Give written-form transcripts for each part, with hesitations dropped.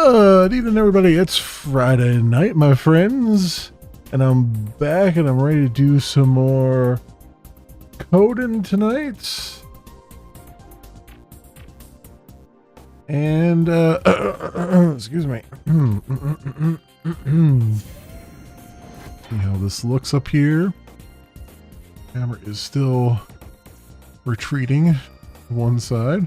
Good evening, everybody. It's Friday night, my friends, and I'm back and I'm ready to do some more coding tonight. And, excuse me. See how this looks up here. Camera is still retreating to one side.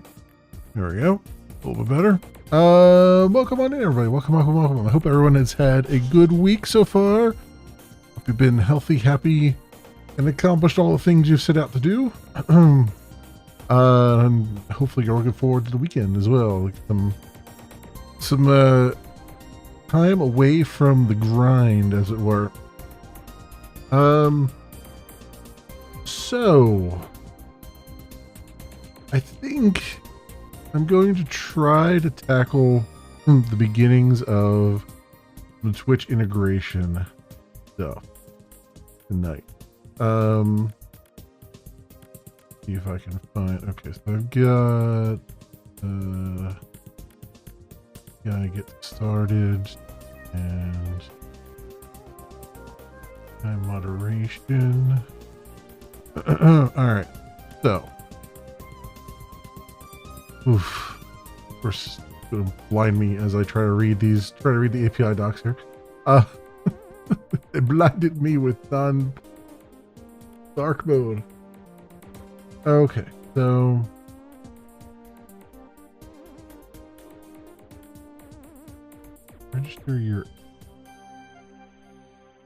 There we go. A little bit better. Welcome on in, everybody. Welcome. I hope everyone has had a good week so far. Hope you've been healthy, happy, and accomplished all the things you've set out to do. And hopefully you're looking forward to the weekend as well. Like some time away from the grind, as it were. So I think I'm going to try to tackle the beginnings of the Twitch integration stuff tonight. See if I can find. Okay, so I've got. Gotta get started and time moderation. All right, so. Oof. Of course, it's gonna blind me as I try to read the API docs here. It blinded me with dark mode. Okay, so register your.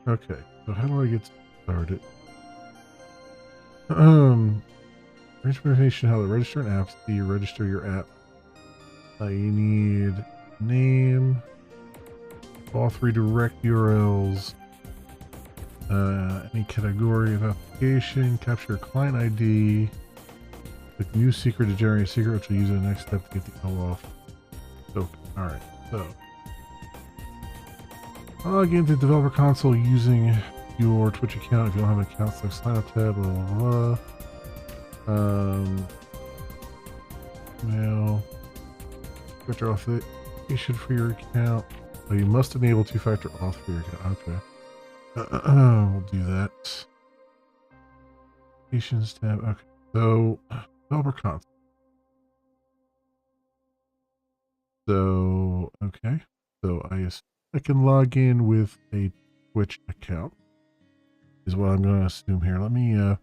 Okay, so how do I get started? Information how to register an app. So you register your app. You need name, all three direct URLs, any category of application, capture a client ID, click new secret to generate a secret, which will use the next step to get the L off. So, alright, so log into the developer console using your Twitch account. If you don't have an account, select sign up tab, blah blah blah. Mail. Factor authentication for your account. Oh, you must enable two-factor auth for your account. Okay. We'll do that. Applications tab. Okay. So, developer console. So, okay. So, I can log in with a Twitch account. Is what I'm going to assume here. Let me, I'm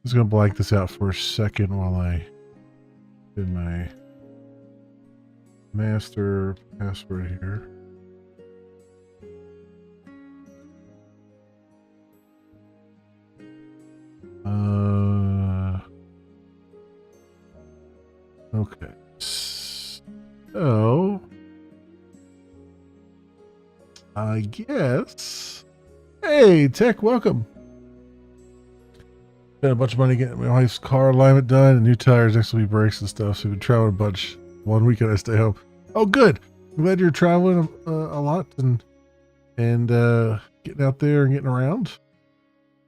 just going to blank this out for a second while I do my master password here. Okay. So I guess. Hey, Tech, welcome. Spent a bunch of money getting my wife's car alignment done and new tires, XLB brakes and stuff. So we've been traveling a bunch. One weekend I stay home. Oh, good. I'm glad you're traveling a lot and getting out there and getting around.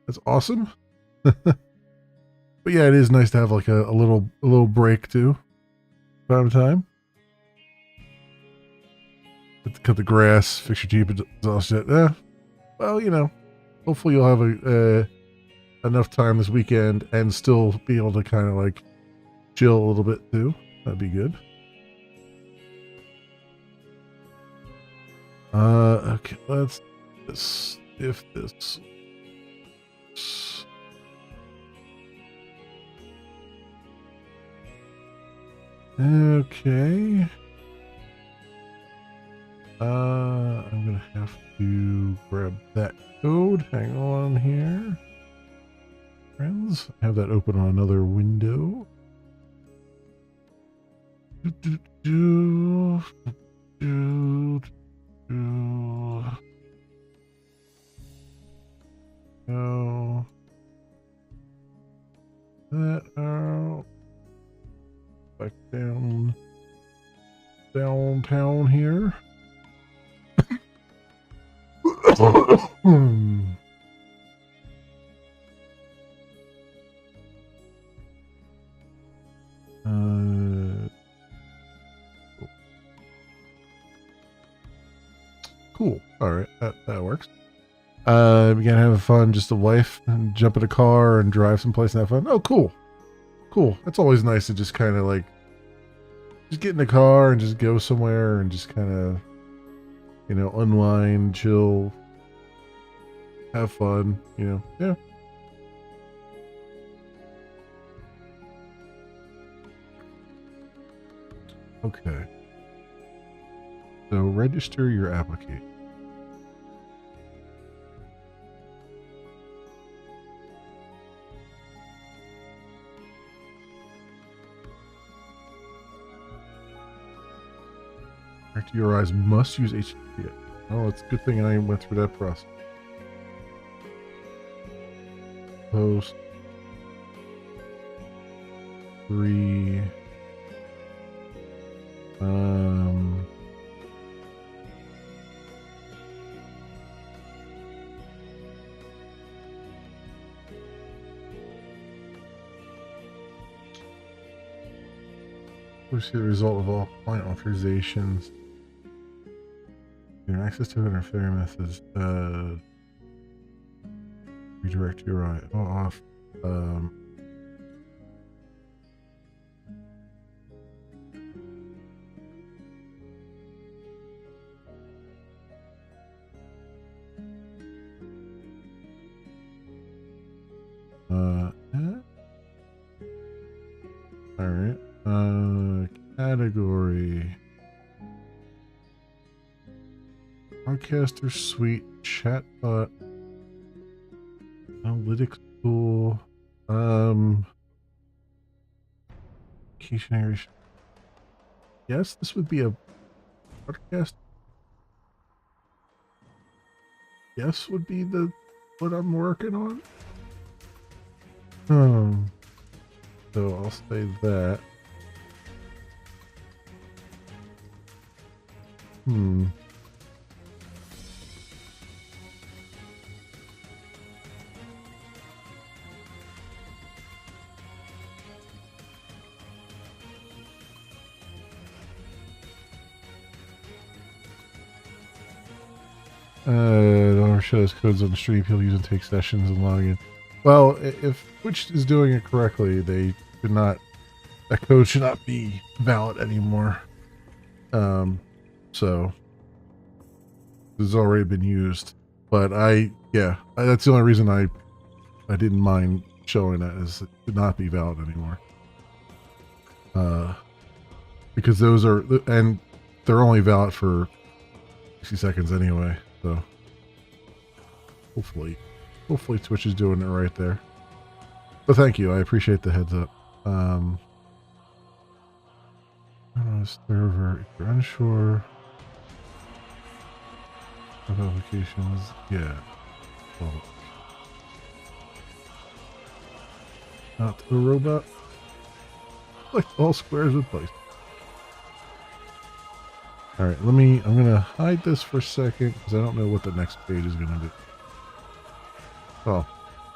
That's awesome. But yeah, it is nice to have like a little break too, time to time. Cut the grass, fix your Jeep exhaust jet. Well, you know, hopefully you'll have enough time this weekend and still be able to kind of like chill a little bit too. That'd be good. Okay, let's if this. Okay. I'm gonna have to grab that code. Hang on here. Friends, have that open on another window. Go that out. Back downtown here. cool. All right, that works. Again, having fun, just a wife, and jump in a car and drive someplace and have fun. Oh, cool. Cool. It's always nice to just kind of like, just get in the car and just go somewhere and just kind of, you know, unwind, chill, have fun, you know. Yeah. Okay. So register your application. Direct URIs must use HTTPS. Oh, it's a good thing I went through that process. Post 3. We see the result of all client authorizations. Your access to interfere methods. Redirect URI. Oh, off. All right. Category. Broadcaster suite, chatbot, analytics tool, application. Yes, this would be a broadcast. Yes, would be the what I'm working on. So I'll say that. Don't show those codes on the stream. People use and take sessions and log in. Well, if Twitch is doing it correctly, they should not. That code should not be valid anymore. So this has already been used. But that's the only reason I didn't mind showing that, is it should not be valid anymore. Because those are, and they're only valid for 60 seconds anyway. So hopefully Twitch is doing it right there. But thank you, I appreciate the heads up. Server, if you're unsure of applications, yeah. Well, not to a robot. Like all squares with place. Alright, I'm gonna hide this for a second because I don't know what the next page is gonna be. Oh,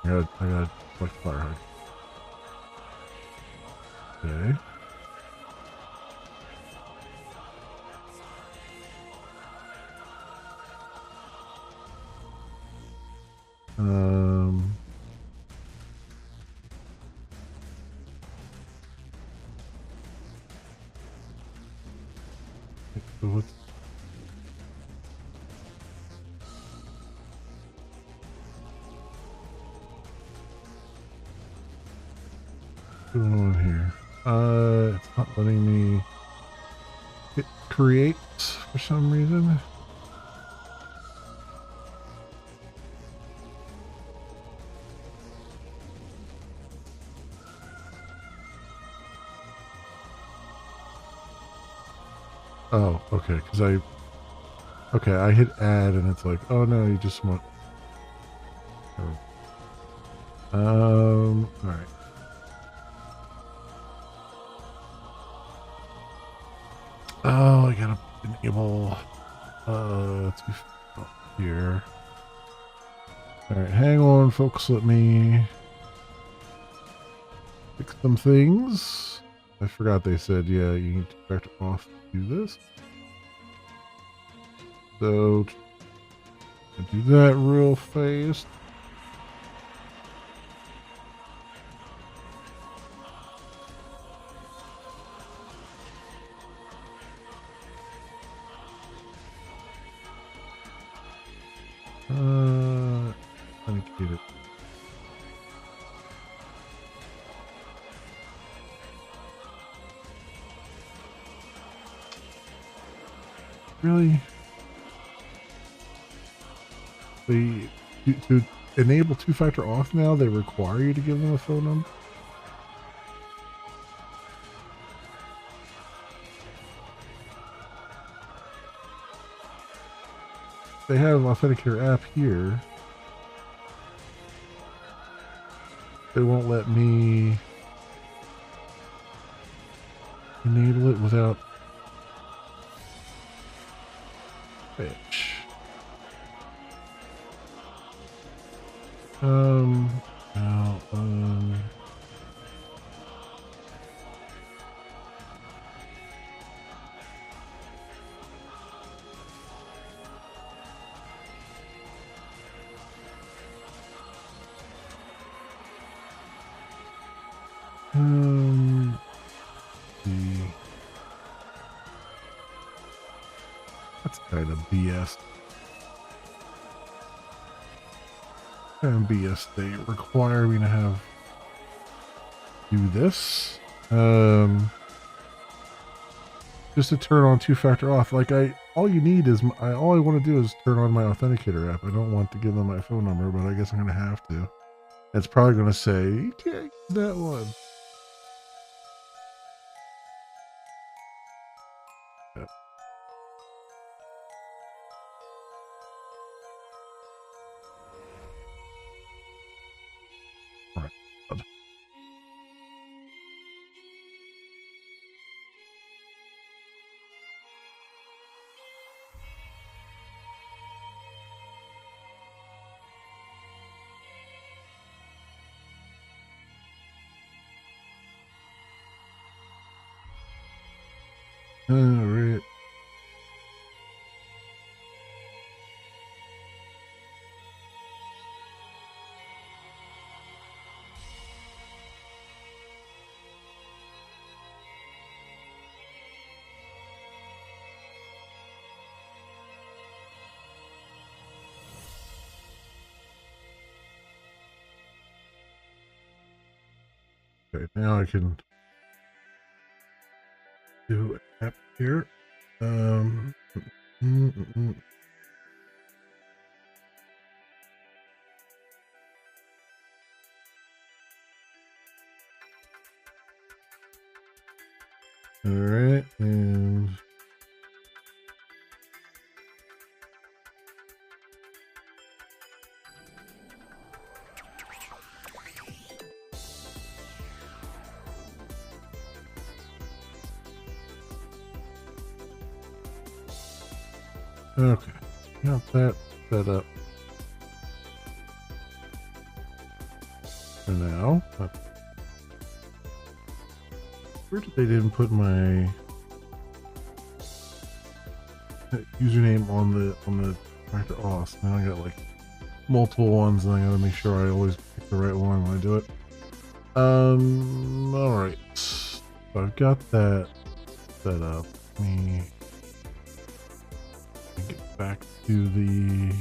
I gotta select fire hard. Okay. What's going on here? It's not letting me hit create for some reason. Oh, okay, because I hit add and it's like, oh no, you just want, all right. Oh, I gotta enable, let's be here. All right, hang on, folks, let me fix some things. I forgot they said, yeah, you need to start off to do this. So Do that real fast. Authenticate it. Really? They to enable two-factor auth now, they require you to give them a phone number? They have an authenticator app here. They won't let me enable it without fetch. Now, that's kind of BS. And BS, they require me to do this. Just to turn on two-factor auth. Like all you need is, all I want to do is turn on my authenticator app. I don't want to give them my phone number, but I guess I'm going to have to. It's probably going to say, you can't use that one. Yep. All right. All right. Okay, now I can do an app here. All right, and okay, got that set up. And now, where did they didn't put my username on the factor auth? Now I got like multiple ones, and I gotta make sure I always pick the right one when I do it. All right, so I've got that set up. Let me get back to the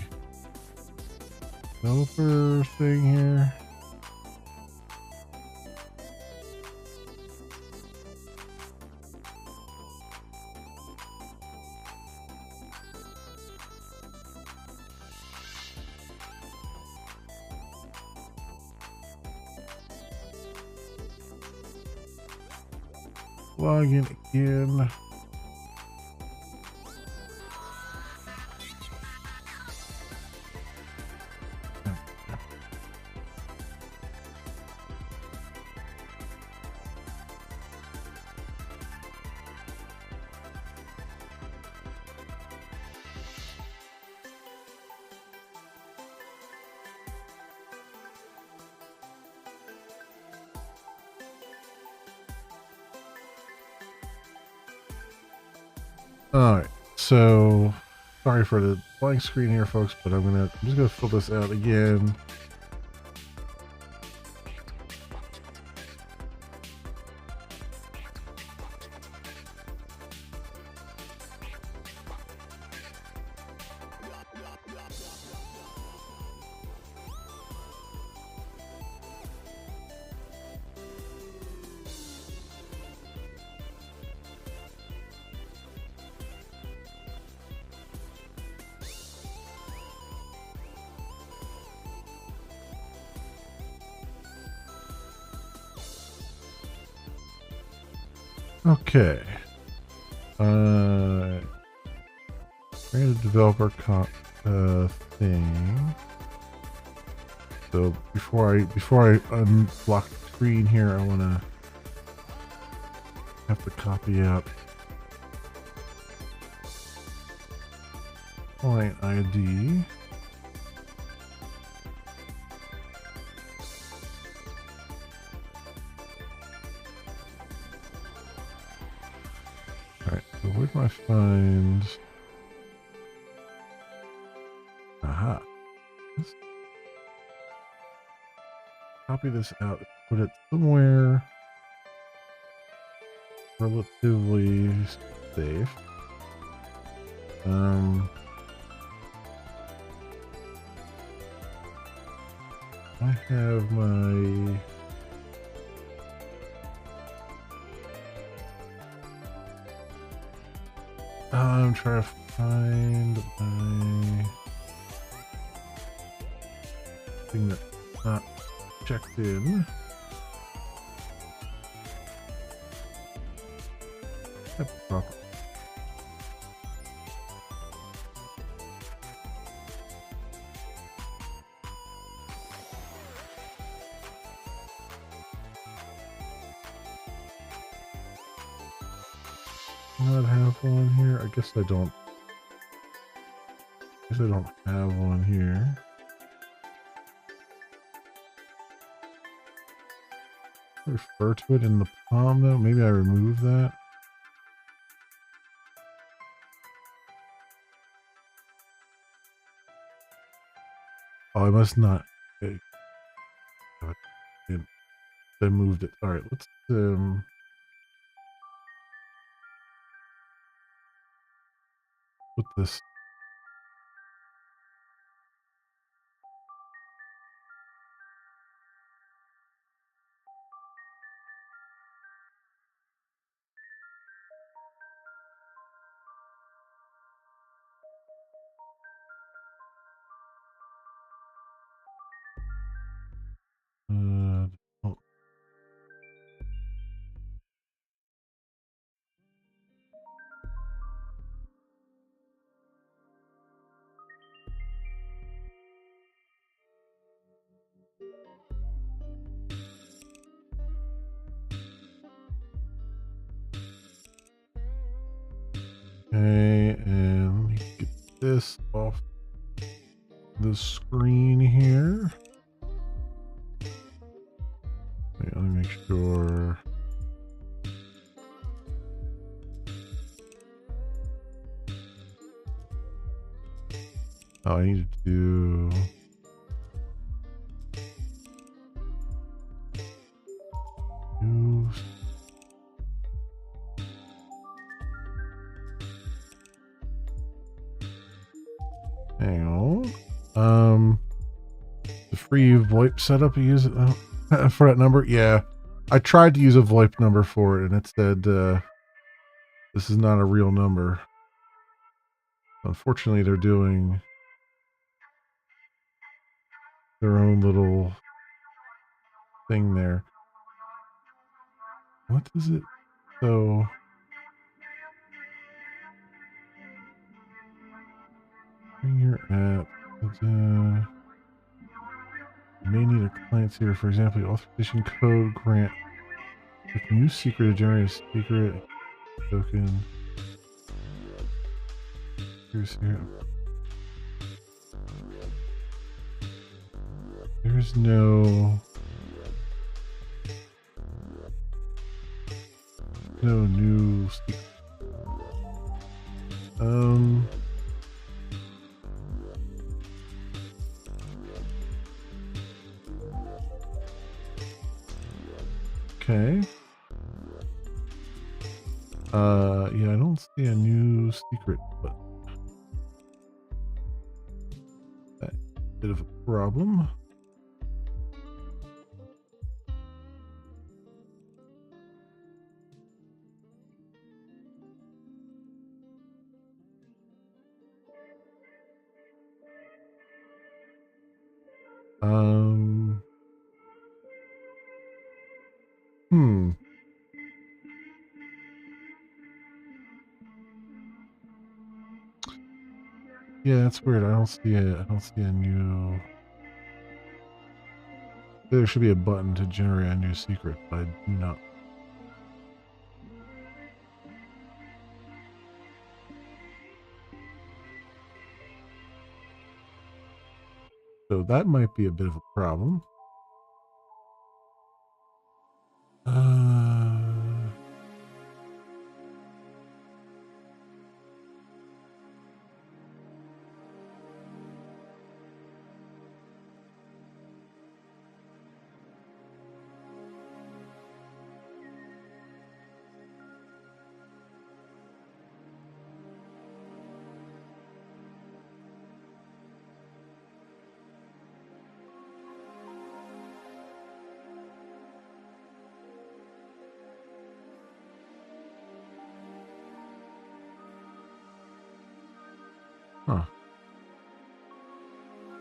developer thing here. Log in again. All right, so sorry for the blank screen here, folks, but I'm just gonna fill this out again. Okay. Create a developer thing. So before I unblock the screen here, I want to have to copy out client ID. Alright, so where do I find... Aha. Copy this out, put it somewhere relatively safe. I have my... I'm trying to find my thing that's not checked in. That's proper. Not have one here. I guess I don't have one here. Refer to it in the palm though. Maybe I remove that. Oh, I must not. Okay. I moved it. All right, let's put this. Oh. Okay, and let me get this off the screen here. Wait, let me make sure. Oh, I need to do. Hang on. The free VoIP setup you use it for that number? Yeah. I tried to use a VoIP number for it and it said this is not a real number. Unfortunately, they're doing their own little thing there. What is it? So bring your app. You may need a client here, for example, the authorization code grant. You can use secret to generate a secret token. Here's here. There's no new secret. Okay. Yeah, I don't see a new secret, but that's a bit of a problem. Hmm. Yeah, that's weird. I don't see a new. There should be a button to generate a new secret, but I do not. So that might be a bit of a problem. Huh.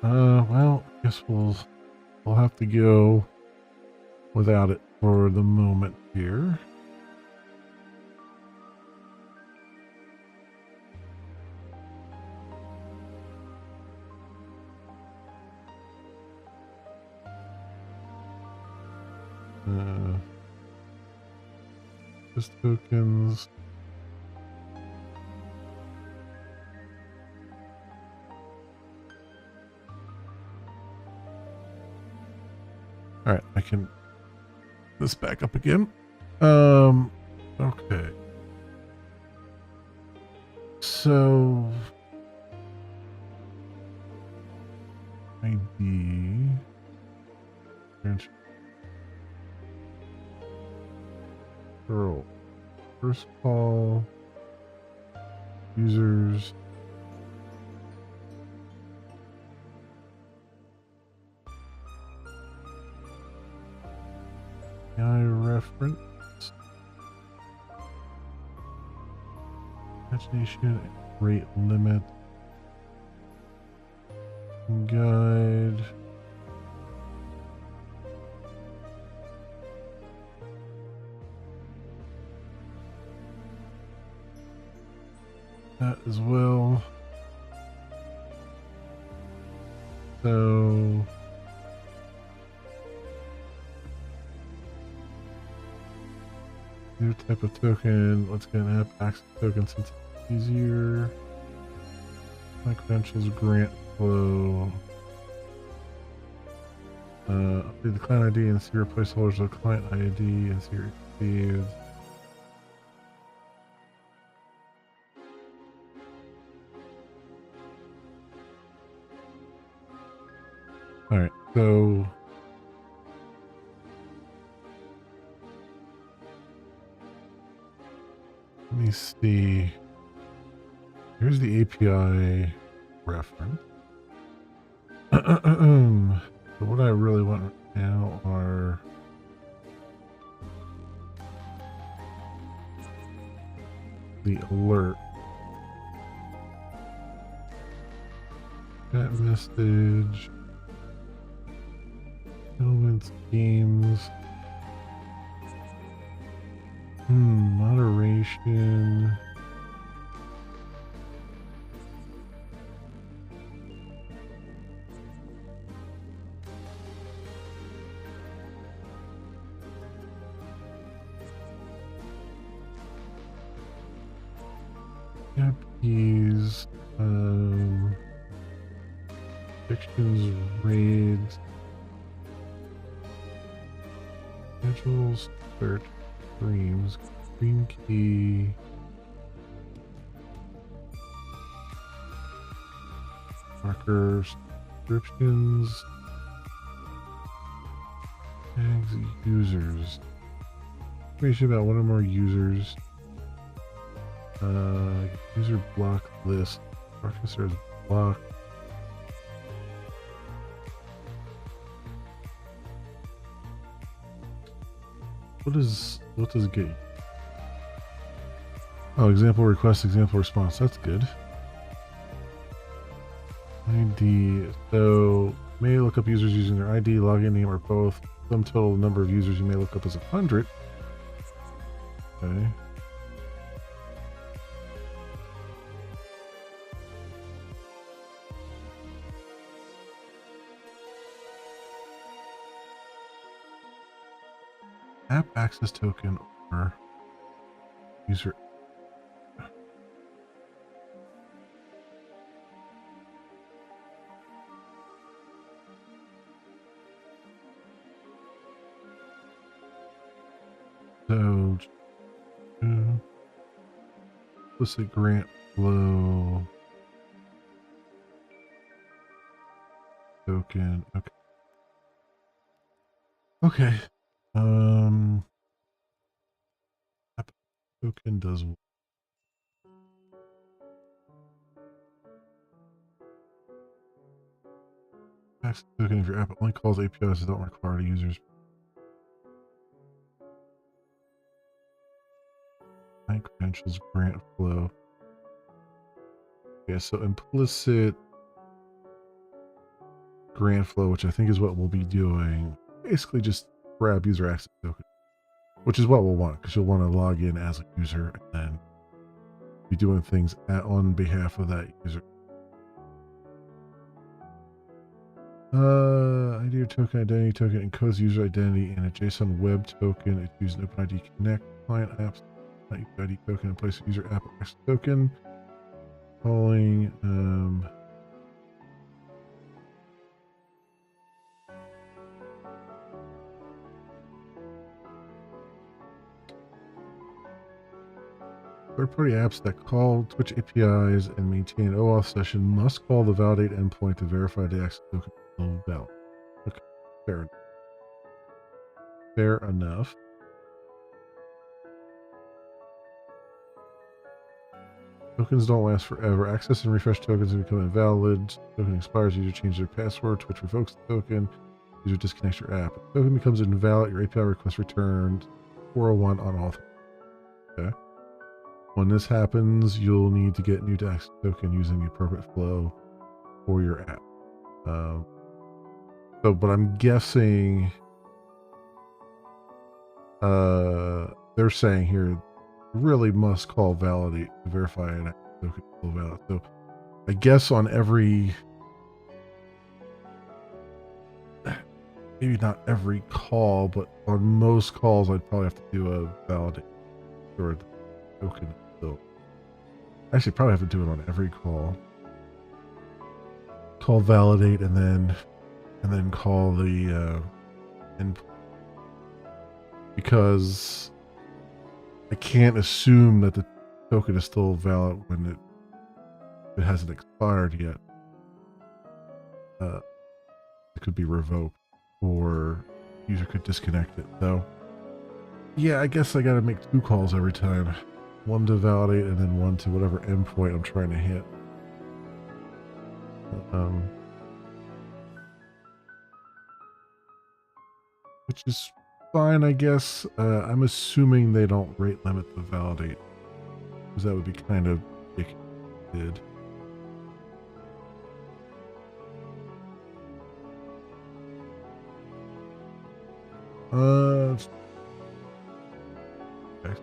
Well, I guess we'll have to go without it for the moment here. Just tokens. All right, I can this back up again. Okay. So ID. Girl. First call. Users. AI reference. Imagination. Rate limit. Guide. That as well. So new type of token. Let's get an app access token since it's easier. My credentials grant flow. Update the client ID and see replace holders of client ID and see received. Alright, so let me see. Here's the API reference. So what I really want right now are the alert. That message. Elements, games. Moderation. Keys, fictions, raids, schedules, search, streams, green key, markers, descriptions, tags, users. information about one or more users. User block list. Officer is blocked. What does it get you? Oh, example request, example response. That's good. ID. So may look up users using their ID, login name, or both. Sum total number of users you may look up is 100. Okay. App access token or user. So, implicit grant flow token. Okay. Okay. App token does. Access token if your app only calls APIs that don't require the users. Bank credentials grant flow. Okay, so implicit grant flow, which I think is what we'll be doing. Basically, just grab user access token, which is what we'll want because you'll want to log in as a user and then be doing things on behalf of that user. ID token, identity token encodes user identity in a JSON web token. It uses OpenID Connect client apps. ID token in place of user app access token. Calling. Third-party apps that call Twitch APIs and maintain an OAuth session must call the validate endpoint to verify the access token is still valid. Okay, fair enough. Fair enough. Tokens don't last forever. Access and refresh tokens and become invalid. Token expires. User changes their password. Twitch revokes the token. User disconnects your app. Token becomes invalid. Your API request returned. 401 unauthorized. Okay. When this happens, you'll need to get new access token using the appropriate flow for your app. But I'm guessing they're saying here really must call validate to verify an access token is still valid. So I guess on every, maybe not every call, but on most calls, I'd probably have to do a validate or the token. So actually probably have to do it on every call. Call validate and then call the input. Because I can't assume that the token is still valid when it hasn't expired yet. It could be revoked or user could disconnect it. So yeah, I guess I gotta make 2 calls every time. One to validate and then one to whatever endpoint I'm trying to hit. Which is fine, I guess. I'm assuming they don't rate limit the validate, because that would be kind of ridiculous. Okay.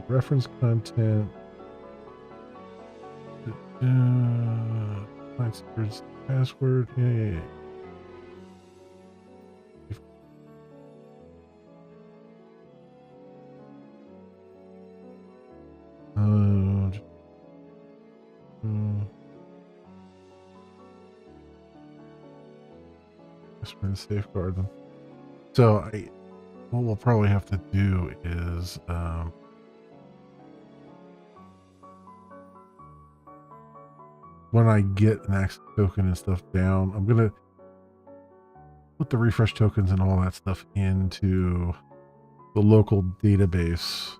Reference content. Client secrets, password. Yeah. Safeguard them. So what we'll probably have to do is when I get an access token and stuff down, I'm gonna put the refresh tokens and all that stuff into the local database,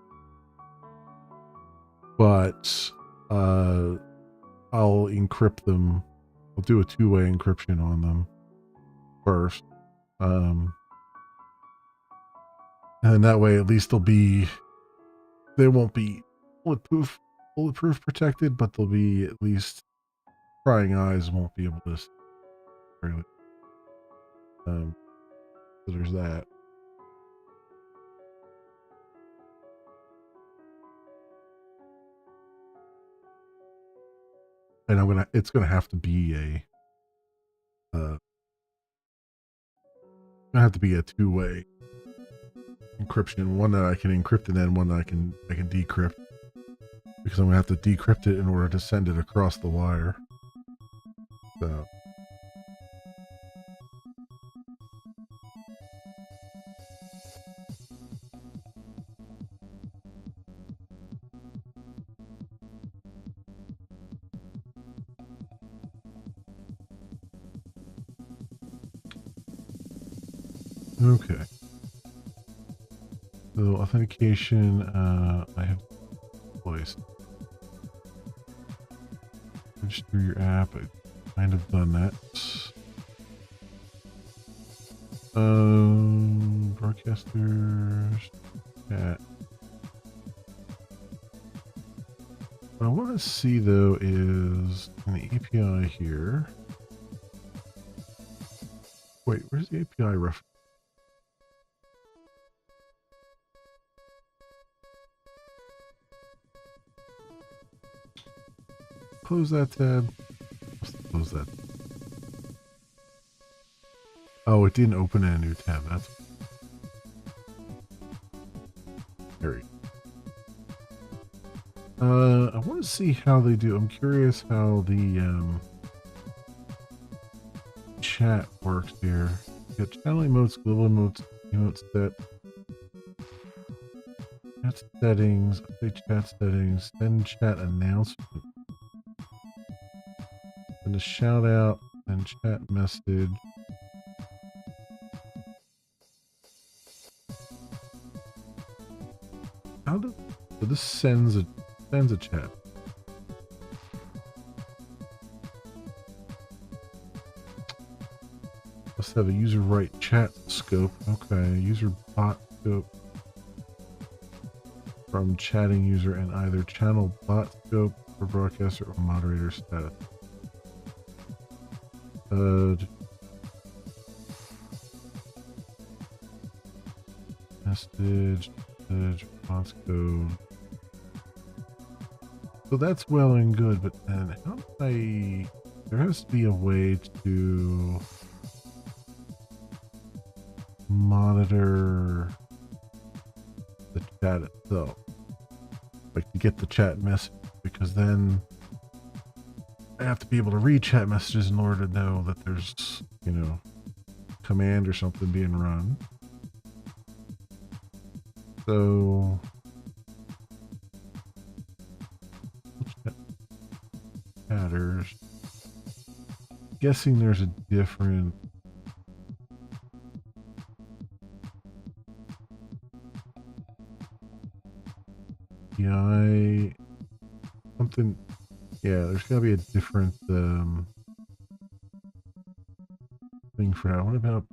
but I'll encrypt them. I'll do a two-way encryption on them first. And that way at least they won't be bulletproof protected, but they'll be at least prying eyes won't be able to see. So there's that. And it's gonna have to be a two-way encryption, one that I can encrypt and then one that I can decrypt, because I'm gonna have to decrypt it in order to send it across the wire. So okay. So authentication, I have placed. Register your app. I've kind of done that. Broadcasters, chat. What I want to see though is in the API here. Wait, where's the API reference? Close that tab. Close that. Oh, it didn't open in a new tab. That's very. I want to see how they do. I'm curious how the chat works here. You got channel emotes, global emotes, emote set. Chat settings, update chat settings, send chat announcement. Send a shout out and chat message. So this sends a chat. Must have a user right chat scope. Okay, user bot scope from chatting user and either channel bot scope for broadcaster or moderator status. Message response code. So that's well and good, but then how do there has to be a way to monitor the chat itself, like to get the chat message, because then I have to be able to read chat messages in order to know that there's, you know, command or something being run. So chatters. Guessing there's a different API something. Yeah, there's gotta be a different thing for that. What about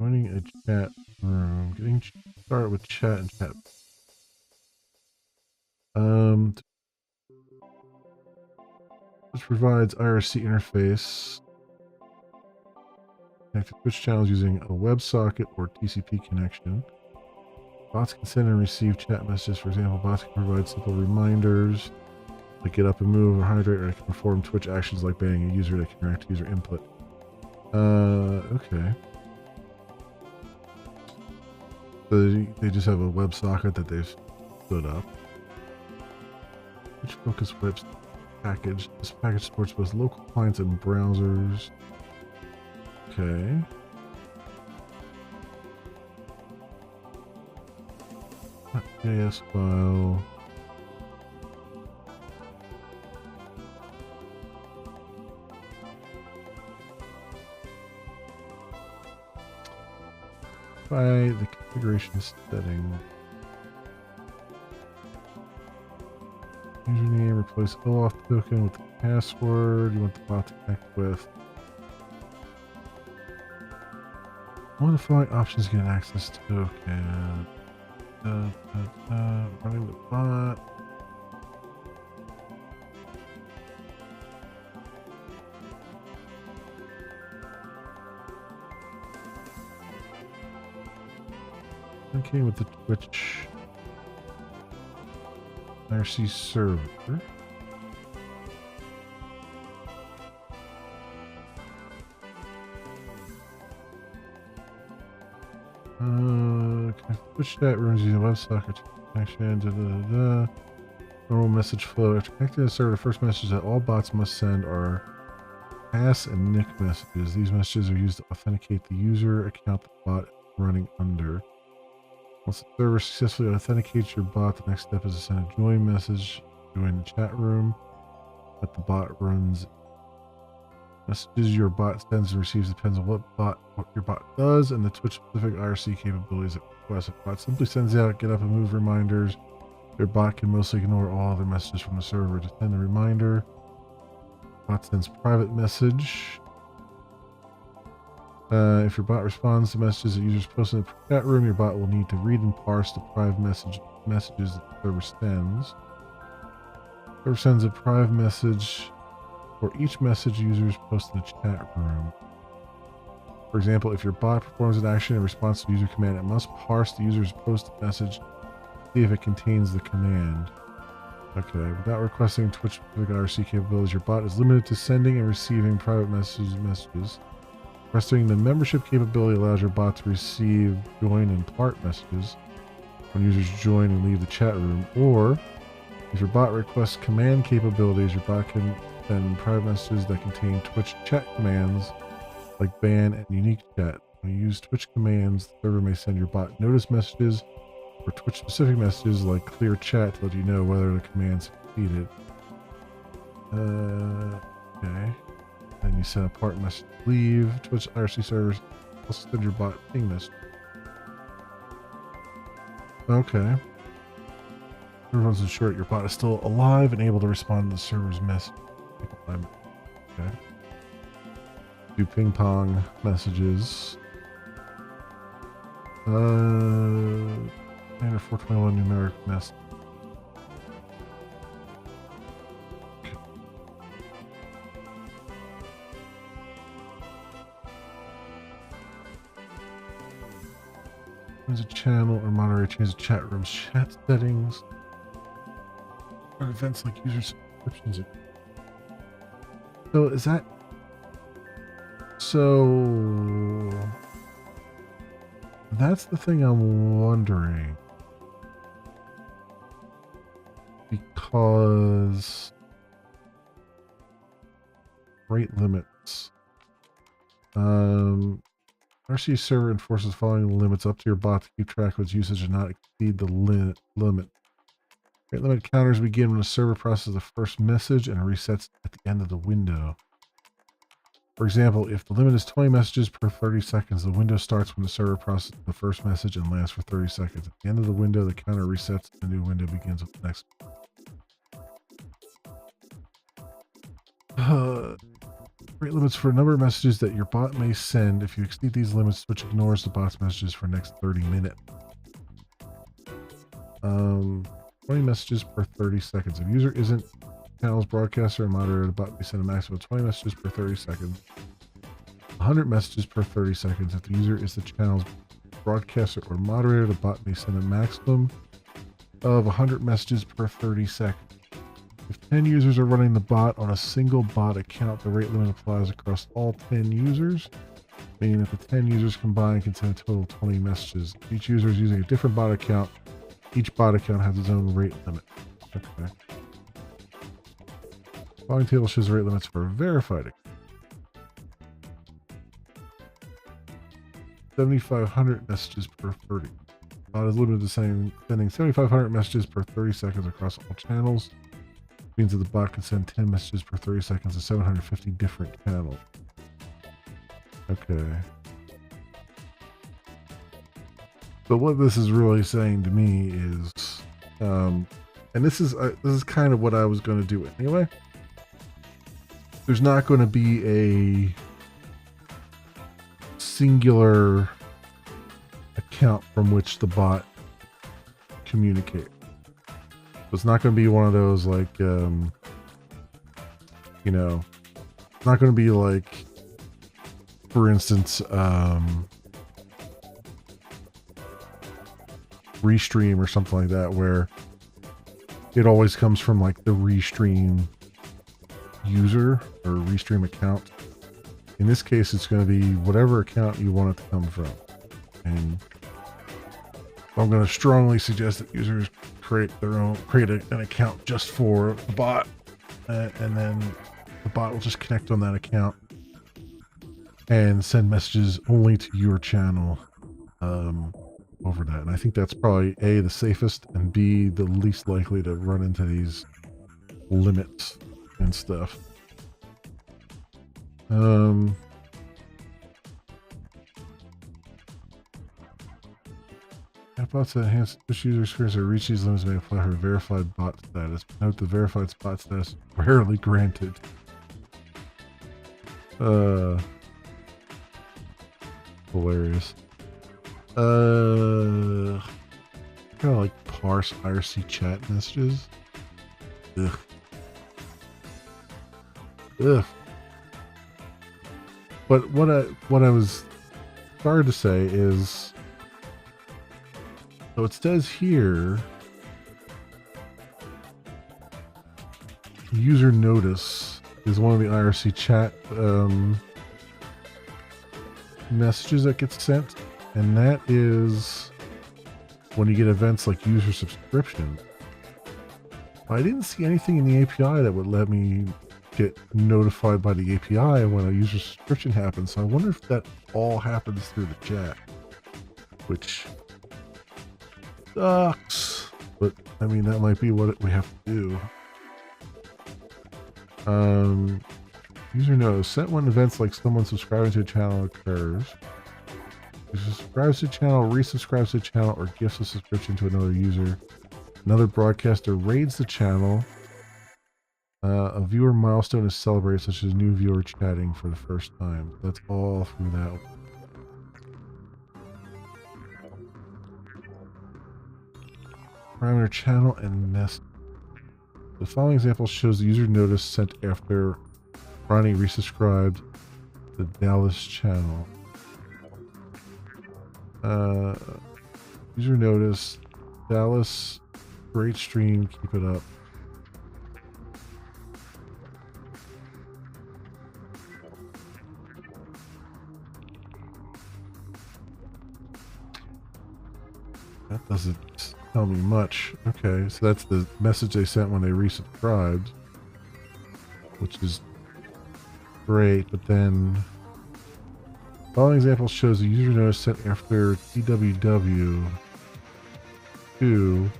joining a chat room? Getting started with chat and chat. This provides IRC interface. Connect to Twitch channels using a WebSocket or TCP connection. Bots can send and receive chat messages. For example, bots can provide simple reminders like get up and move or hydrate, or can perform Twitch actions like banning a user that can react to user input. Okay. So they just have a WebSocket that they've stood up. Twitch focus web package. This package supports both local clients and browsers. Okay. JS file. modify the configuration setting. Username, replace OAuth token with the password you want the bot to connect with. One of the following options get an access token. Running the bot. Okay, with the Twitch IRC server. Twitch chat rooms using WebSocket connection. Normal message flow. After connecting to the server, the first message that all bots must send are pass and nick messages. These messages are used to authenticate the user account the bot is running under. Once the server successfully authenticates your bot, the next step is to send a join message. Join the chat room that the bot runs. Messages your bot sends and receives depends on what your bot does and the Twitch specific IRC capabilities it requests. If the bot simply sends out get up and move reminders, your bot can mostly ignore all other messages from the server. To send a reminder, bot sends private message. If your bot responds to messages that users post in the chat room, your bot will need to read and parse the private messages that the server sends. The server sends a private message for each message users post in the chat room. For example, if your bot performs an action in response to a user command, it must parse the user's posted message to see if it contains the command. Okay, without requesting Twitch-specific IRC capabilities, your bot is limited to sending and receiving private messages. Requesting the membership capability allows your bot to receive join and part messages when users join and leave the chat room, or if your bot requests command capabilities, your bot can send private messages that contain Twitch chat commands like ban and unique chat. When you use Twitch commands, the server may send your bot notice messages or Twitch specific messages like clear chat to let you know whether the command succeeded. Okay. Then you send a part message to leave. Twitch IRC servers also send your bot ping message. Okay. Everyone's ensured your bot is still alive and able to respond to the server's message. Okay. Do ping pong messages. Standard 421 numeric message. Change a channel or moderator, change the chat room's chat settings. Or events like user subscriptions. So is that... So... That's the thing I'm wondering. Because... Rate limits. RC server enforces following limits up to your bot to keep track of its usage and not exceed the limit. Rate limit counters begin when the server processes the first message and resets at the end of the window. For example, if the limit is 20 messages per 30 seconds, the window starts when the server processes the first message and lasts for 30 seconds. At the end of the window, the counter resets and the new window begins with the next. Rate limits for a number of messages that your bot may send. If you exceed these limits, Twitch ignores the bot's messages for the next 30 minutes. 20 messages per 30 seconds. If user isn't channel's broadcaster and moderator, the bot may send a maximum of 20 messages per 30 seconds. 100 messages per 30 seconds. If the user is the channel's broadcaster or moderator, the bot may send a maximum of 100 messages per 30 seconds. If 10 users are running the bot on a single bot account, the rate limit applies across all 10 users, meaning that the 10 users combined can send a total of 20 messages. If each user is using a different bot account, each bot account has its own rate limit. Okay. The following table shows rate limits for a verified account. 7,500 messages per 30. Bot is limited to sending 7,500 messages per 30 seconds across all channels. Means that the bot can send 10 messages per 30 seconds to 750 different channels. Okay. But what this is really saying to me is, and this is kind of what I was going to do anyway. There's not going to be a singular account from which the bot communicates. It's not going to be one of those like, you know, it's not going to be like, for instance, Restream or something like that, where it always comes from like the Restream user or Restream account. In this case, it's going to be whatever account you want it to come from. And I'm going to strongly suggest that users create an account just for the bot, and then the bot will just connect on that account and send messages only to your channel over that. And I think that's probably A, the safest, and B, the least likely to run into these limits and stuff. Bots that enhance push user screens or reach these limits may apply for verified bot status. Note the verified bot status is rarely granted. Hilarious. Kind of like parse IRC chat messages. Ugh. Ugh. But what I was starting to say is, so it says here, user notice is one of the IRC chat messages that gets sent, and that is when you get events like user subscription. I didn't see anything in the API that would let me get notified by the API when a user subscription happens, so I wonder if that all happens through the chat, which sucks, but I mean, that might be what we have to do. User knows sent when events like someone subscribing to a channel occurs. User subscribes to a channel, resubscribes to a channel, or gifts a subscription to another user. Another broadcaster raids the channel. A viewer milestone is celebrated, such as new viewer chatting for the first time. That's all through that one. Parameter channel and message. The following example shows the user notice sent after Ronnie resubscribed the Dallas channel. User notice, Dallas, great stream, keep it up. That doesn't tell me much. Okay, so that's the message they sent when they resubscribed, which is great, but then following example shows a user notice sent after TWW to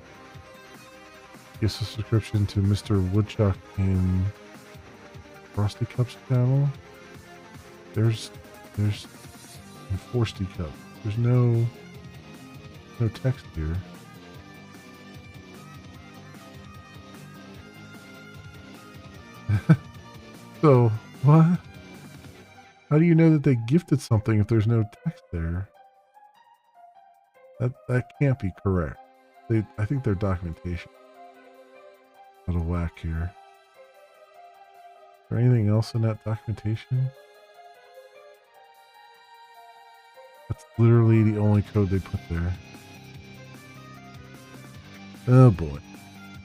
gives a subscription to Mr. Woodchuck in Frosty Cups channel. There's in Forsty Cup. There's no text here. So, what? How do you know that they gifted something if there's no text there? That can't be correct. I think their documentation out of whack here. Is there anything else in that documentation? That's literally the only code they put there. Oh boy.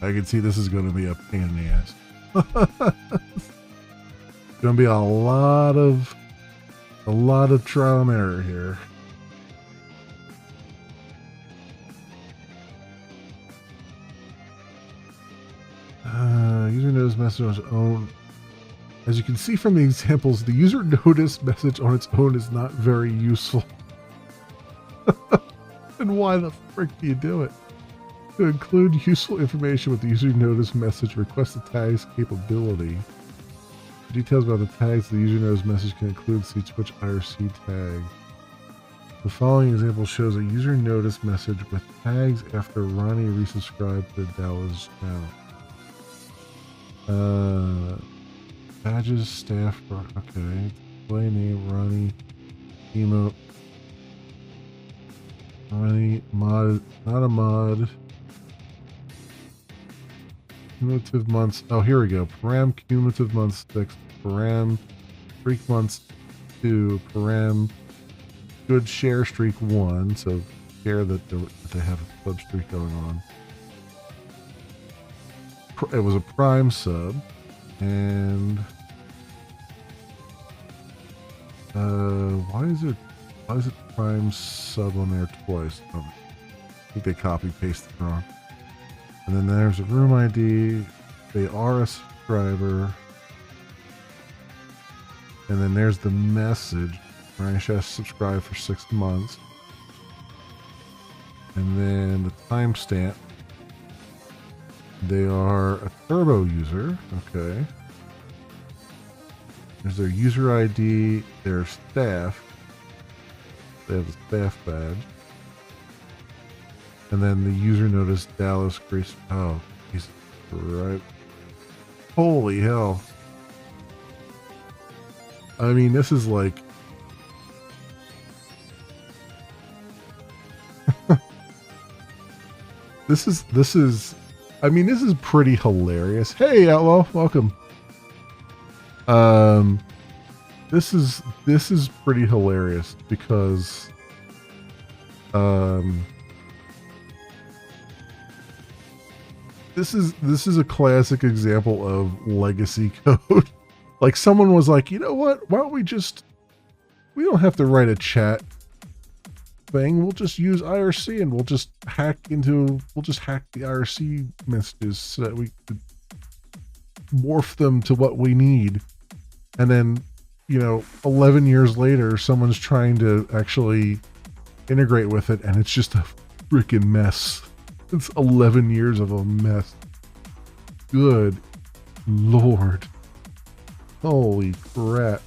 I can see this is going to be a pain in the ass. It's going to be a lot of trial and error here. User notice message on its own. As you can see from the examples, the user notice message on its own is not very useful. And why the frick do you do it? To include useful information with the user notice message, request the tags capability. Details about the tags the user notice message can include, see switch IRC tag. The following example shows a user notice message with tags after Ronnie resubscribed to Dallas channel. Badges, staff, okay. Display name, Ronnie, emote, Ronnie, mod, not a mod. Cumulative months, oh here we go. Param, cumulative months 6, Param, streak months 2, Param, good share streak 1, so share that they have a sub streak going on. It was a prime sub, and why is it prime sub on there twice? Oh, I think they copy pasted wrong. And then there's a room ID. They are a subscriber. And then there's the message. Ryan has subscribed for 6 months. And then the timestamp. They are a turbo user. Okay. There's their user ID, their staff. They have the staff badge. And then the user notice Dallas Grace. Oh, he's right. Holy hell. I mean, this is like. This is. I mean, this is pretty hilarious. Hey, Outlaw, welcome. This is pretty hilarious because this is a classic example of legacy code. Like someone was like, you know what? Why don't we don't have to write a chat thing. We'll just use IRC and we'll just hack the IRC messages so that we could morph them to what we need. And then, 11 years later, someone's trying to actually integrate with it, and it's just a freaking mess. It's 11 years of a mess. Good Lord. Holy crap.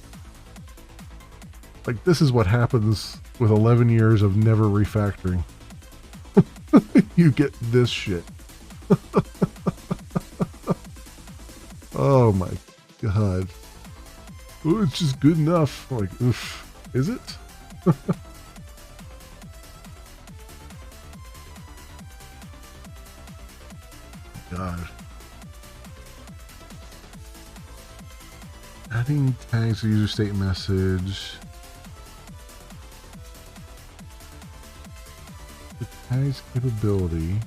Like, this is what happens with 11 years of never refactoring. You get this shit. Oh my God. Ooh, it's just good enough. Like, oof. Is it? God. Adding tags to user state message. The tags capability.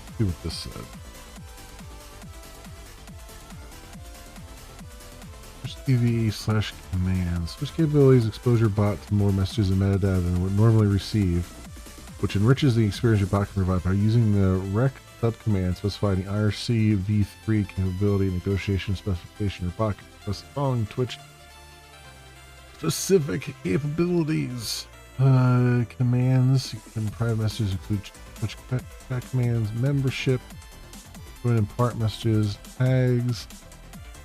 Let's see what this said. TV/commands. Switch capabilities expose your bot to more messages and metadata than it would normally receive, which enriches the experience your bot can provide by using the rec subcommand specifying the IRC v3 capability negotiation specification. Your bot can press the following Twitch specific capabilities. Commands. You can private messages include Twitch chat commands, membership, join and part messages, tags.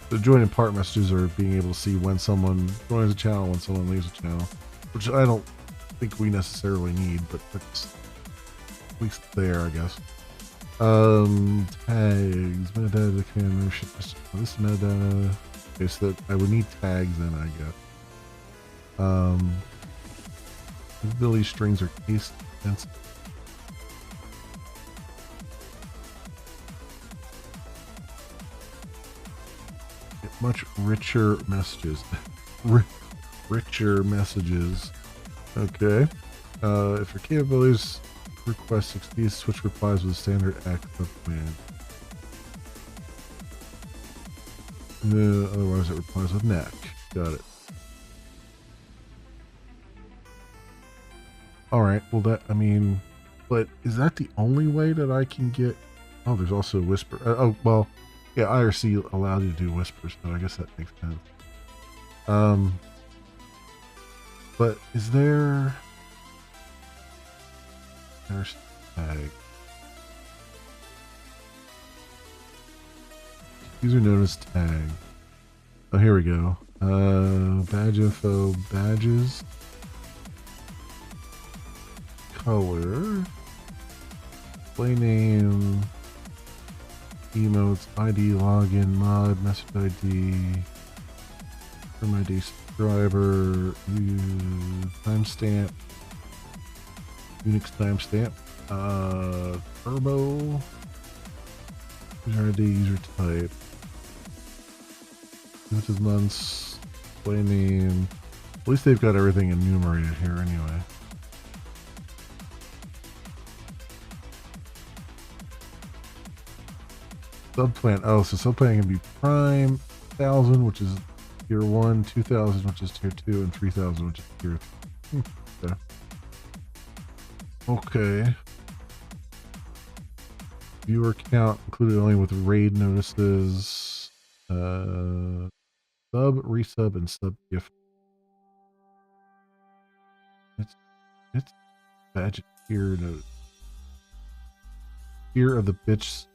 The join and part messages are being able to see when someone joins a channel, when someone leaves a channel, which I don't think we necessarily need, but that's at least there, I guess. Tags, metadata, command membership. This metadata. Okay, so that I would need tags then, I guess. Ability strings are case sensitive. Much richer messages. Richer messages. Okay. If your capabilities request succeeds, switch replies with a standard active command. Otherwise, it replies with NAC. Got it. Alright, well but is that the only way that I can get... Oh, there's also Whisper. Well, yeah, IRC allows you to do whispers, so I guess that makes sense. But is there... There's tag. User notice tag. Oh, here we go. Badge info, badges, color, play name, emotes, ID, login, mod, message ID, from ID, subscriber, timestamp, Unix timestamp, turbo, user ID, user type, limited months, play name. At least they've got everything enumerated here anyway. Subplan. Oh, so subplan can be prime, 1000, which is tier 1, 2000, which is tier 2, and 3000, which is tier 3. Okay. Viewer count included only with raid notices. Sub, resub, and sub gift. It's badge tier note. Tier of the bits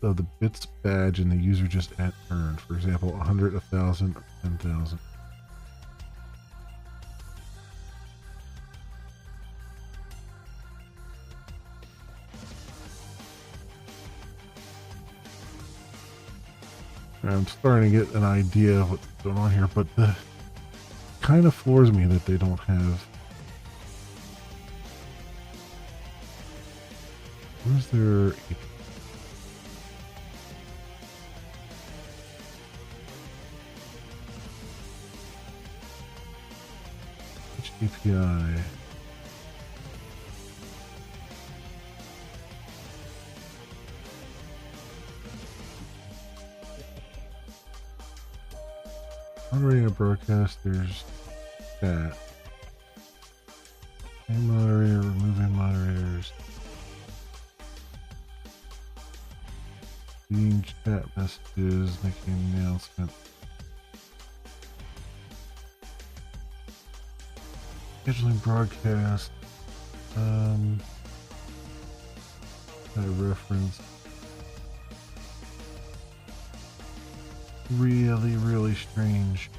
badge and the user just earned. For example, 100, 1,000, or 10,000. I'm starting to get an idea of what's going on here, but the kind of floors me that they don't have. Where's their API? Moderating a broadcast, there's chat. Add moderator, removing moderators. Reading chat messages, making an announcement. Scheduling broadcast. Reference. Really strange.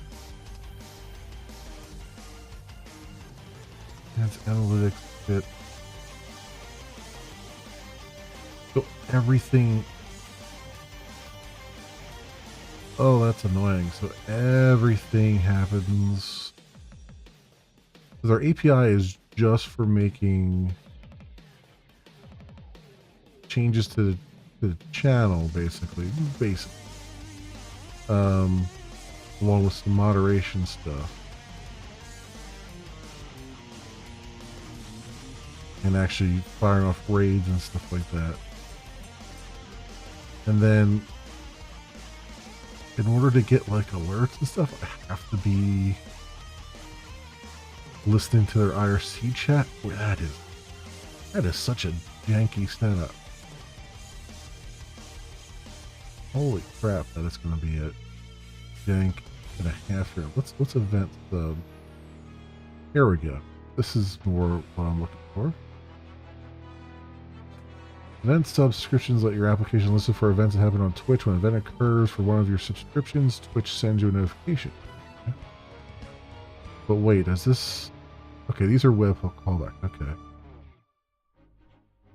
That's analytics bit. So everything. Oh, that's annoying. So everything happens. Because our API is just for making changes to the channel, basically. Along with some moderation stuff. And actually firing off raids and stuff like that. And then in order to get like alerts and stuff, I have to be listening to their IRC chat. Boy, that is such a janky setup. Holy crap, that is going to be a jank and a half here. Let's event sub. Here we go. This is more what I'm looking for. Event subscriptions let your application listen for events that happen on Twitch. When an event occurs for one of your subscriptions, Twitch sends you a notification. Okay. But wait, is this... Okay, these are webhook callback. Okay.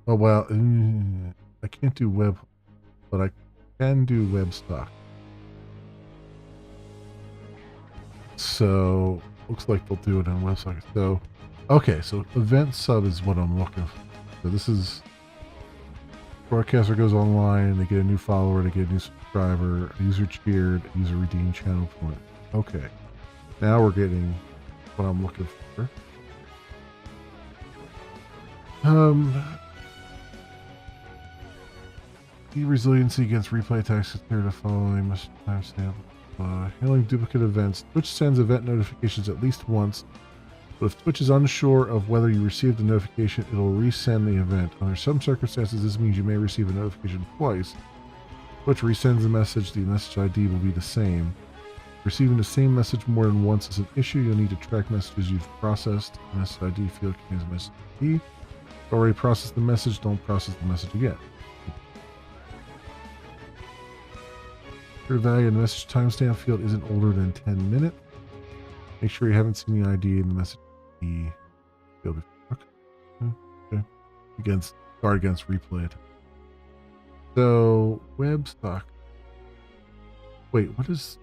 Oh, well, I can't do web, but I can do WebStock. So, looks like they'll do it in WebStock. So, okay, so event sub is what I'm looking for. So this is... Broadcaster goes online, they get a new follower, they get a new subscriber, user cheered, user redeemed channel point. Okay. Now we're getting what I'm looking for. The resiliency against replay attacks considered the following must timestamp. Handling duplicate events. Twitch sends event notifications at least once, but if Twitch is unsure of whether you received the notification, it'll resend the event. Under some circumstances, this means you may receive a notification twice. Twitch resends the message ID will be the same. Receiving the same message more than once is an issue. You'll need to track messages you've processed. The message ID field contains message ID. Already processed the message, don't process the message again. Your value in the message timestamp field isn't older than 10 minutes. Make sure you haven't seen the ID in the message field before. Okay. Guard against replay. So WebSocket. Wait, what is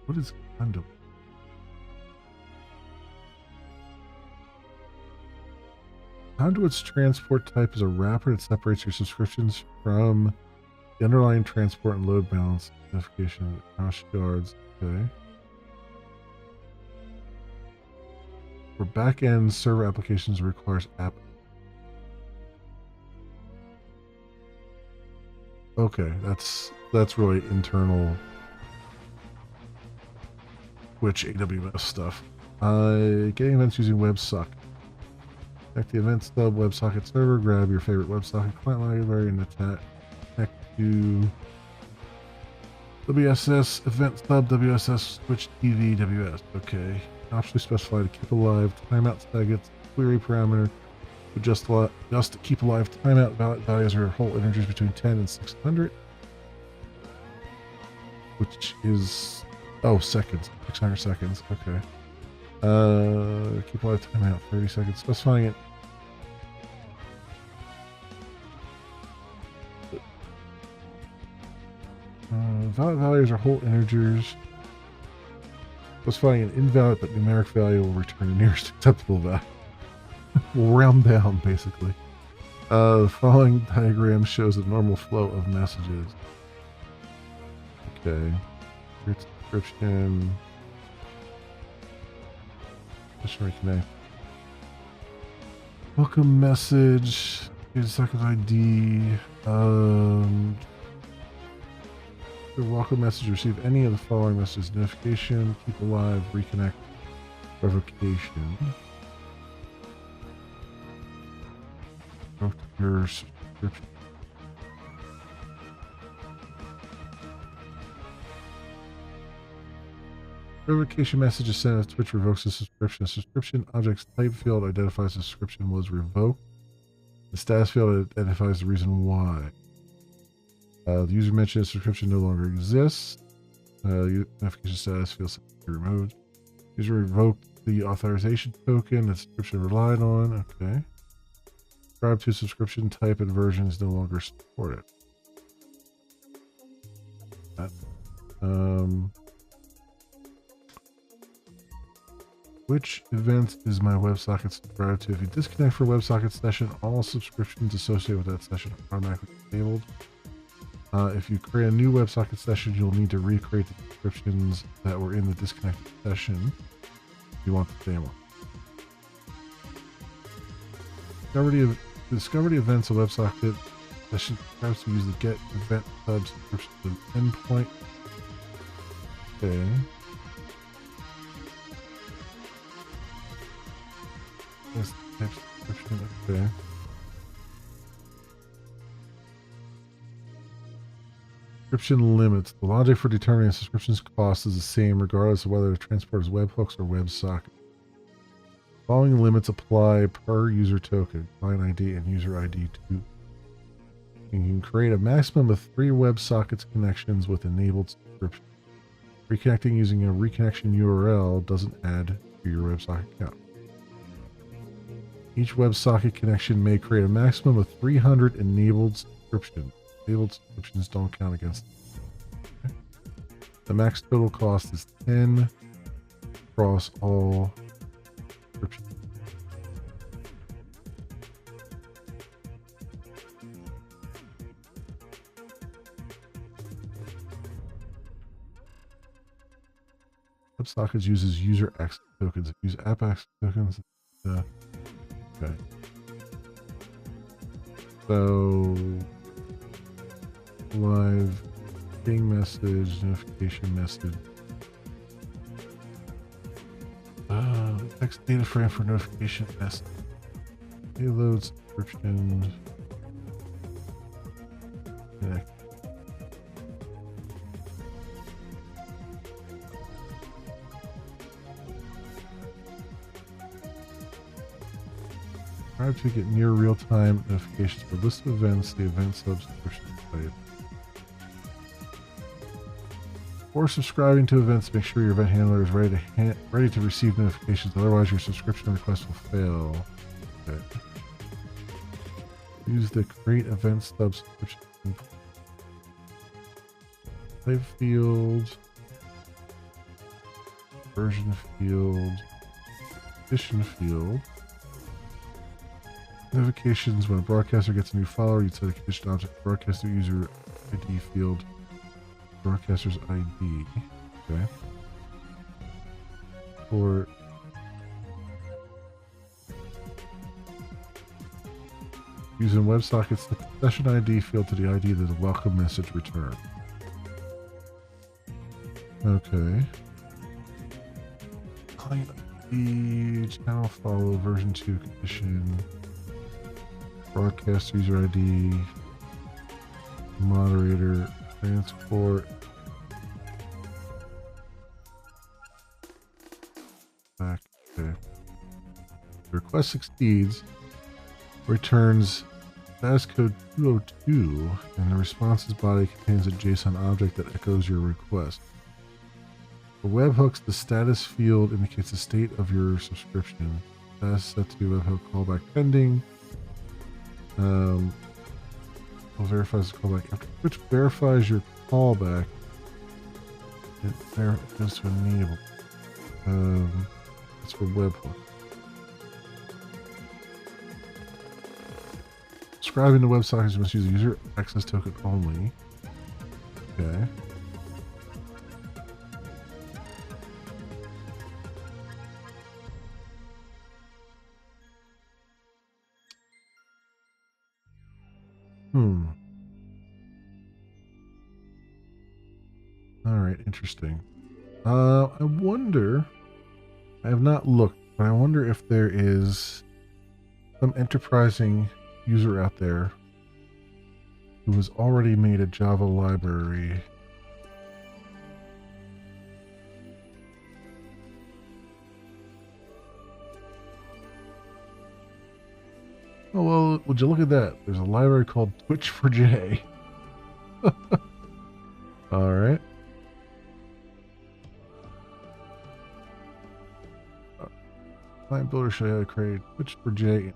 conduit? Conduit's transport type is a wrapper that separates your subscriptions from the underlying transport and load balance notification. Hash yards. Okay. For back-end server applications, it requires app. Okay, that's really internal Twitch AWS stuff. Getting events using WebSocket. Connect the event stub WebSocket server. Grab your favorite WebSocket client library and connect to WSS event stub WSS Twitch TV WS. Okay. Optionally specify to keep alive timeout seconds query parameter. Just keep alive timeout values or hold integers between 10 and 600, which is seconds, 600 seconds. Okay. Keep alive timeout 30 seconds. Specifying it. Valid values are whole integers. Specifying an invalid but numeric value will return the nearest acceptable value. We'll round down, basically. The following diagram shows the normal flow of messages. Okay. Here's description. Reconnect. Welcome message. Here's second ID. The welcome message. Receive any of the following messages: notification, keep alive, reconnect, revocation. Your subscription. Revocation message is sent if Twitch revokes the subscription. The subscription object's type field identifies the subscription was revoked. The status field identifies the reason why. The user mentioned the subscription no longer exists. Notification status field removed. User revoked the authorization token the subscription relied on. Okay. Subscribe to subscription type and version is no longer supported. Which event is my WebSocket subscribed to? If you disconnect for WebSocket session, all subscriptions associated with that session are automatically disabled. If you create a new WebSocket session, you'll need to recreate the subscriptions that were in the disconnected session if you want to stay on. Discover the events of WebSocket session subscribes to use the get event sub subscription endpoint. Okay. Subscription. Okay. Subscription limits. The logic for determining a subscription's cost is the same regardless of whether the transport is webhooks or WebSocket. Following limits apply per user token, client ID and user ID 2. You can create a maximum of 3 WebSockets connections with enabled subscription. Reconnecting using a reconnection URL doesn't add to your WebSocket account. Each WebSocket connection may create a maximum of 300 enabled subscriptions. Enabled subscriptions don't count against them. Okay. The max total cost is 10 across all subscriptions. WebSockets uses user access tokens. If you use app access tokens, okay. So live ping message, notification message. Text data frame for notification message. Payload subscription. Connect. Subscribe to get near real-time notifications for list of events, the event subscription type. Before subscribing to events, make sure your event handler is ready to receive notifications. Otherwise, your subscription request will fail. Okay. Use the create event stub subscription. Live field, version field, edition field. Notifications when a broadcaster gets a new follower, you set a condition object broadcaster user ID field. Broadcaster's ID. Okay. Or using WebSockets, set the session ID field to the ID that the welcome message returned. Okay. Client ID, channel follow, version 2 condition, broadcast user ID, moderator, transport, back. Okay. The request succeeds, returns status code 202, and the response's body contains a JSON object that echoes your request. For webhooks, the status field indicates the state of your subscription. Status set to webhook callback pending. Verifies the callback. After which verifies your callback, it goes to enable. That's for webhook. Subscribing to WebSockets must use a user access token only. Okay. Alright, interesting. I wonder, I have not looked, but I wonder if there is some enterprising user out there who has already made a Java library Oh, well, would you look at that? There's a library called Twitch4j. Alright. Client builder show you how to create Twitch4j.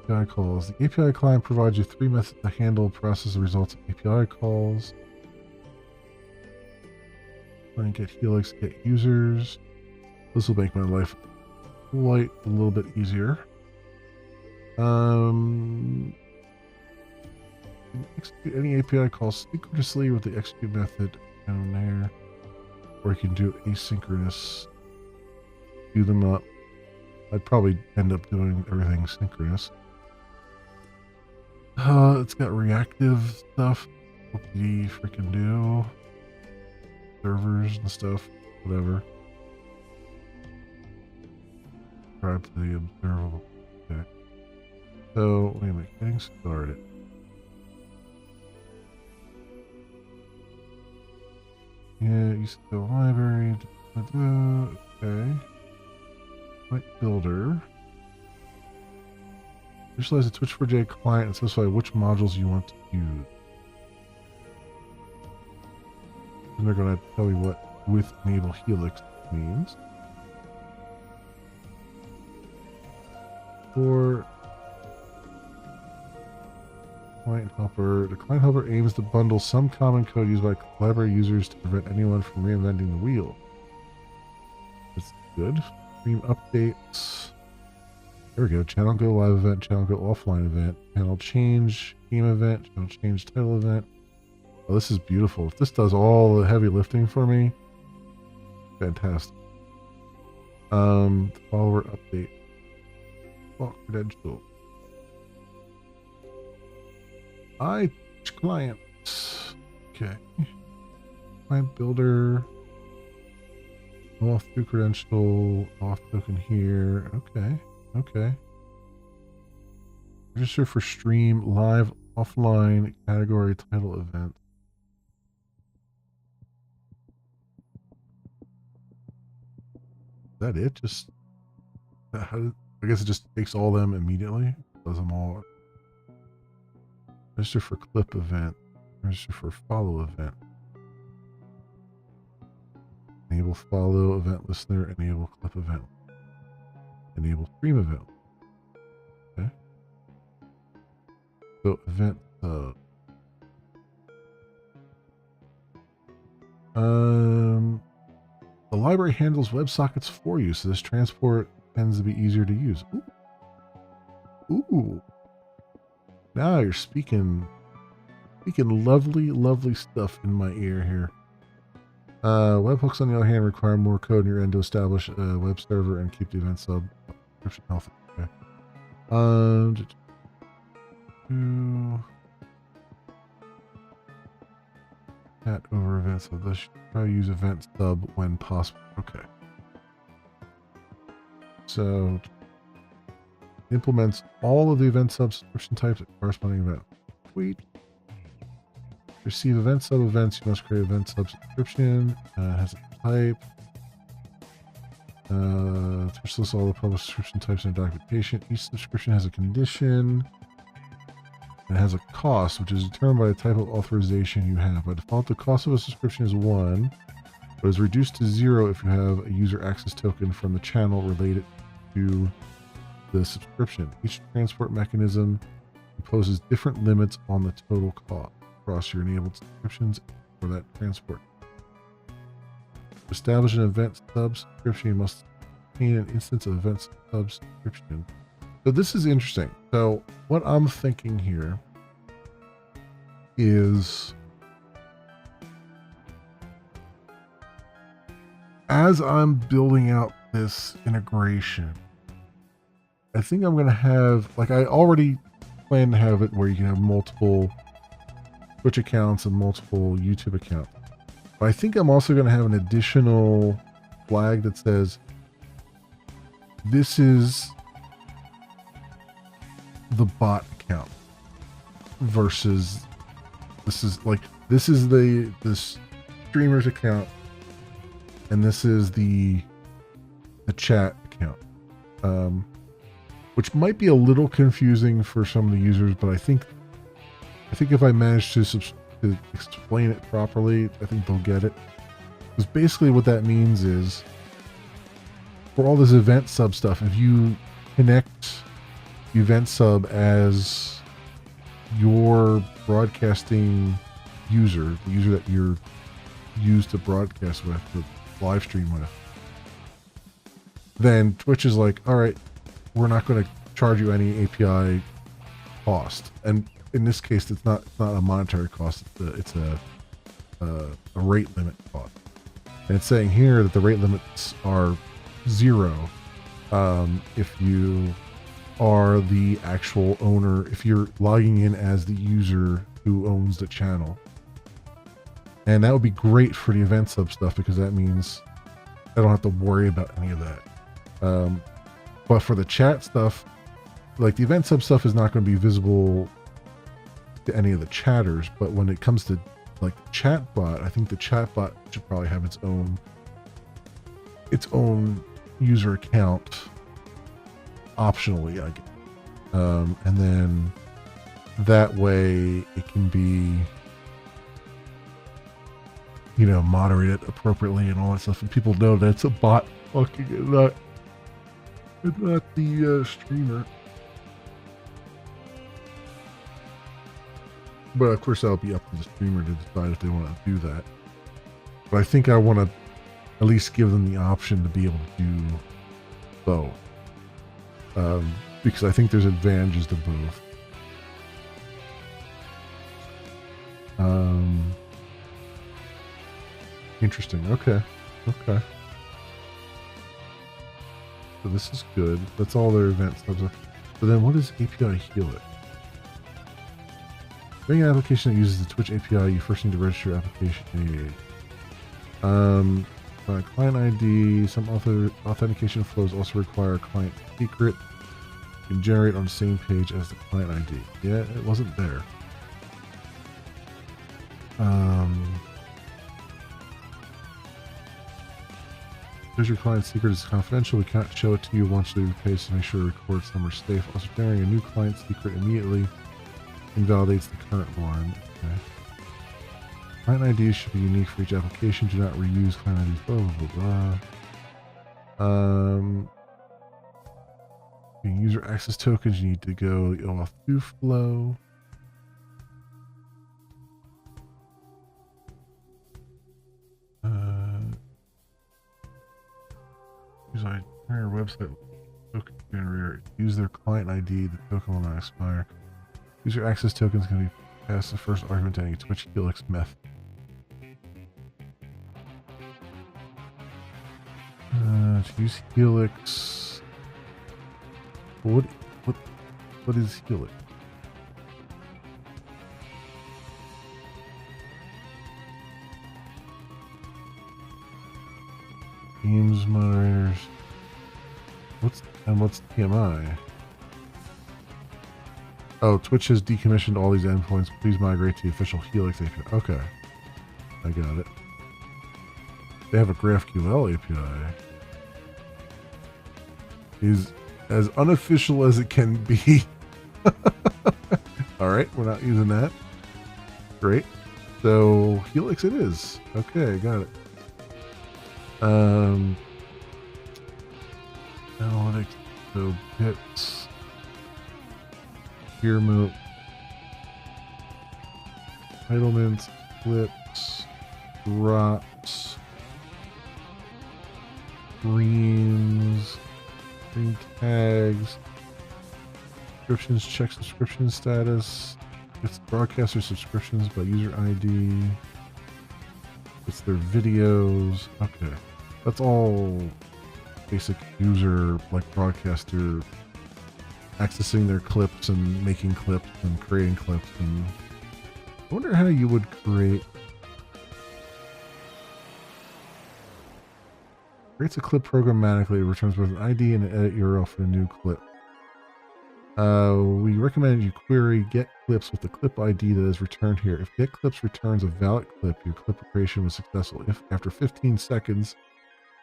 API calls. The API client provides you 3 methods to handle process the results of API calls. Client get Helix, get users. This will make my life a little bit easier. Execute any API calls synchronously with the execute method down there, or you can do asynchronous. Do them up. I'd probably end up doing everything synchronous. It's got reactive stuff. What the freaking do? Servers and stuff, whatever. Subscribe to the observable. Okay. So, wait a minute, getting started. Yeah, you see the library. Okay. Client builder. Visualize the Twitch4j client and specify which modules you want to use. And they're going to tell you what with enable Helix means. For client helper, the client helper aims to bundle some common code used by library users to prevent anyone from reinventing the wheel. That's good. Stream updates. There we go. Channel go live event, channel go offline event, channel change game event, channel change title event. Oh, this is beautiful. If this does all the heavy lifting for me, fantastic. Follower update. Lock credential. Client. Okay. Client builder. Off through credential. Off token here. Okay. Okay. Register for stream live offline category title event. Is that it? Just I guess it just takes all them immediately. does them all. Register for clip event. Register for follow event. Enable follow event listener. Enable clip event. Enable stream event. Okay. So event the library handles WebSockets for you, so this transport tends to be easier to use. Ooh. Ooh. Now you're speaking lovely, lovely stuff in my ear here. Webhooks, on the other hand, require more code on your end to establish a web server and keep the event subscription healthy. Okay. Chat over events. So let's try to use event sub when possible. Okay. So implements all of the event subscription types at corresponding event. Sweet. Receive event sub events. You must create event subscription. Has a type. Which lists all the public subscription types in the documentation. Each subscription has a condition. It has a cost, which is determined by the type of authorization you have. By default, the cost of a subscription is 1, but is reduced to 0 if you have a user access token from the channel related to the subscription. Each transport mechanism imposes different limits on the total cost across your enabled subscriptions for that transport. To establish an event subscription, you must obtain an instance of event subscription. So this is interesting. So what I'm thinking here is, as I'm building out this integration, I think I'm going to have, like, I already plan to have it where you can have multiple Twitch accounts and multiple YouTube accounts. But I think I'm also going to have an additional flag that says, this is the bot account versus this is the streamer's account, and this is the chat account, which might be a little confusing for some of the users, but I think if I manage to explain it properly, I think they'll get it. Because basically what that means is, for all this event sub stuff, if you connect event sub as your broadcasting user, the user that you're used to broadcast with, to live stream with, then Twitch is like, all right, we're not going to charge you any API cost. And in this case, it's not a monetary cost. It's a rate limit cost. And it's saying here that the rate limits are 0 if you are the actual owner, if you're logging in as the user who owns the channel. And that would be great for the event sub stuff, because that means I don't have to worry about any of that. But for the chat stuff, like, the event sub stuff is not going to be visible to any of the chatters, but when it comes to like chat bot, I think the chat bot should probably have its own user account optionally, I guess. And then that way it can be, you know, moderated appropriately and all that stuff, and people know that it's a bot fucking and not the streamer. But of course that'll be up to the streamer to decide if they want to do that. But I think I want to at least give them the option to be able to do both. Because I think there's advantages to both. Interesting. Okay. So this is good. That's all their event stuff. So then what is API Heal It? Being an application that uses the Twitch API, you first need to register your application. Client ID, some authentication flows also require a client secret. You can generate on the same page as the client ID. Yeah, it wasn't there. Because your client's secret is confidential, we can't show it to you once you leave the page to make sure the recorded number is safe. Also, generating a new client secret immediately invalidates the current one. Okay. Client IDs should be unique for each application. Do not reuse client IDs. Blah blah blah. User access tokens. You need to go the OAuth 2 flow. Use our website token generator. Use their client ID. The token will not expire. User access tokens can be passed the first argument to any Twitch Helix method. To use Helix. What is Helix? Games moderators. What's TMI? Oh, Twitch has decommissioned all these endpoints. Please migrate to the official Helix API. Okay, I got it. They have a GraphQL API. Is as unofficial as it can be. All right, we're not using that. Great. So Helix it is. Okay, got it. Analytics, so bits, gear mode, entitlements, clips, drops, streams, green tags, subscriptions, check subscription status. It's broadcaster subscriptions by user ID. It's their videos. Okay. That's all basic user, like broadcaster, accessing their clips and making clips and creating clips. And I wonder how you would creates a clip programmatically, returns both an ID and an edit URL for the new clip. We recommend you query get clips with the clip ID that is returned here. If get clips returns a valid clip, your clip creation was successful. If after 15 seconds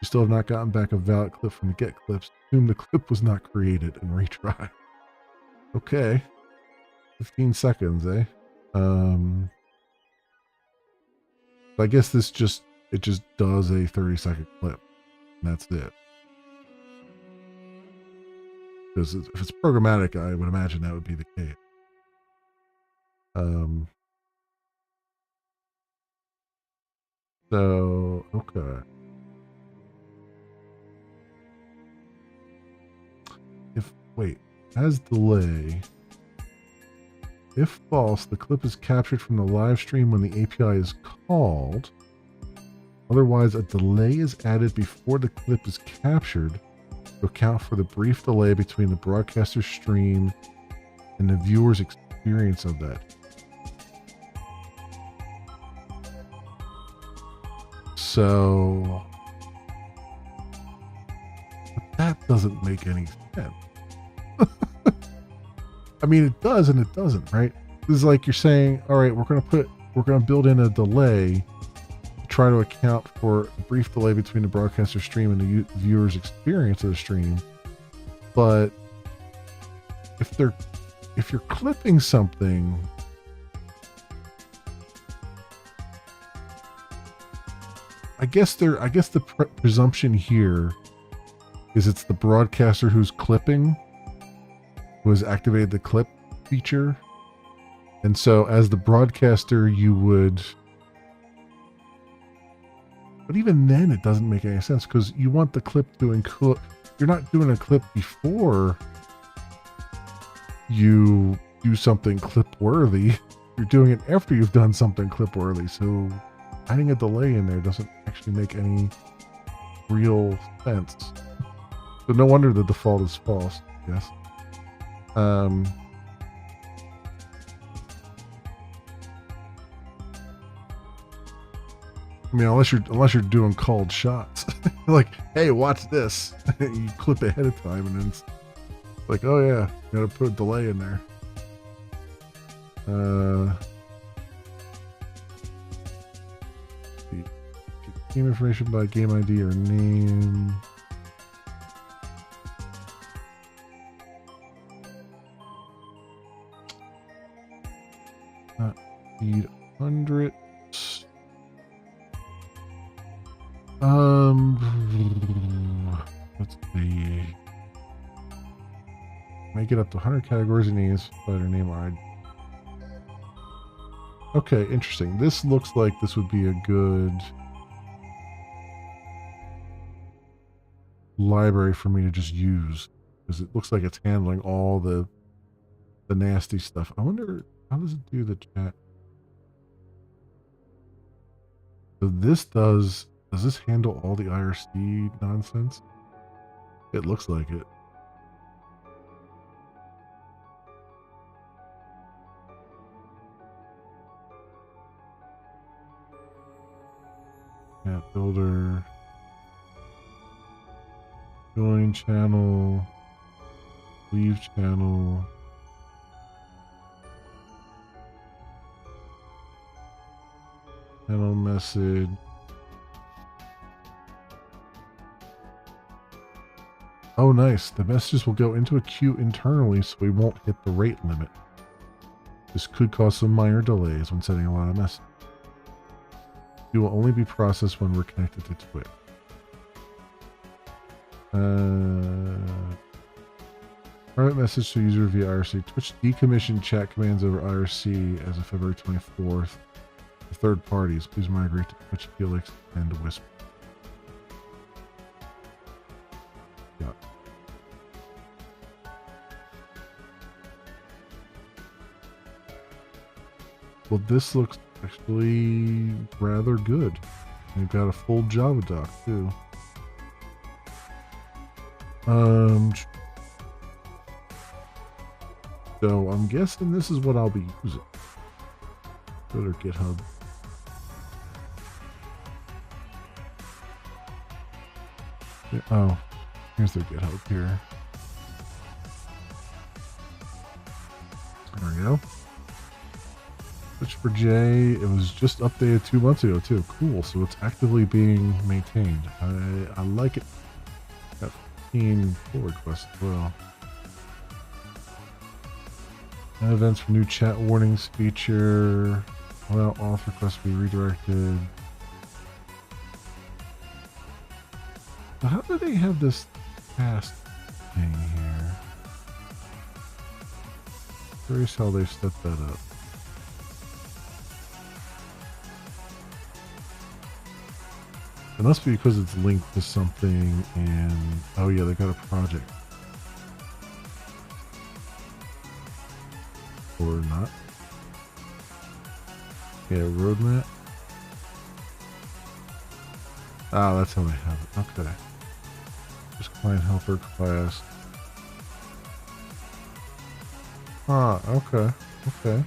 you still have not gotten back a valid clip from the get clips, assume the clip was not created and retry. Okay. 15 seconds, eh? I guess this just does a 30-second clip. And that's it. Because if it's programmatic, I would imagine that would be the case. So, okay. Has delay. If false, the clip is captured from the live stream when the API is called. Otherwise, a delay is added before the clip is captured to account for the brief delay between the broadcaster's stream and the viewer's experience of that. So, that doesn't make any sense. I mean, it does and it doesn't, right? This is like you're saying, all right, we're going to build in a delay to try to account for a brief delay between the broadcaster stream and the viewer's experience of the stream. But if you're clipping something, I guess the presumption here is it's the broadcaster who's clipping who has activated the clip feature. And so as the broadcaster, you would, but even then it doesn't make any sense because you want the clip to include, you're not doing a clip before you do something clip worthy. You're doing it after you've done something clip worthy. So adding a delay in there doesn't actually make any real sense. So no wonder the default is false, yes. I mean, unless you're doing called shots, like, hey, watch this. You clip ahead of time, and then it's like, oh yeah, you gotta put a delay in there. Game information by game ID or name. Not need 100. Let's see. Make it up to 100 categories and names, letter name or ID. Okay, interesting. This looks like this would be a good library for me to just use, because it looks like it's handling all the nasty stuff. I wonder, how does it do the chat? So this does this handle all the IRC nonsense? It looks like it. Yeah, builder. Join channel. Leave channel. Channel message. Oh, nice. The messages will go into a queue internally so we won't hit the rate limit. This could cause some minor delays when sending a lot of messages. It will only be processed when we're connected to Twitch. Private message to user via IRC. Twitch decommissioned chat commands over IRC as of February 24th. For third parties, please migrate to Twitch, Helix, and Whisper. Yeah. Well, this looks actually rather good. They've got a full Java doc too. So I'm guessing this is what I'll be using. Go to GitHub. Yeah, oh, here's their GitHub here. There we go. Switch for J. It was just updated 2 months ago too. Cool. So it's actively being maintained. I like it. Got 15 pull requests as well. And events for new chat warnings feature. Allow auth requests to be redirected. So how do they have this task thing here? Curious how they set that up. It must be because it's linked to something and oh yeah, they got a project. Or not. Yeah, roadmap. Ah, that's how they have it. Okay. Just client helper class. Ah, okay. Okay.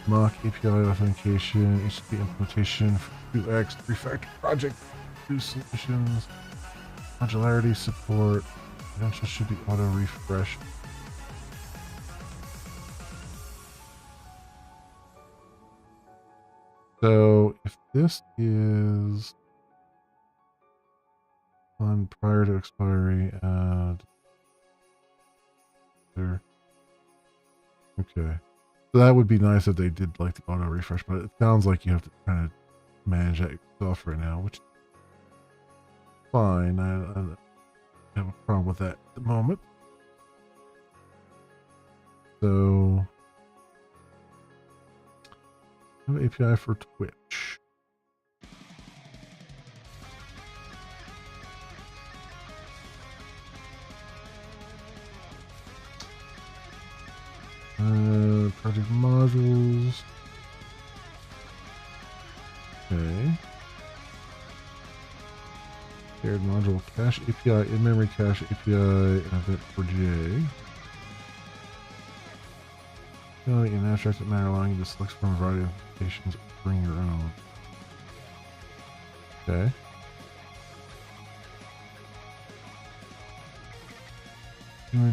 Mock API authentication, HTTP implementation for 2x, 3-factor project, 2 solutions, modularity support, credentials should be auto refreshed. So if this is on prior to expiry, okay. So that would be nice if they did like the auto refresh, but it sounds like you have to kind of manage that yourself right now, which is fine. I don't have a problem with that at the moment. So I have an API for Twitch. Project modules. Okay. Shared module cache API, in-memory cache API, and event for J. In an abstracted manner, allowing you to select from a variety of applications, bring your own. Okay.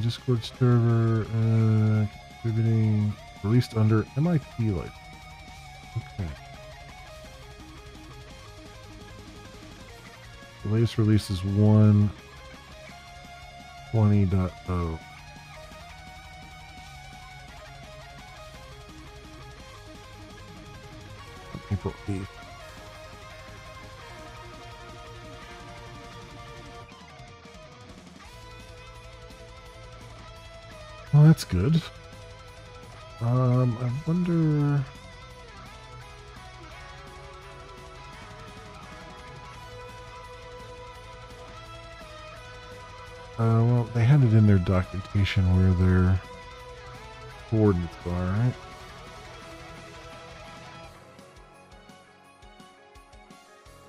Discord server, contributing, released under MIT license. Okay. The latest release is 1.20.0. April 8th. Well, that's good. I wonder. Well, they had it in their documentation where their coordinates are, right?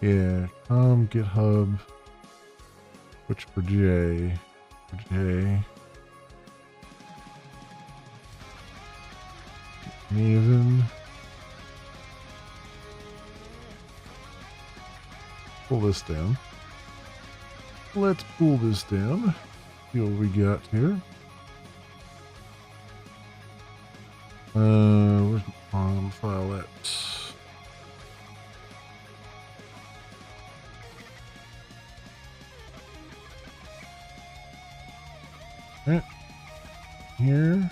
Yeah, GitHub, which for J, Maven. Pull this down. Let's pull this down. See what we got here. Where's my file at? Right here.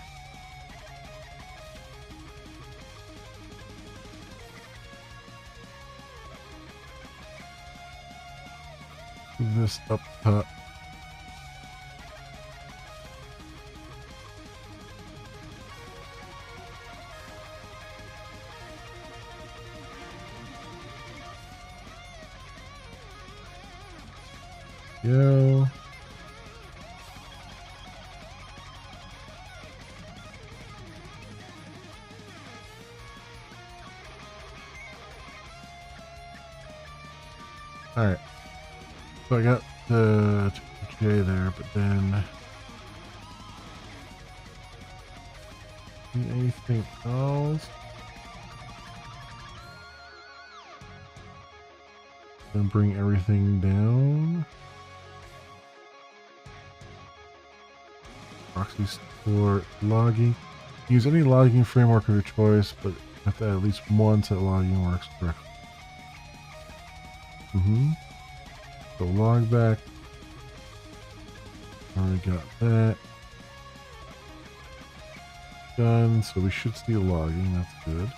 Move this up top. Go. All right. So I got the J there, but then anything else? Then bring everything down. Proxy support logging. Use any logging framework of your choice, but have to at least once that logging works correctly. So log back. Already got that. Done. So we should see logging. That's good.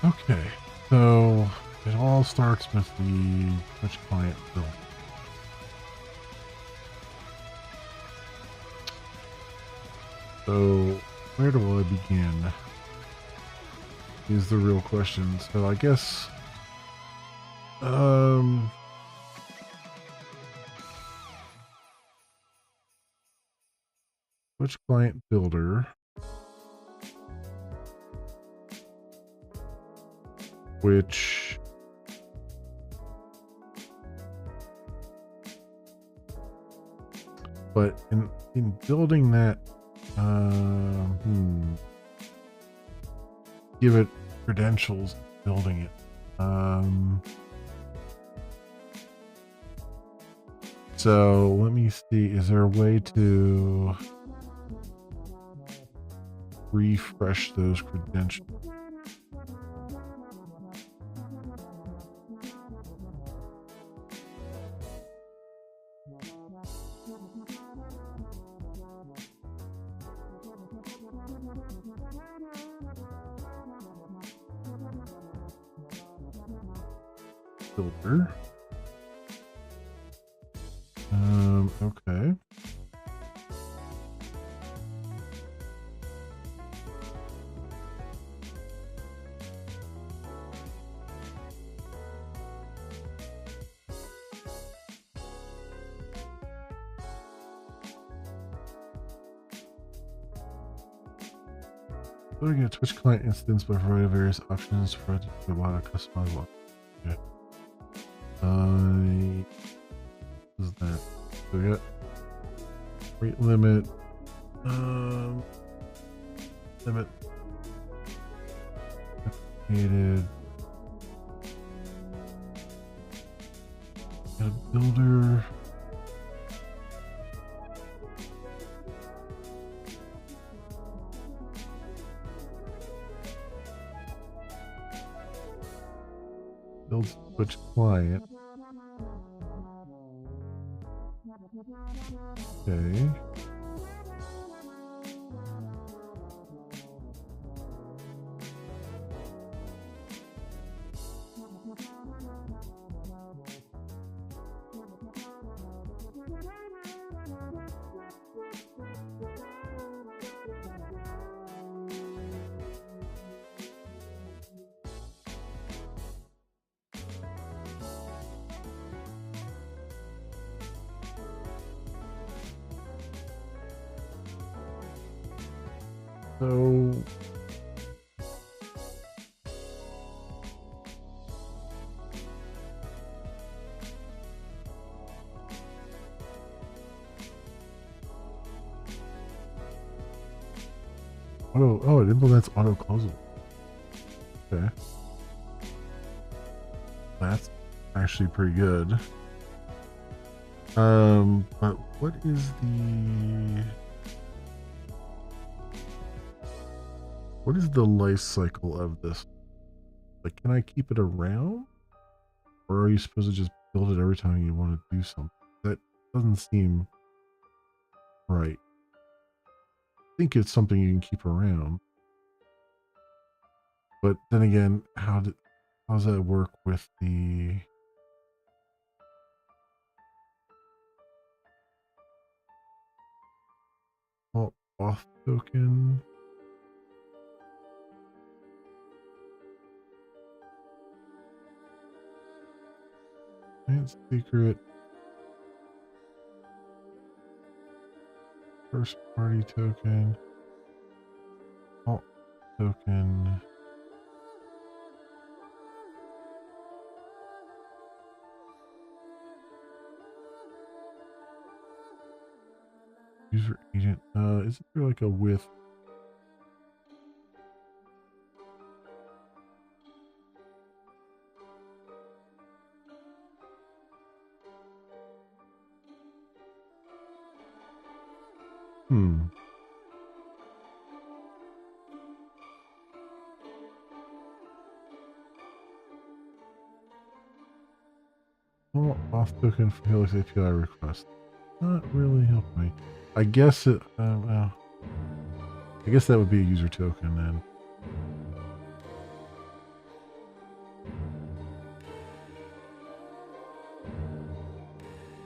Okay, so it all starts with the Twitch client build. So where do I begin? Is the real question. So I guess Twitch client builder, which but in building that, give it credentials building it. So let me see, is there a way to refresh those credentials? Filter. Okay. Loading a Twitch client instance by providing various options for a lot of customizable. Okay. What is that? So we got rate limit, limit activated, A builder. Build switch client. Okay. So oh, it implements auto closable. Okay. That's actually pretty good. But what is the life cycle of this? Like, can I keep it around? Or are you supposed to just build it every time you want to do something? That doesn't seem right. I think it's something you can keep around. But then again, how does that work with the auth token? Client secret. First party token. Alt token. User agent. Isn't there like a with? Oh, auth token for Helix API request. Not really helping me. I guess it. Well, I guess that would be a user token then.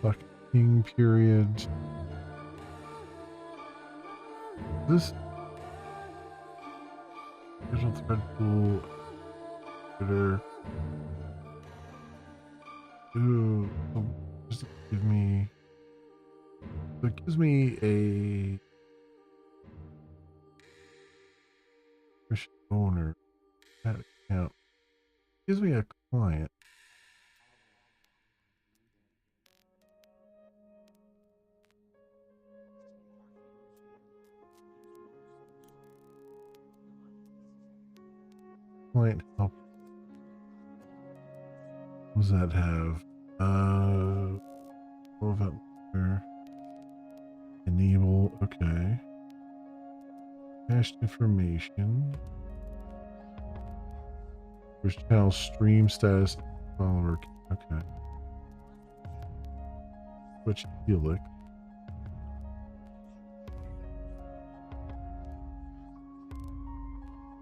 Fucking period. This original thread pool. Twitter. Ooh, just give me. So it gives me a permission owner. That account gives me a client. Client help. What does that have? What about there? Enable. Okay. Cached information. There's channel stream status follower. Okay. Switch Helix.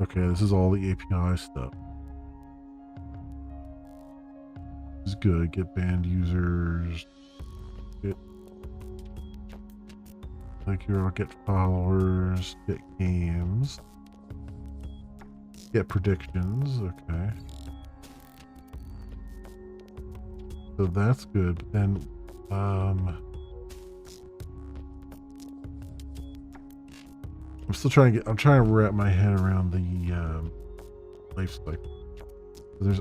Okay, this is all the API stuff. This is good. Get banned users. Get followers. Get games. Get predictions. Okay. So that's good. But then, I'm still trying to I'm trying to wrap my head around the life cycle. So there's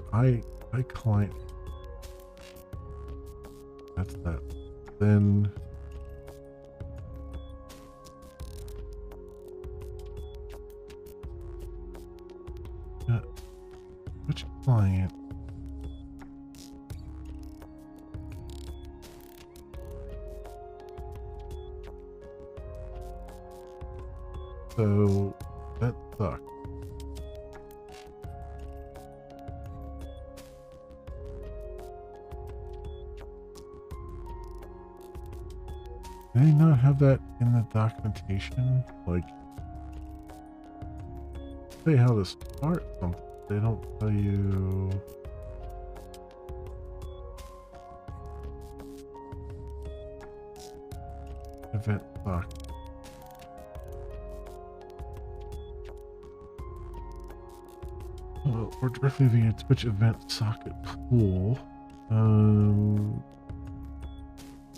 iClient. That's that. Then which client? So that sucks. Do they not have that in the documentation? Like, say how to start something. They don't tell you. Event socket. Or directly via Twitch event socket pool.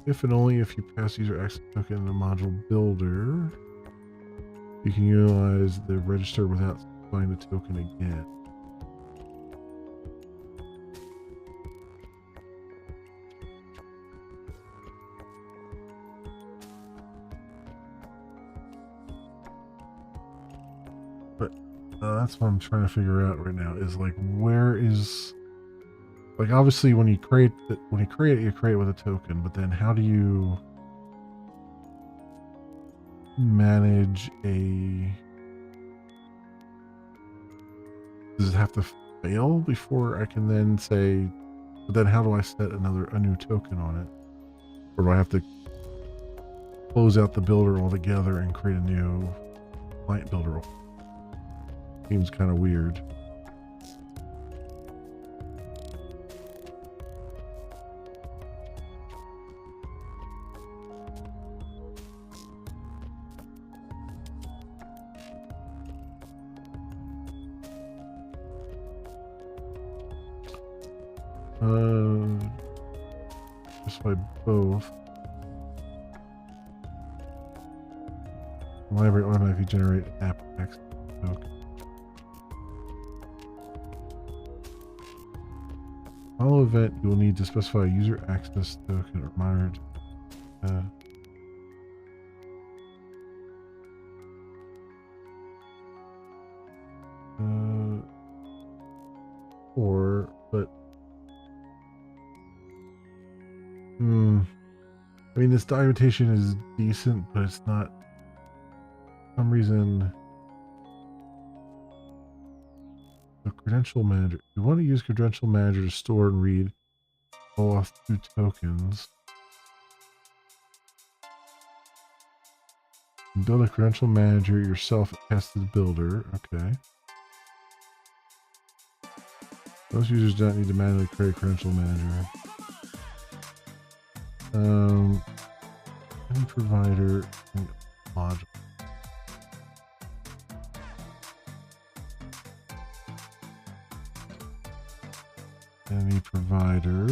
If and only if you pass user access token in the module builder, you can utilize the register without specifying the token again. But that's what I'm trying to figure out right now is like, where is, like, obviously when you create it, you create it with a token, but then how do you manage a, does it have to fail before I can then say, but then how do I set a new token on it? Or do I have to close out the builder altogether and create a new client builder? Seems kind of weird. Just by both. Library automatically generate app access token. Follow event, you will need to specify a user access token or monitored. But I mean, this documentation is decent, but it's not, for some reason. The credential manager. You want to use credential manager to store and read OAuth 2 tokens. Build a credential manager yourself at Tested Builder. Okay. Most users don't need to manually create a credential manager. Any provider module. Any provider.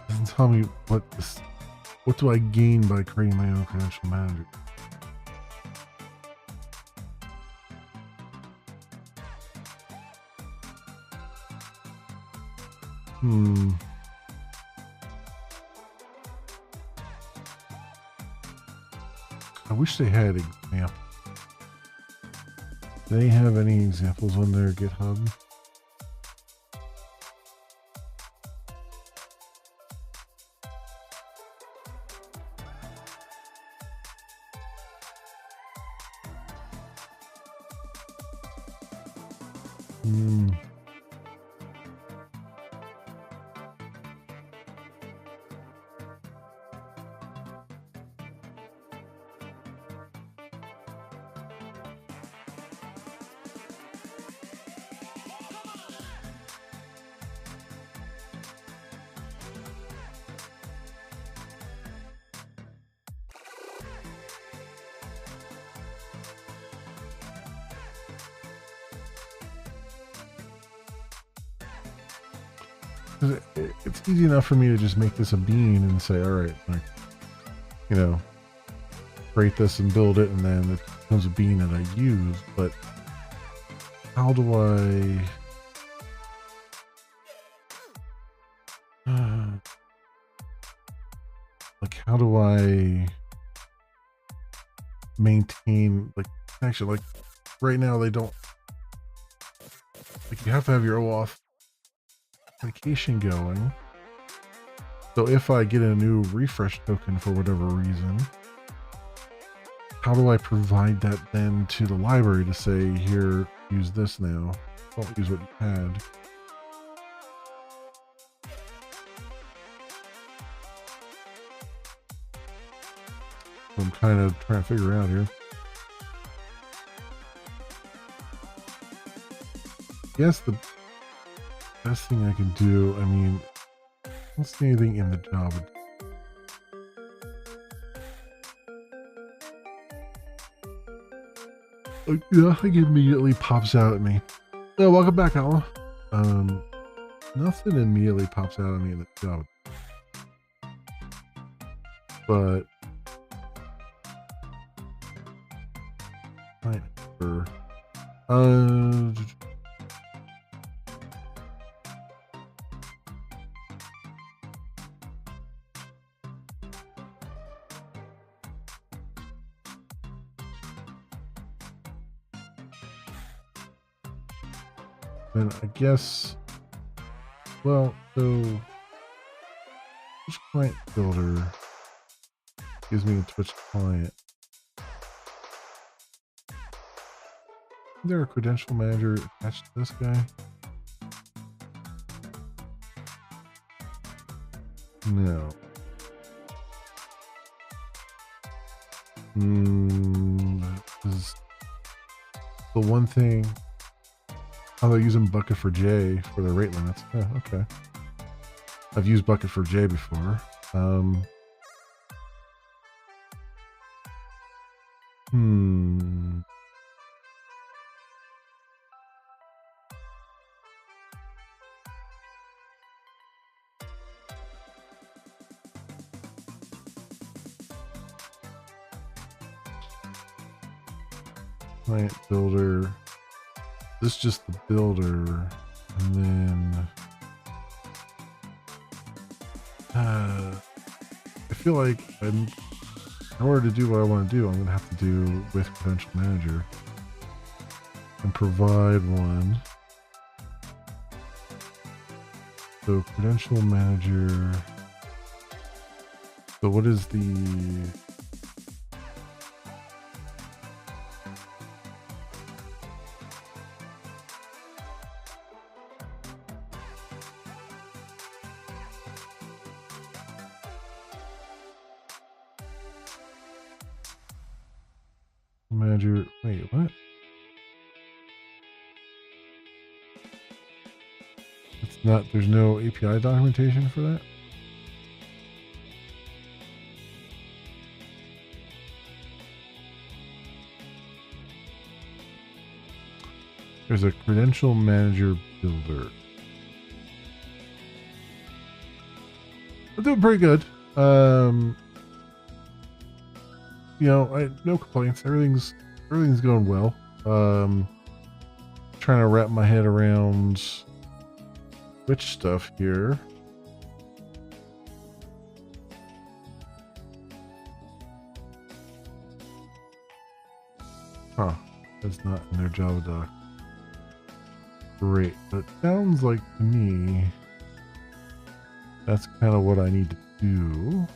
Doesn't tell me what do I gain by creating my own credential manager. I wish they had examples. Do they have any examples on their GitHub? It's easy enough for me to just make this a bean and say, all right, like, you know, create this and build it, and then it becomes a bean that I use. But how do I like, how do I maintain, like, actually, like, right now they don't, like, you have to have your OAuth application going, So if I get a new refresh token for whatever reason, how do I provide that then to the library to say, here, use this now? Don't use what you had. I'm kind of trying to figure out here. Yes, the best thing I can do, I mean, I don't see anything in the job. Nothing immediately pops out at me. Yeah, welcome back, Ella. Nothing immediately pops out at me in the job. But then I guess, well, so Twitch client builder gives me a Twitch client. Is there a credential manager attached to this guy? No. This is the one thing. Oh, they're using Bucket for J for their rate limits. Yeah, okay. I've used Bucket for J before. Client builder. This is just the builder, and then I feel like in order to do what I want to do, I'm going to have to do with credential manager and provide one. So credential manager. So what is the manager? Wait, what? It's not, there's no API documentation for that? There's a credential manager builder. I'm doing pretty good. You know, no complaints. Everything's going well. Trying to wrap my head around which stuff here. Huh. That's not in their Java doc. Great. But it sounds like to me that's kind of what I need to do.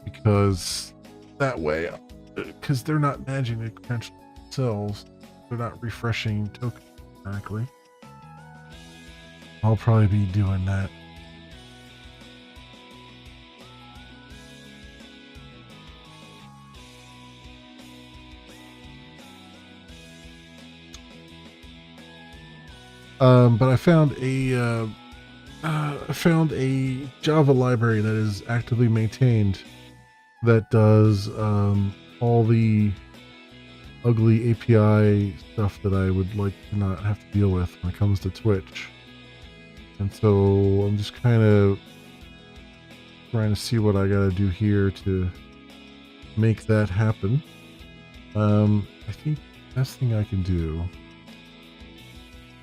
Because that way, because they're not managing the credentials themselves, they're not refreshing tokens correctly. I'll probably be doing that. But I found a Java library that is actively maintained that does all the ugly API stuff that I would like to not have to deal with when it comes to Twitch. And so I'm just kind of trying to see what I gotta do here to make that happen. I think the best thing I can do,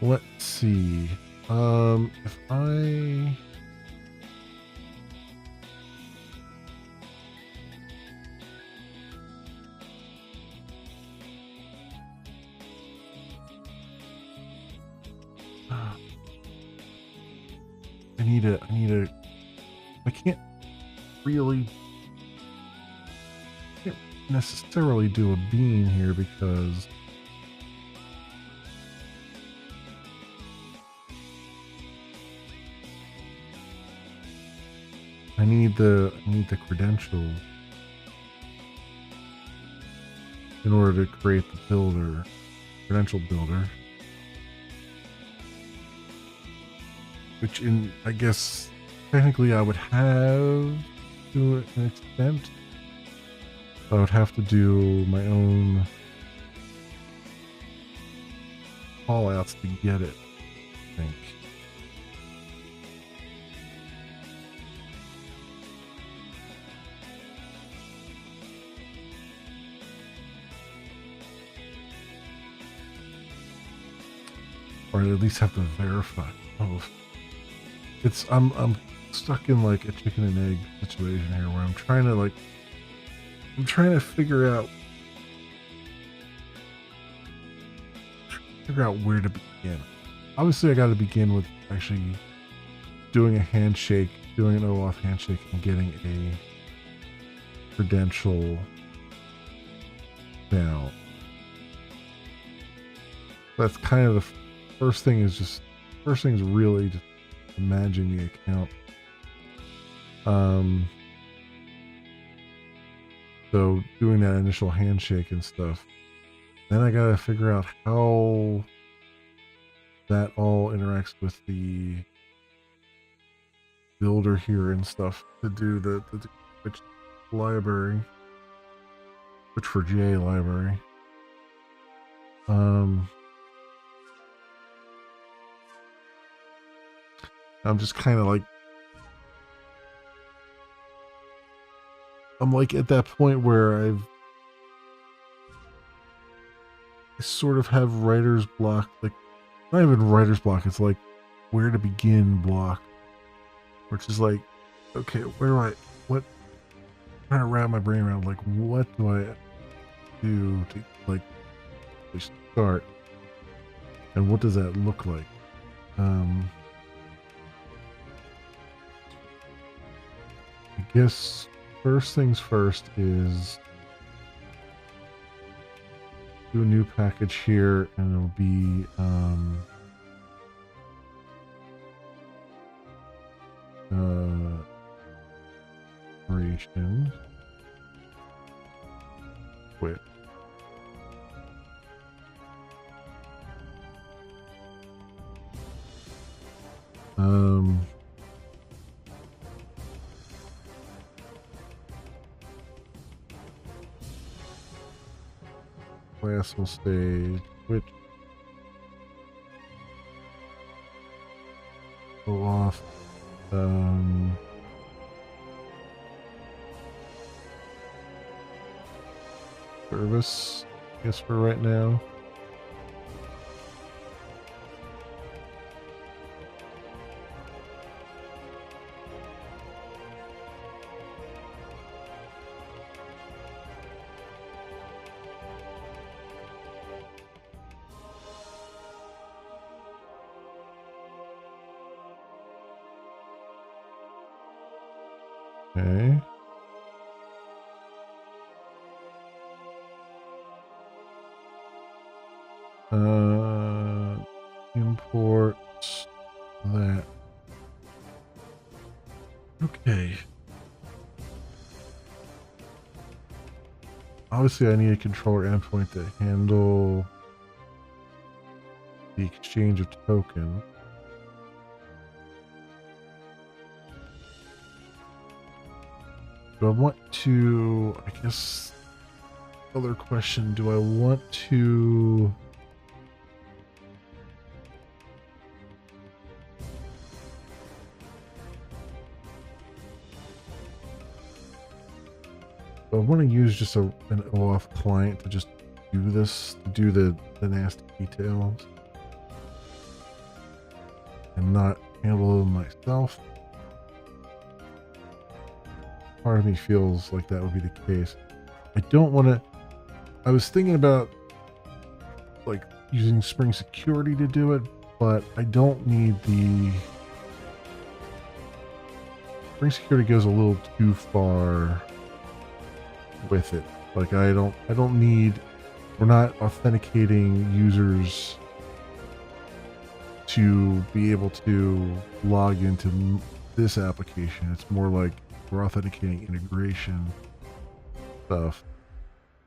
let's see, if I I can't really, can't necessarily do a beam here because I need the credentials in order to create the builder, credential builder. Which I guess technically I would have to an extent. I would have to do my own call outs to get it, I think. Or at least have to verify. Oh, I'm stuck in like a chicken and egg situation here where I'm trying to figure out where to begin. Obviously I got to begin with actually doing a handshake, doing an OAuth handshake and getting a credential down. That's kind of the first thing is really just managing the account. So doing that initial handshake and stuff. Then I gotta figure out how that all interacts with the builder here and stuff to do the Twitch library, Twitch4j library. I'm just kind of like, I'm like at that point where I sort of have writer's block, like not even writer's block, it's like where to begin block, which is like, okay, what trying to wrap my brain around, like what do I do to like start, and what does that look like? I guess first things first is do a new package here, and it'll be operations quit. Class will stay Twitch. Go off. Service, I guess for right now. Okay. Import that. Okay. Obviously, I need a controller endpoint to handle the exchange of token. Do I want to, I guess, other question, do I want to use just an OAuth client to just do this, to do the nasty details and not handle them myself? Part of me feels like that would be the case. I don't want to. I was thinking about like using Spring Security to do it, but I don't need the Ring security goes a little too far with it. Like I don't need, we're not authenticating users to be able to log into this application. It's more like we're authenticating integration stuff.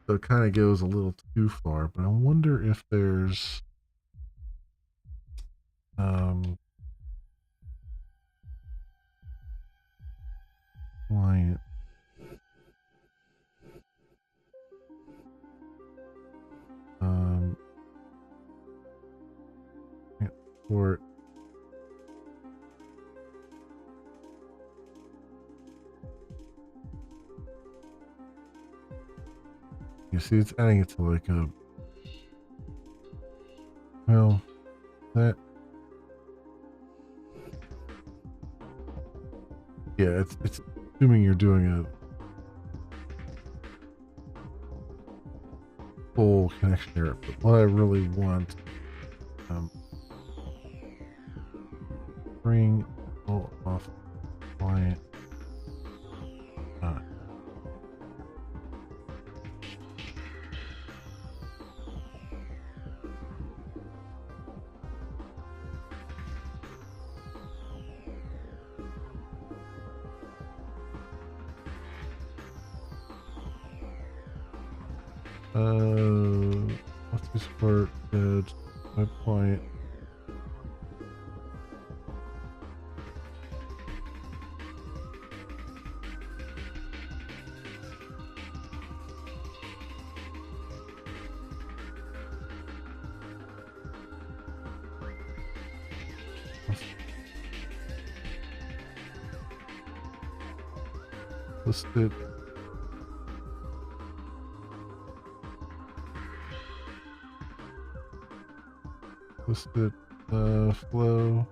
So it kind of goes a little too far, but I wonder if there's client for you see it's adding it to like a, well, that, yeah, it's assuming you're doing a full connection error, but what I really want, bring off client. What's this part? My client. Listed. Listed flow.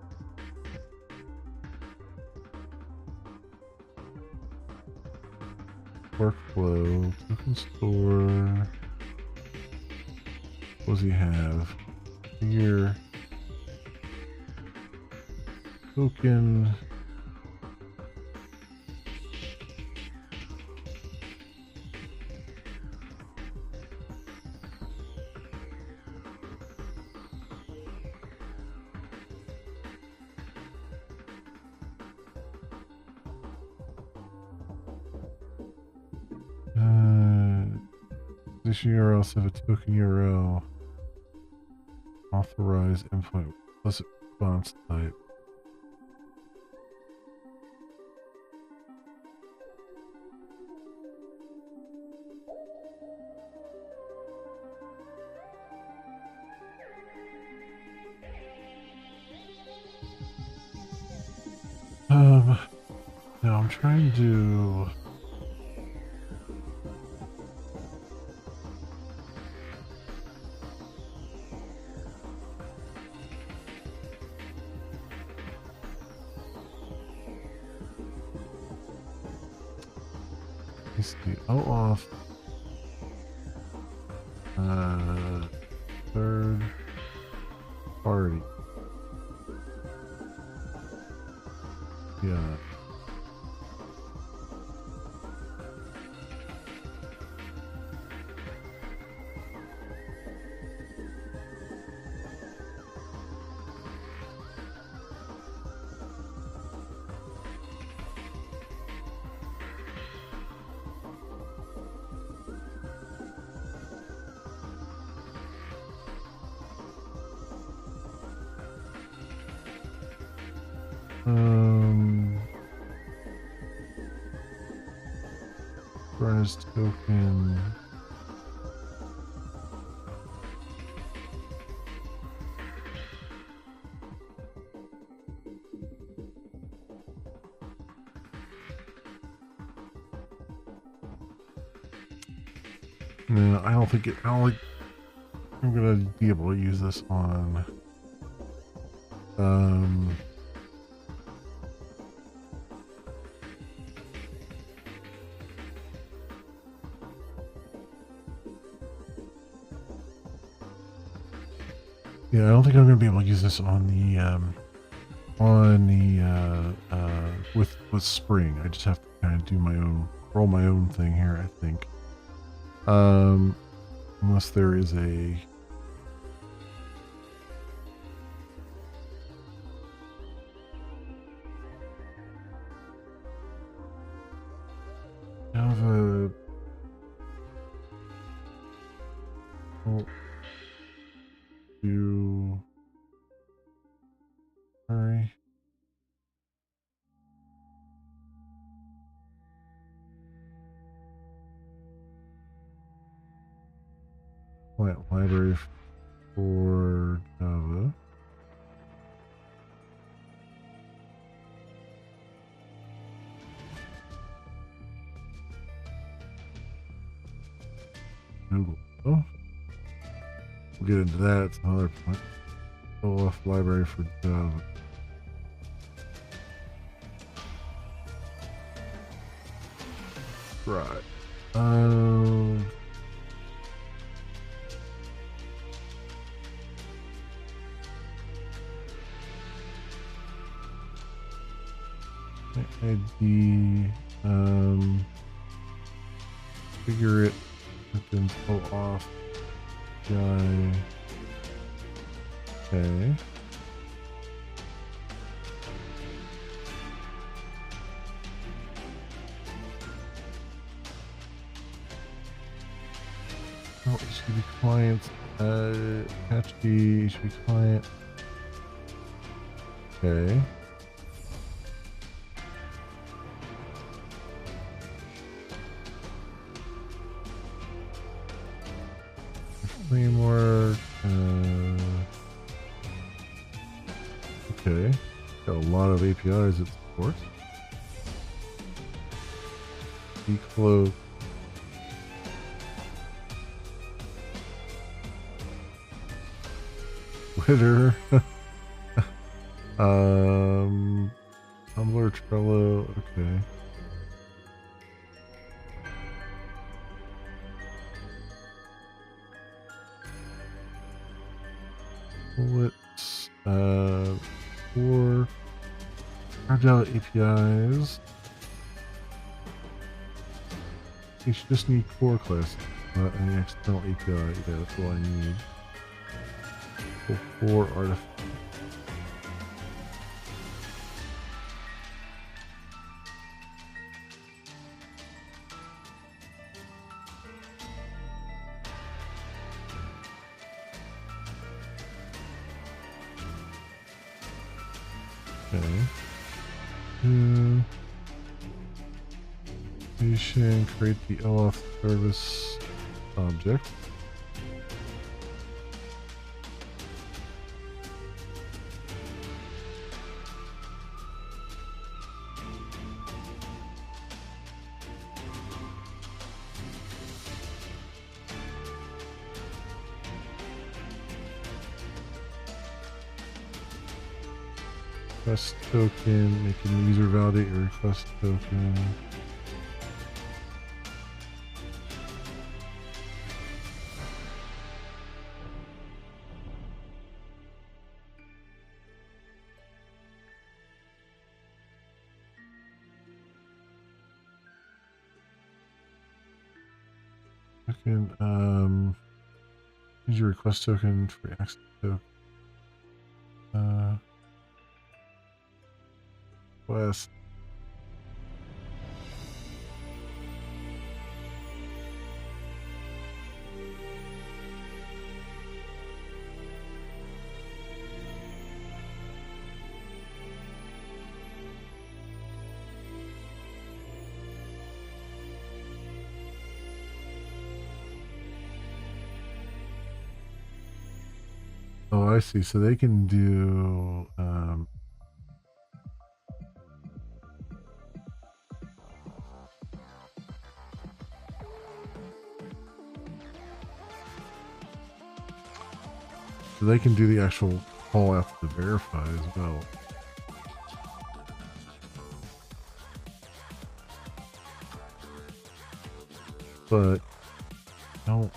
Workflow. Token store. What does he have? Here. Token. Position URL, set a token URL. Authorize endpoint. Plus response type. Now I'm trying to. Let's see. OAuth. Third party. Yeah. First token. No, I don't think it. I don't think I'm gonna be able to use this on. Yeah, I don't think I'm gonna be able to use this on the with with Spring. I just have to kind of do my own, roll my own thing here, I think. Unless there is a Java. Oh, do sorry. Plant library for Java. Google. Oh, we'll get into that at some other point. OF library for Java. Right. ID, figure it, and pull off guy. Okay. Oh, HTTP client, Apache HTTP client. Okay. Framework. Okay. Got a lot of APIs it supports. Decloak. Twitter. Tumblr, Trello. Okay. Bullets. For our Java APIs. You should just need core class, not any external API. Yeah, that's all I need. For artifact. Okay. Station, create the LF service object. Request token, make a user validate your request token. Token, use your request token for access token. Request. Oh, I see. So they can do so they can do the actual call after the verify as well. But don't.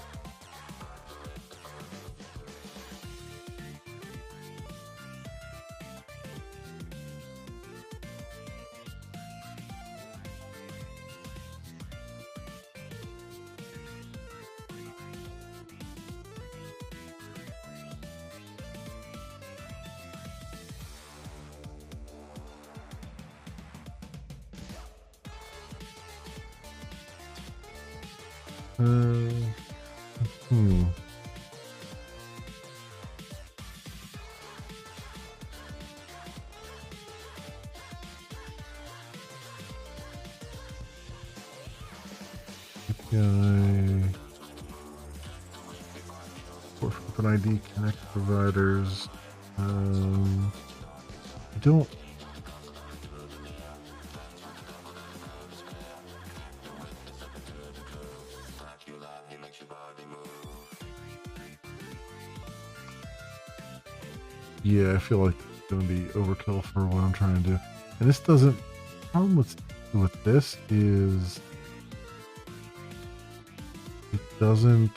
Hmm. API. For OpenID Connect providers. I don't. Yeah, I feel like it's going to be overkill for what I'm trying to do. And this doesn't. The problem with this is it doesn't.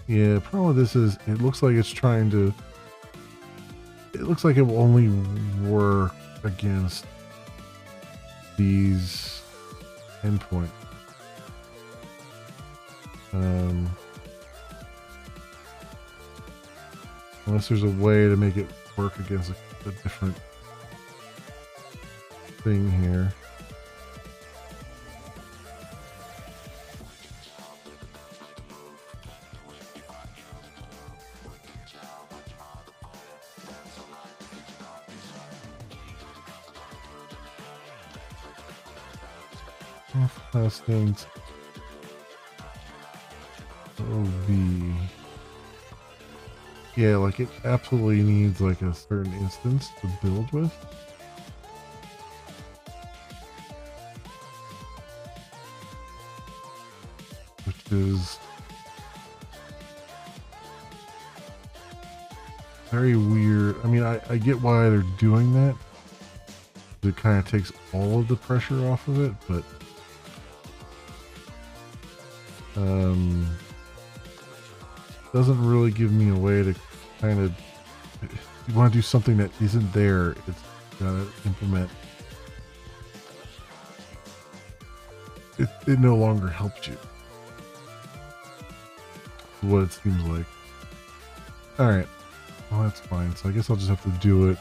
Yeah, the problem with this is it looks like it's trying to. It looks like it will only work against these endpoints. Unless there's a way to make it work against a different thing here. Constant OV. Yeah, like it absolutely needs like a certain instance to build with. Which is very weird. I mean, I get why they're doing that. It kind of takes all of the pressure off of it, but doesn't really give me a way to kind of, if you want to do something that isn't there, it's gotta implement. It no longer helps you. What it seems like. Alright. Well, that's fine. So I guess I'll just have to do it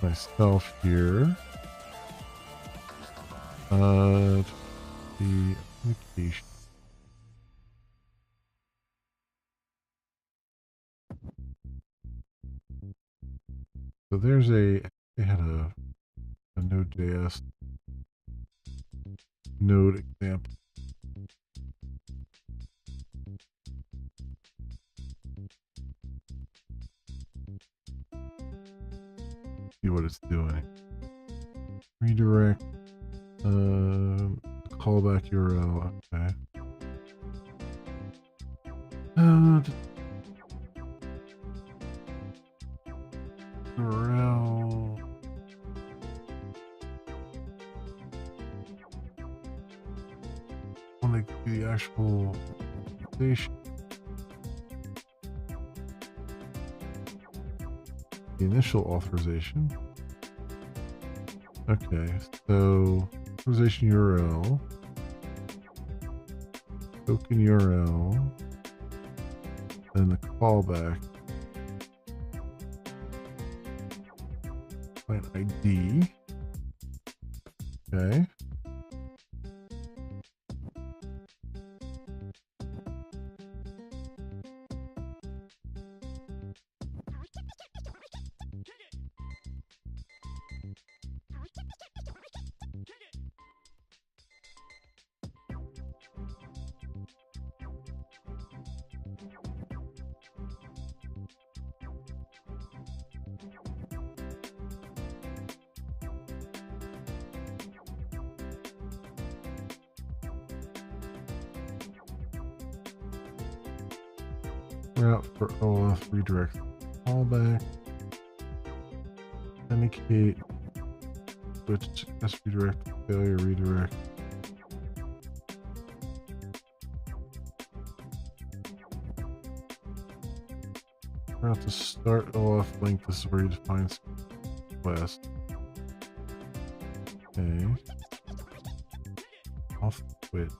myself here. The application. So there's they had a Node.js node example. See what it's doing. Redirect. Callback URL. Okay. URL. Want to do the actual station. The initial authorization. Okay, so authorization URL, token URL, and the callback. Client ID. Okay. Route for OAuth redirect callback. Authenticate. Switch S redirect failure redirect. Route to start OAuth link. This is where you define request. Okay. Off quit.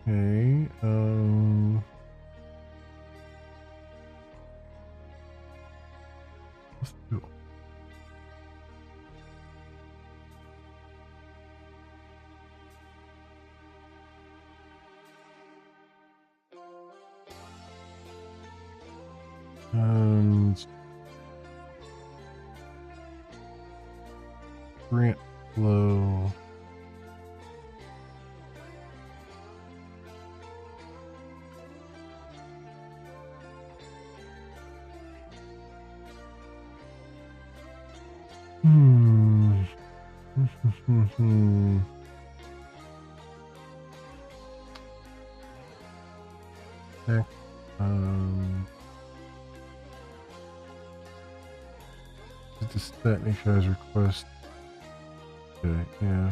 Okay. Let's do. And grant flow. Okay. Just that make sure I request. Okay, yeah.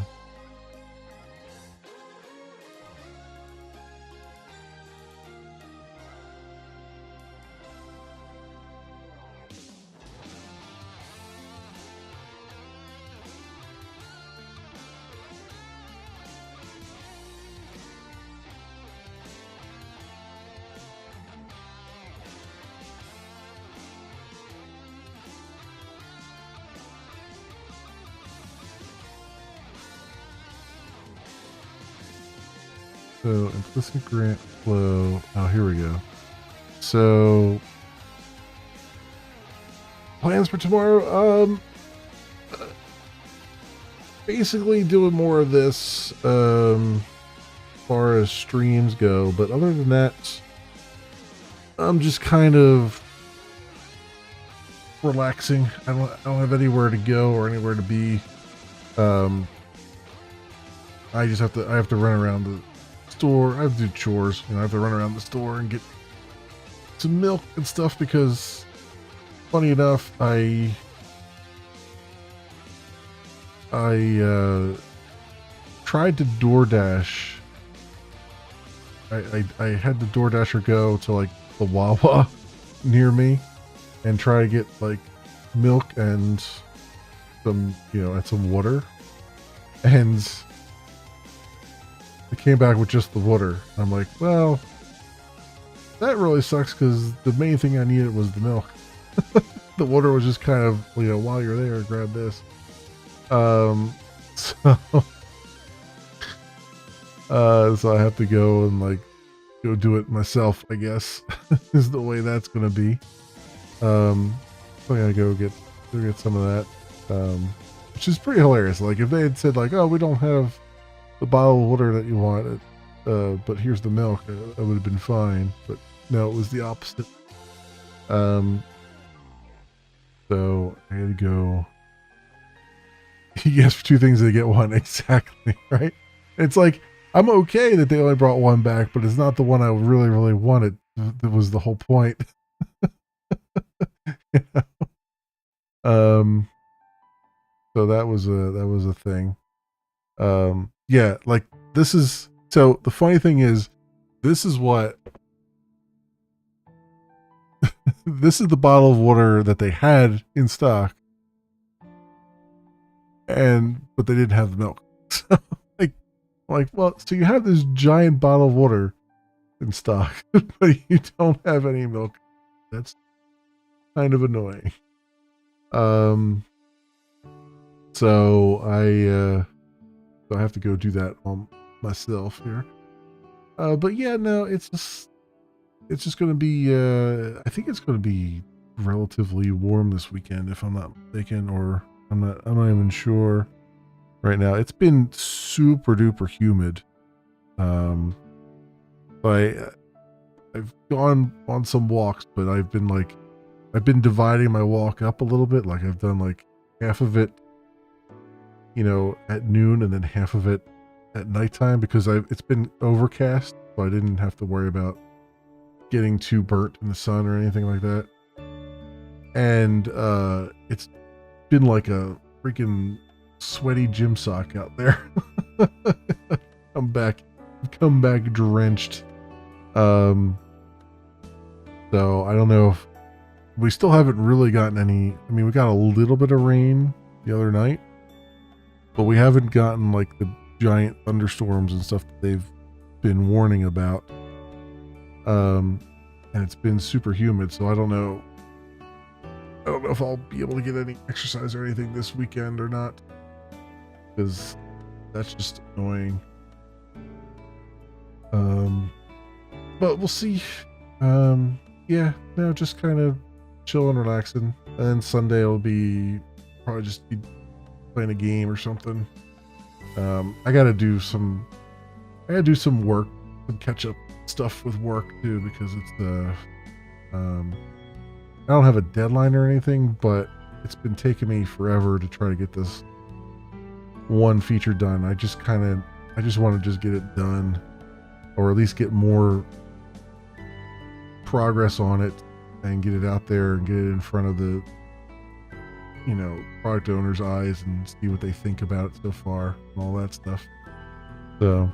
So implicit grant flow. Oh, here we go. So plans for tomorrow. Basically doing more of this as far as streams go, but other than that, I'm just kind of relaxing. I don't have anywhere to go or anywhere to be. I just have to run around the store. I have to do chores. I have to run around the store and get some milk and stuff because, funny enough, I tried to DoorDash. I had the DoorDasher go to like the Wawa near me and try to get like milk and some, and some water. And it came back with just the water. I'm like, well, that really sucks because the main thing I needed was the milk. The water was just kind of, while you're there, grab this. So I have to go and go do it myself, I guess, is the way that's going to be. So I gotta go get some of that, which is pretty hilarious. Like if they had said oh, we don't have the bottle of water that you want, but here's the milk, I would have been fine. But no, it was the opposite. So I had to go. You ask for two things, they get one. Exactly, right? It's like, I'm okay that they only brought one back, but it's not the one I really, really wanted. That was the whole point. So that was a thing. Yeah, this is, so the funny thing is, this is what this is the bottle of water that they had in stock, but they didn't have the milk. So well, so you have this giant bottle of water in stock, but you don't have any milk. That's kind of annoying. So I have to go do that on myself here. But yeah, no, it's just going to be, I think it's going to be relatively warm this weekend, if I'm not mistaken, or I'm not even sure right now. It's been super duper humid. I've gone on some walks, but I've been dividing my walk up a little bit. Like I've done half of it, at noon, and then half of it at nighttime, because it's been overcast, so I didn't have to worry about getting too burnt in the sun or anything like that. And it's been like a freaking sweaty gym sock out there. Come back drenched. So I don't know if we still haven't really gotten any. I mean, we got a little bit of rain the other night, but we haven't gotten the giant thunderstorms and stuff that they've been warning about. And it's been super humid, so I don't know if I'll be able to get any exercise or anything this weekend or not, because that's just annoying. But we'll see. Yeah, no, just kind of chill and relaxing. And then Sunday I'll probably just be playing a game or something. I gotta do some work, some catch up stuff with work too, because it's I don't have a deadline or anything, but it's been taking me forever to try to get this one feature done. I just want to just get it done, or at least get more progress on it and get it out there and get it in front of the product owner's eyes and see what they think about it so far and all that stuff. So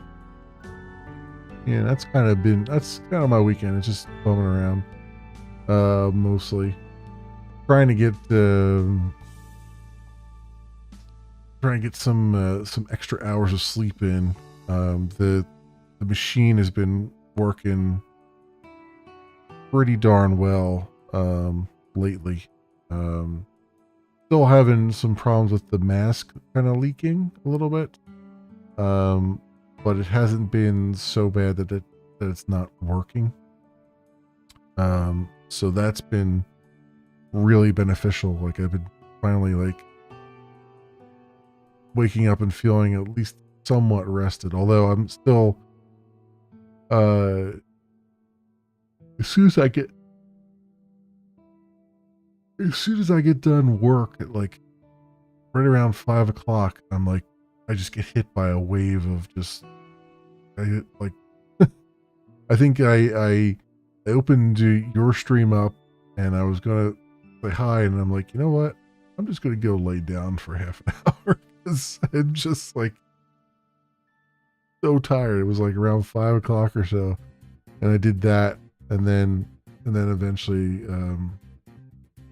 yeah, that's kind of my weekend. It's just bumming around, mostly trying to get some extra hours of sleep in. The machine has been working pretty darn well lately. Still having some problems with the mask kind of leaking a little bit, but it hasn't been so bad that it's not working. So that's been really beneficial. Like, I've been finally waking up and feeling at least somewhat rested, although I'm still as soon as I get done work at right around 5 o'clock, I just get hit by a wave of I think I opened your stream up and I was gonna say hi, and I'm like, you know what? I'm just gonna go lay down for half an hour because I'm just so tired. It was around 5 o'clock or so, and I did that, and then eventually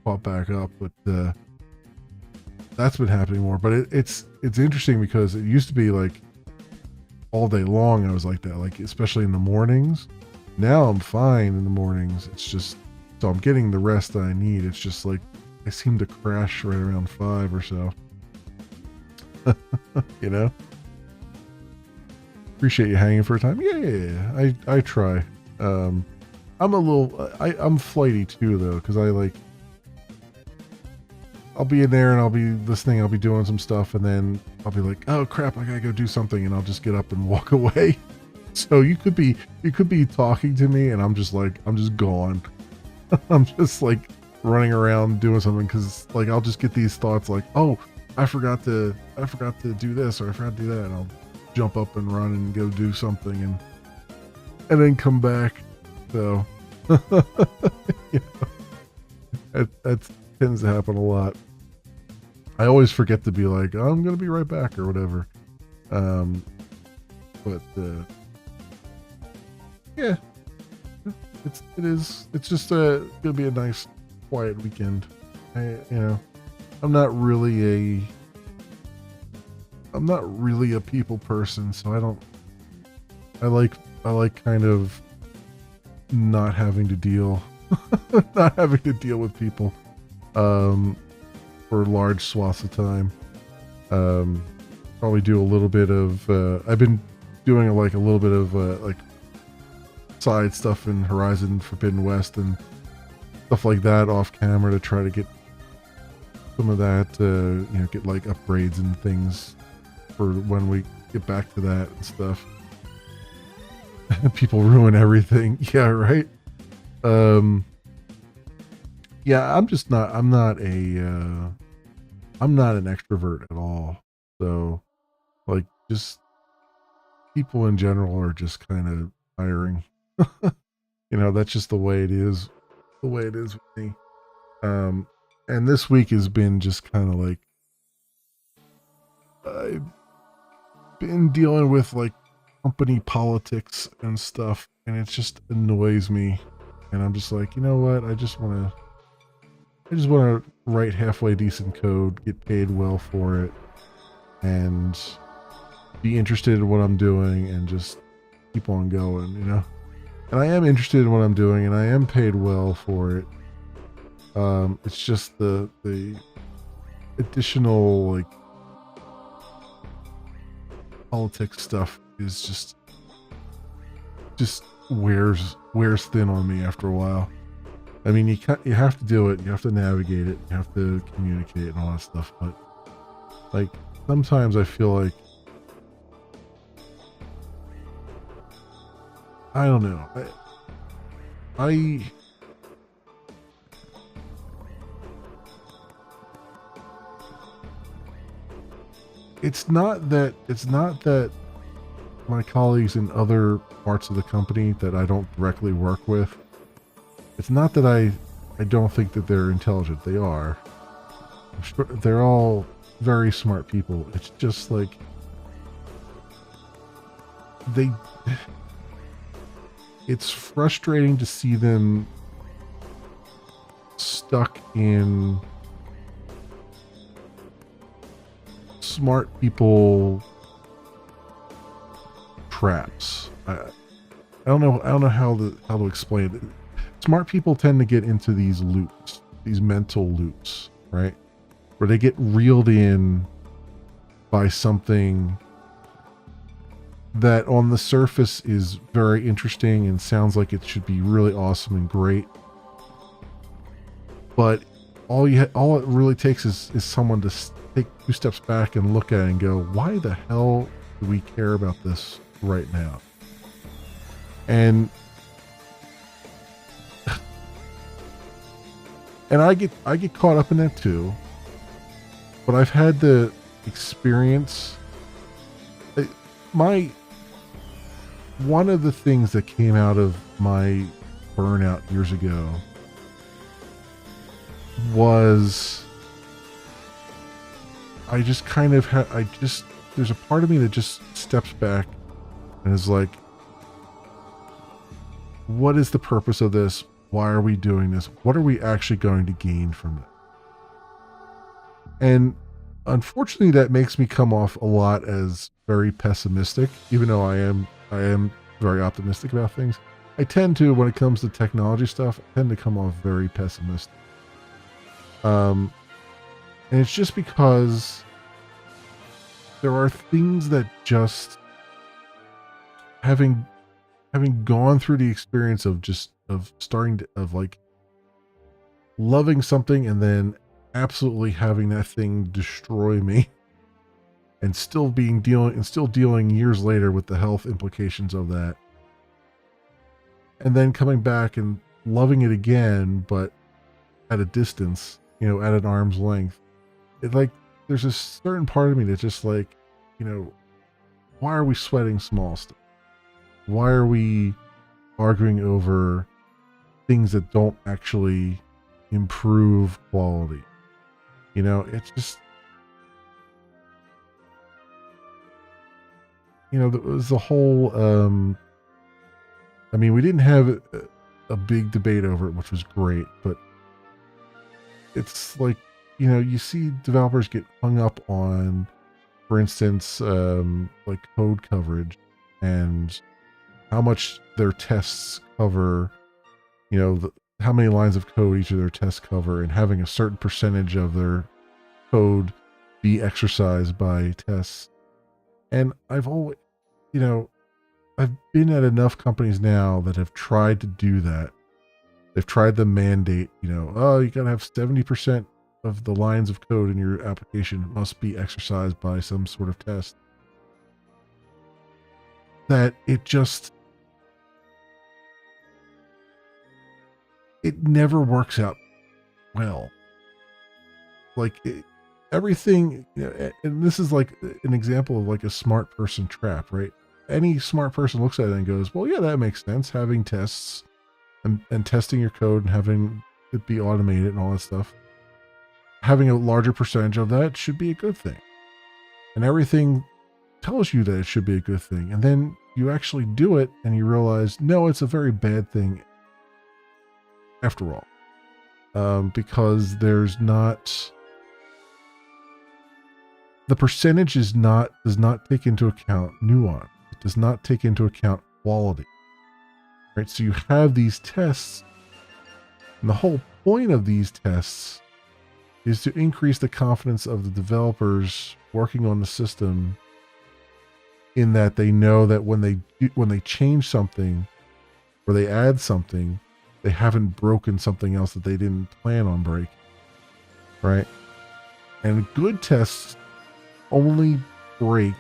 pop back up. But that's been happening more. But it's interesting because it used to be all day long I was like that, especially in the mornings. Now I'm fine in the mornings. It's just, so I'm getting the rest that I need. It's just I seem to crash right around 5 or so. Appreciate you hanging for a time. Yeah. I try. I'm I'm flighty too though, because I'll be in there and I'll be listening, I'll be doing some stuff, and then I'll be like, oh crap, I gotta go do something, and I'll just get up and walk away. So you could be talking to me and I'm just gone. I'm just running around doing something, because I'll just get these thoughts oh, I forgot to do this, or I forgot to do that, and I'll jump up and run and go do something and then come back. So that tends to happen a lot. I always forget to be oh, I'm gonna be right back or whatever. But yeah, it's just gonna be a nice quiet weekend. I'm not really a people person, so I like kind of not having to deal with people for large swaths of time. Probably do a little bit of I've been doing a little bit of side stuff in Horizon Forbidden West and stuff like that off camera to try to get some of that get upgrades and things for when we get back to that and stuff. People ruin everything. Yeah, right. Yeah, I'm not an extrovert at all. So just people in general are just kind of tiring. That's just the way it is with me. And this week has been just kind of I've been dealing with company politics and stuff, and it just annoys me. And I'm just you know what? I just want to write halfway decent code, get paid well for it, and be interested in what I'm doing, and just keep on going, you know. And I am interested in what I'm doing, and I am paid well for it. It's just the additional like politics stuff is just wears thin on me after a while. I mean, you have to do it. You have to navigate it. You have to communicate and all that stuff. But like sometimes I feel like I don't know. It's not that my colleagues in other parts of the company that I don't directly work with. It's not that I don't think that they're intelligent. They are. I'm sure they're all very smart people. It's just like it's frustrating to see them stuck in smart people traps. I don't know how to explain it. Smart people tend to get into these loops, these mental loops, right? Where they get reeled in by something that on the surface is very interesting and sounds like it should be really awesome and great. But all it really takes is someone to take 2 steps back and look at it and go, why the hell do we care about this right now? And I get caught up in that too. But I've had the experience. One of the things that came out of my burnout years ago was I just kind of there's a part of me that just steps back and is like, what is the purpose of this? Why are we doing this? What are we actually going to gain from it? And unfortunately, that makes me come off a lot as very pessimistic, even though I am very optimistic about things. I tend to, when it comes to technology stuff, I tend to come off very pessimistic. And it's just because there are things that just having gone through the experience of like loving something and then absolutely having that thing destroy me and still dealing years later with the health implications of that, and then coming back and loving it again but at a distance, at an arm's length. It like there's a certain part of me that's just like, why are we sweating small stuff? Why are we arguing over things that don't actually improve quality? It's just, there was the whole, I mean, we didn't have a big debate over it, which was great, but it's like, you see developers get hung up on, for instance, like code coverage and how much their tests cover, how many lines of code each of their tests cover, and having a certain percentage of their code be exercised by tests. And I've always, I've been at enough companies now that have tried to do that. They've tried the mandate, oh, you gotta have 70% of the lines of code in your application must be exercised by some sort of test. That it never works out well. Like everything, and this is like an example of like a smart person trap, right? Any smart person looks at it and goes, well, yeah, that makes sense. Having tests and testing your code and having it be automated and all that stuff. Having a larger percentage of that should be a good thing. And everything tells you that it should be a good thing. And then you actually do it and you realize, no, it's a very bad thing after all. Because there's not, the percentage does not take into account nuance. It does not take into account quality, right? So you have these tests, and the whole point of these tests is to increase the confidence of the developers working on the system, in that they know that when they change something or they add something, they haven't broken something else that they didn't plan on breaking, right? And good tests only break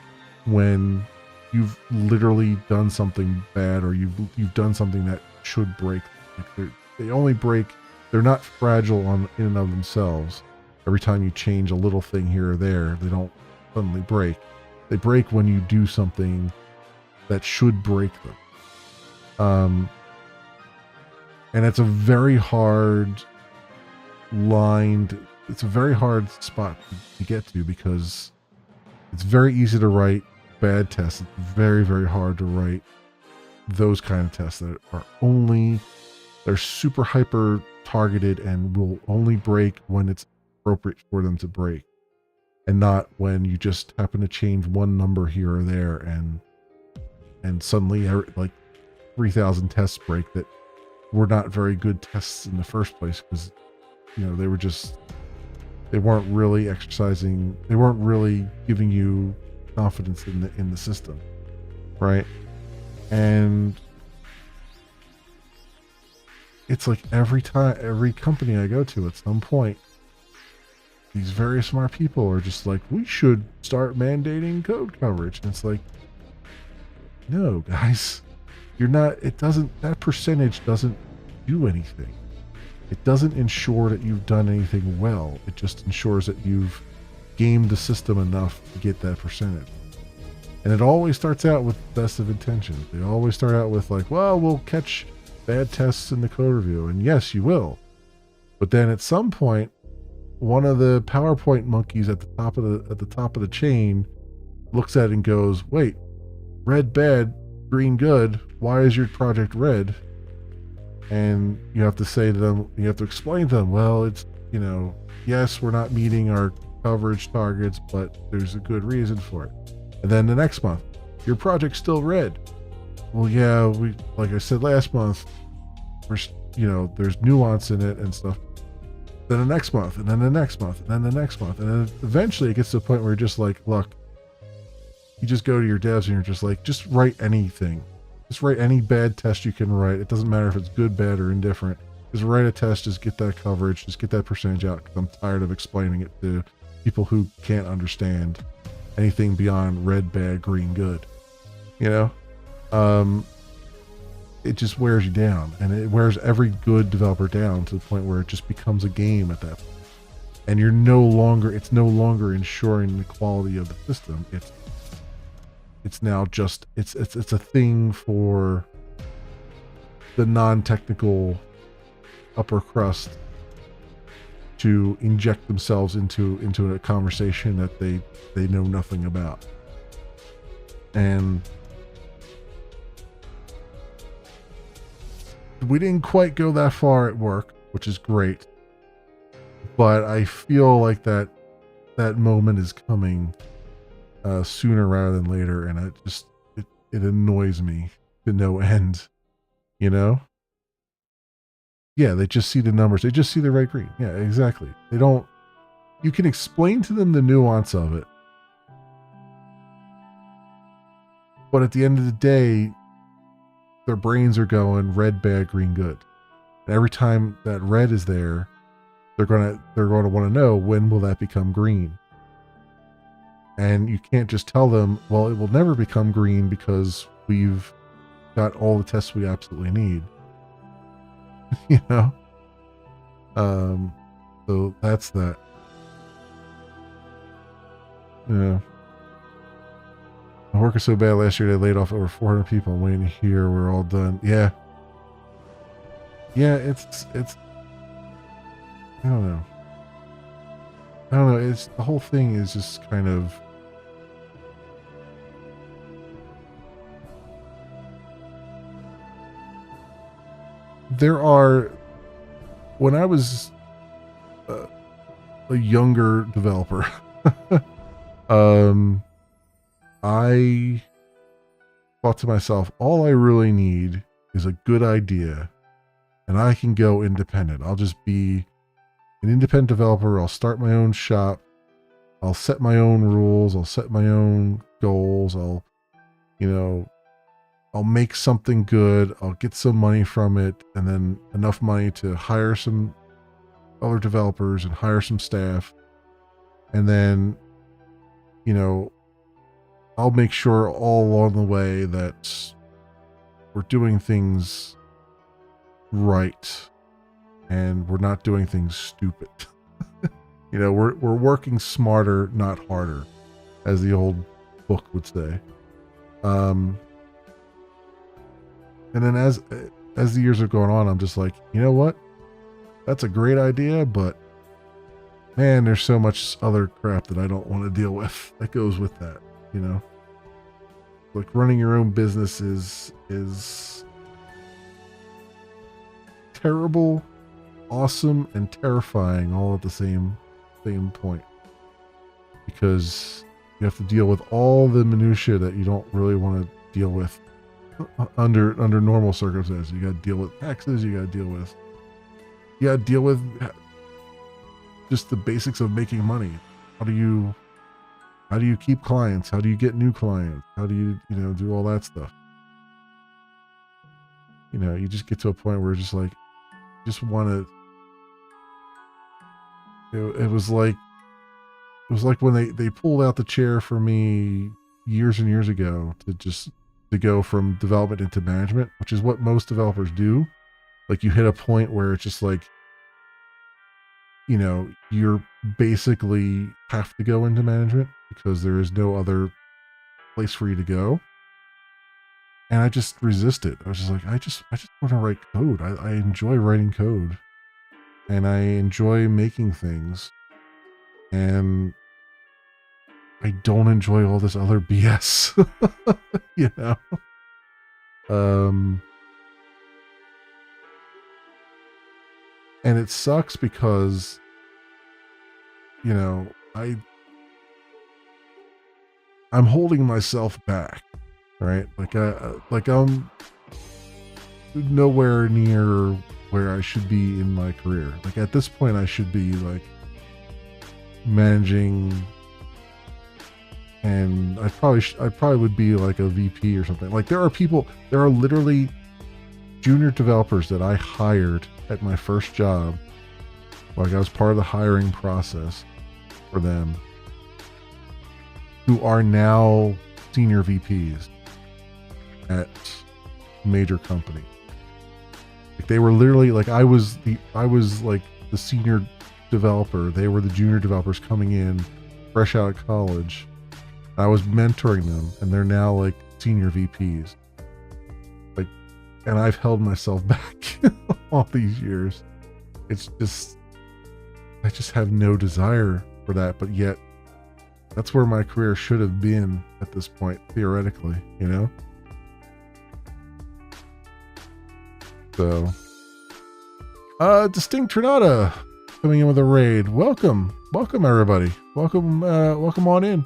when you've literally done something bad, or you've done something that should break. Like they only break. They're not fragile in and of themselves. Every time you change a little thing here or there, they don't suddenly break. They break when you do something that should break them. And it's a very hard it's a very hard spot to get to, because it's very easy to write bad tests. It's very, very hard to write those kind of tests that they're super hyper targeted and will only break when it's appropriate for them to break, and not when you just happen to change one number here or there and suddenly like 3,000 tests break that were not very good tests in the first place, because they weren't really exercising, they weren't really giving you confidence in the system, right? And it's like every company I go to, at some point, these very smart people are just like, we should start mandating code coverage. And it's like, no, guys, that percentage doesn't do anything. It doesn't ensure that you've done anything well. It just ensures that you've gamed the system enough to get that percentage. And it always starts out with best of intentions. They always start out with like, well, we'll catch bad tests in the code review. And yes, you will. But then at some point, one of the PowerPoint monkeys at the top of the chain looks at it and goes, wait, red bad, green good. Why is your project red? And you have to say to them, you have to explain to them, well, it's, yes, we're not meeting our coverage targets, but there's a good reason for it. And then the next month, your project's still red. Well, yeah, like I said last month, there's nuance in it and stuff. Then the next month, and then the next month, and then the next month. And then eventually it gets to the point where you're just like, look, you just go to your devs and you're just like, just write anything. Just write any bad test you can write. It doesn't matter if it's good, bad, or indifferent. Just write a test, just get that coverage, just get that percentage out, because I'm tired of explaining it to people who can't understand anything beyond red, bad, green, good. It just wears you down, and it wears every good developer down to the point where it just becomes a game at that point. And it's no longer ensuring the quality of the system. It's now just it's a thing for the non-technical upper crust to inject themselves into a conversation that they know nothing about. And we didn't quite go that far at work, which is great, but I feel like that moment is coming sooner rather than later, and it annoys me to no end. Yeah, they just see the numbers, they just see the red green. Yeah, exactly. You can explain to them the nuance of it, but at the end of the day, their brains are going red, bad, green, good. And every time that red is there, they're going to want to know, when will that become green? And you can't just tell them, well, it will never become green because we've got all the tests we absolutely need. So that's that. Yeah. My work is so bad last year they laid off over 400 people. I'm waiting to hear we're all done. Yeah. Yeah, it's I don't know. It's the whole thing is just kind of when I was a younger developer, I thought to myself, all I really need is a good idea, and I can go independent. I'll just be an independent developer. I'll start my own shop. I'll set my own rules. I'll set my own goals. I'll make something good. I'll get some money from it, and then enough money to hire some other developers and hire some staff. And then, I'll make sure all along the way that we're doing things right and we're not doing things stupid. We're working smarter, not harder, as the old book would say. And then as the years are going on, I'm just like, you know what? That's a great idea, but man, there's so much other crap that I don't want to deal with that goes with that, Like running your own business is terrible, awesome, and terrifying all at the same point. Because you have to deal with all the minutiae that you don't really want to deal with under normal circumstances. You got to deal with taxes, you got to deal with just the basics of making money. How do you keep clients? How do you get new clients? How do you do all that stuff? You just get to a point where it's just like, just want to, it was like when they pulled out the chair for me years and years ago to go from development into management, which is what most developers do. Like you hit a point where it's just like, you're basically have to go into management because there is no other place for you to go. And I just resisted. I was just like, I just want to write code. I enjoy writing code and I enjoy making things. And I don't enjoy all this other BS, And it sucks because, I'm holding myself back, right? Like I'm nowhere near where I should be in my career. Like at this point, I should be like managing, and I probably would be like a VP or something. Like there are literally junior developers that I hired at my first job. Like I was part of the hiring process for them, who are now senior VPs at major company. Like they were literally like I was like the senior developer. They were the junior developers coming in fresh out of college. I was mentoring them, and they're now like senior VPs. Like, and I've held myself back all these years. It's just, I just have no desire for that, but yet that's where my career should have been at this point, theoretically, So, Distinct Trinata coming in with a raid. Welcome everybody. Welcome on in.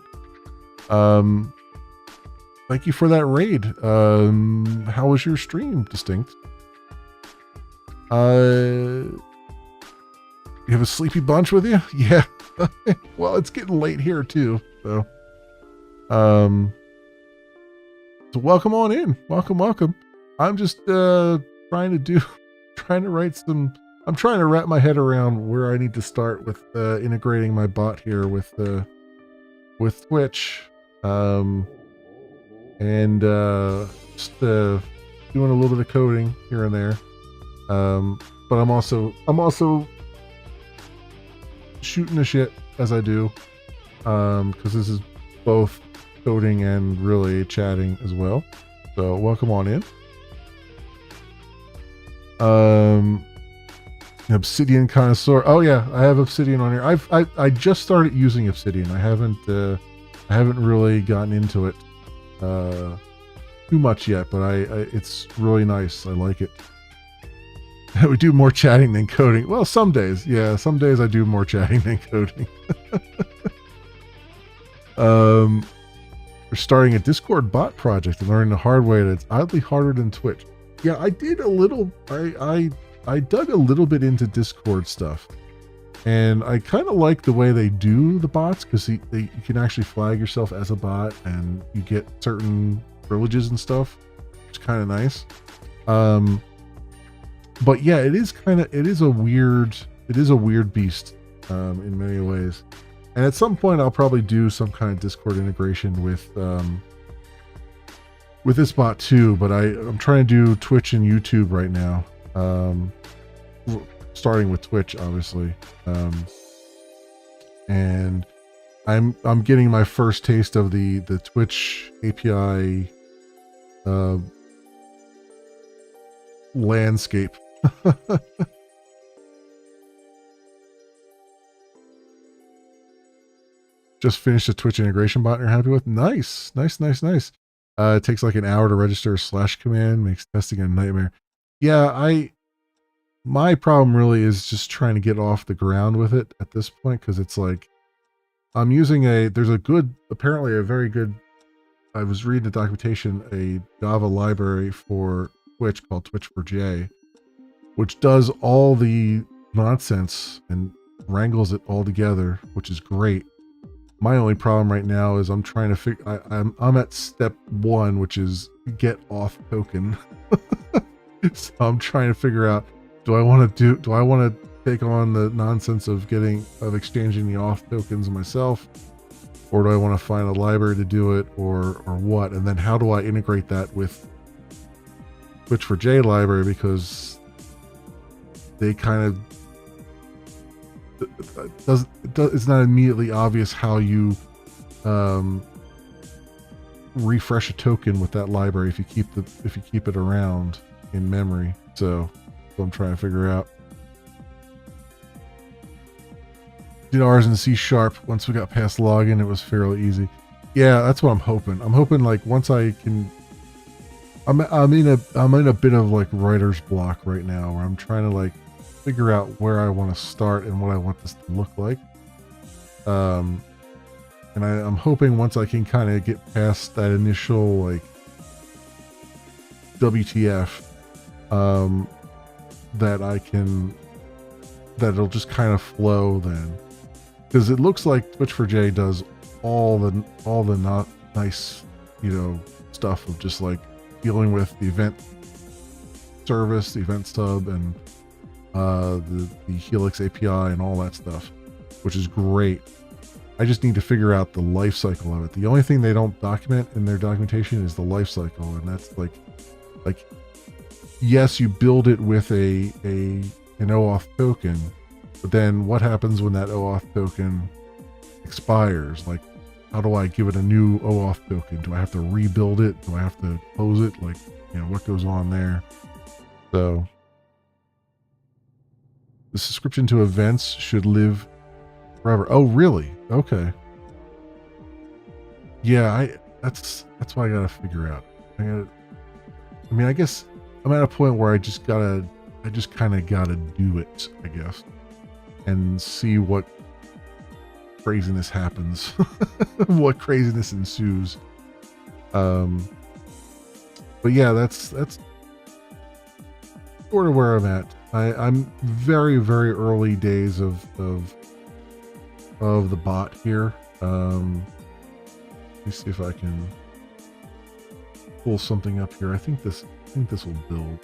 Thank you for that raid. How was your stream, Distinct? You have a sleepy bunch with you? Yeah. Well, it's getting late here too, so welcome on in. Welcome. I'm just trying to wrap my head around where I need to start with integrating my bot here with Twitch, and just doing a little bit of coding here and there. But I'm also shooting the shit as I do, because this is both coding and really chatting as well. So welcome on in. Obsidian connoisseur. Oh yeah, I have Obsidian on here. I just started using Obsidian. I haven't really gotten into it too much yet, but it's really nice. I like it. We do more chatting than coding. Well, some days, yeah. Some days I do more chatting than coding. for starting a Discord bot project and learning the hard way that it's oddly harder than Twitch. Yeah, I did a little. I dug a little bit into Discord stuff, and I kind of like the way they do the bots because you can actually flag yourself as a bot and you get certain privileges and stuff. It's kind of nice. But yeah, it is a weird beast in many ways. And at some point, I'll probably do some kind of Discord integration with this bot too. But I'm trying to do Twitch and YouTube right now, starting with Twitch, obviously. And I'm getting my first taste of the Twitch API landscape. Just finished a Twitch integration bot you're happy with? Nice. It takes like an hour to register a / command, makes testing a nightmare. Yeah, my problem really is just trying to get off the ground with it at this point, because it's like I'm using apparently a very good, I was reading the documentation, a Java library for Twitch called Twitch4j, which does all the nonsense and wrangles it all together, which is great. My only problem right now is I'm trying to figure. I'm at step 1, which is get auth token. So I'm trying to figure out: do I want to take on the nonsense of exchanging the auth tokens myself, or do I want to find a library to do it, or what? And then how do I integrate that with Twitch4j library, because they kind of it's not immediately obvious how you refresh a token with that library if you keep it around in memory. So I'm trying to figure out. Did ours in C# once we got past login, it was fairly easy. Yeah, that's what I'm hoping. I'm hoping like once I can. I'm in a bit of like writer's block right now, where I'm trying to like figure out where I want to start and what I want this to look like. And I'm hoping once I can kind of get past that initial like WTF, that it'll just kind of flow then, because it looks like Twitch4j does all the not nice, stuff of just like dealing with the event service, the event stub, and the Helix API and all that stuff, which is great. I just need to figure out the life cycle of it. The only thing they don't document in their documentation is the life cycle, and that's like yes, you build it with an OAuth token, but then what happens when that OAuth token expires? Like, how do I give it a new OAuth token? Do I have to rebuild it? Do I have to close it? Like, what goes on there? So the subscription to events should live forever. Oh, really? Okay. Yeah, that's what I gotta figure out. I guess I'm at a point where I just kind of gotta do it, I guess, and see what craziness happens, what craziness ensues. But yeah, that's sort of where I'm at. I'm very, very early days of the bot here. Let me see if I can pull something up here. I think this will build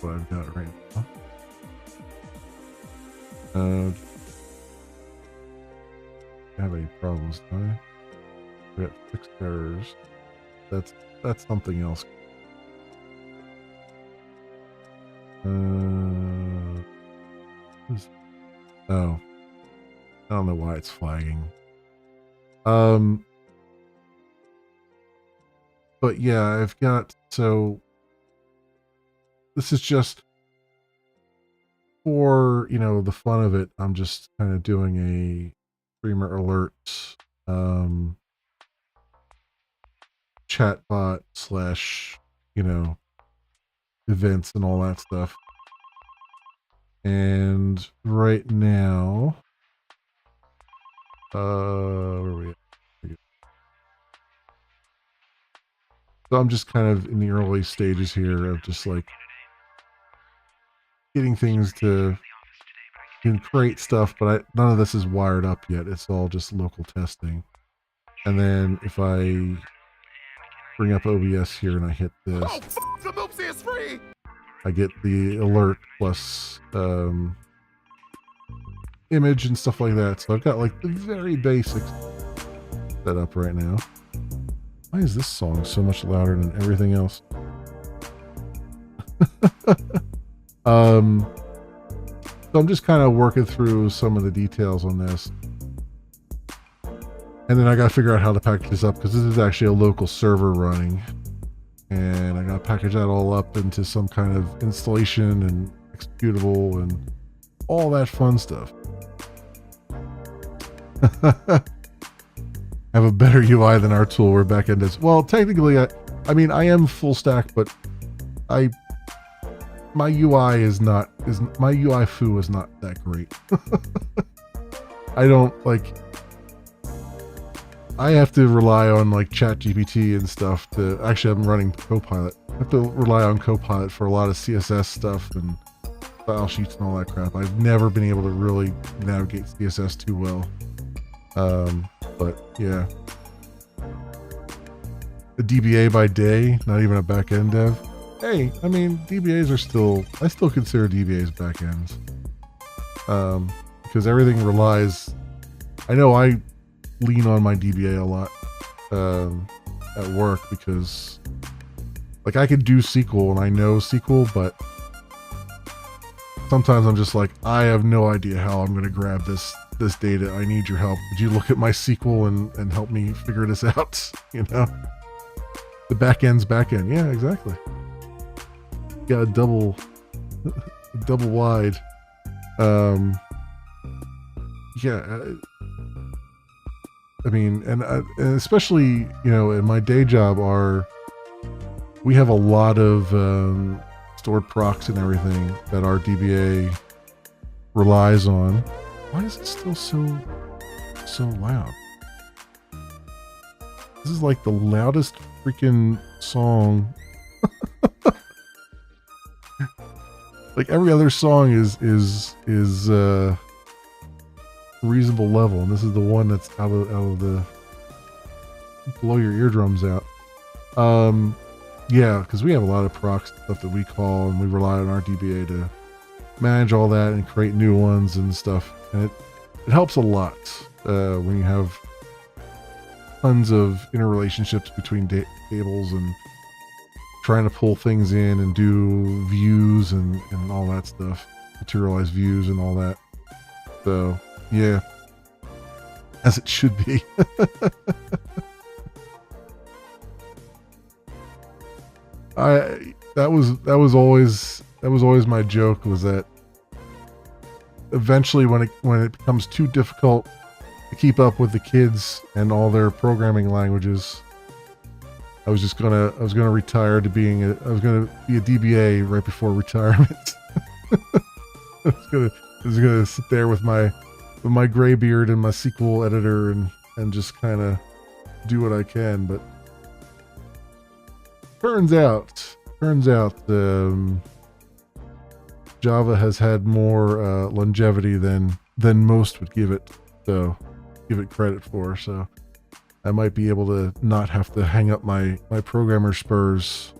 what I've got right now. Have any problems? We got 6 errors. That's something else. Oh, I don't know why it's flagging. But yeah, I've got, so this is just for, the fun of it. I'm just kind of doing a streamer alert, chatbot / events and all that stuff. And right now, where are we at? So I'm just kind of in the early stages here of just like getting things to create stuff, but none of this is wired up yet. It's all just local testing. And then if I bring up OBS here and I hit this, I get the alert plus image and stuff like that. So I've got like the very basics set up right now. Why is this song so much louder than everything else? So I'm just kind of working through some of the details on this. And then I got to figure out how to package this up, because this is actually a local server running. And I got to package that all up into some kind of installation and executable and all that fun stuff. Have a better UI than our tool where backend is. Well, technically, I mean, I am full stack, but my UI my UI foo is not that great. I don't like. I have to rely on like ChatGPT and stuff to actually. I'm running Copilot. I have to rely on Copilot for a lot of CSS stuff and style sheets and all that crap. I've never been able to really navigate CSS too well. But yeah, a DBA by day, not even a back-end dev. Hey, I mean, DBAs are still, I still consider DBAs back-ends. Because everything relies, I know I lean on my DBA a lot at work, because like I could do SQL and I know SQL, but sometimes I'm just like, I have no idea how I'm going to grab this data. I need your help. Would you look at my SQL and help me figure this out? You know, the back end's back end. Yeah, exactly. Got a double wide. Yeah. I mean, and especially, you know, in my day job, we have a lot of stored procs and everything that our DBA relies on. Why is it still so loud? This is like the loudest freaking song. Like every other song is reasonable level, and this is the one that's out of the blow your eardrums out. Yeah, because we have a lot of proc stuff that we call, and we rely on our DBA to manage all that and create new ones and stuff. And it helps a lot when you have tons of interrelationships between tables and trying to pull things in and do views and all that stuff, materialize views and all that. So yeah, as it should be. That was always my joke, was that eventually when it becomes too difficult to keep up with the kids and all their programming languages, I was gonna retire to I was gonna be a DBA right before retirement. I was gonna sit there with my gray beard and my SQL editor and just kind of do what I can. But turns out Java has had more longevity than most would give it credit for. So I might be able to not have to hang up my programmer spurs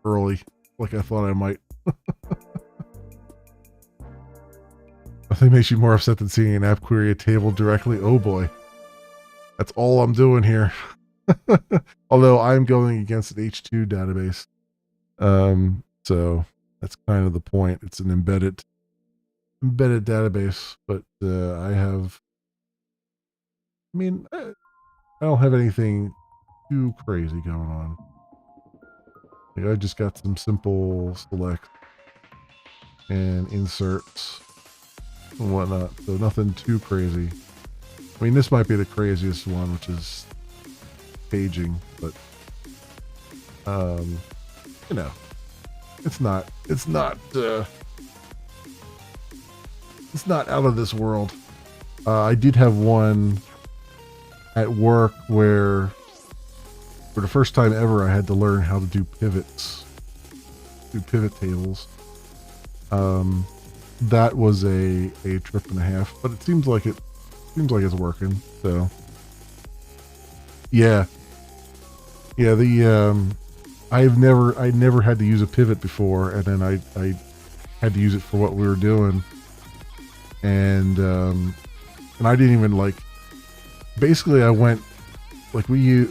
early like I thought I might. Nothing makes you more upset than seeing an app query a table directly. Oh boy. That's all I'm doing here. Although I'm going against an H2 database. So that's kind of the point. It's an embedded database, but I don't have anything too crazy going on. Like I just got some simple select and inserts and whatnot, so nothing too crazy. I mean, this might be the craziest one, which is paging, but you know, it's not out of this world. I did have one at work where for the first time ever, I had to learn how to do pivots, do pivot tables. That was a trip and a half, but it seems like it's working. So yeah. I never had to use a pivot before, and then I had to use it for what we were doing, and I didn't even like. Basically, I went like we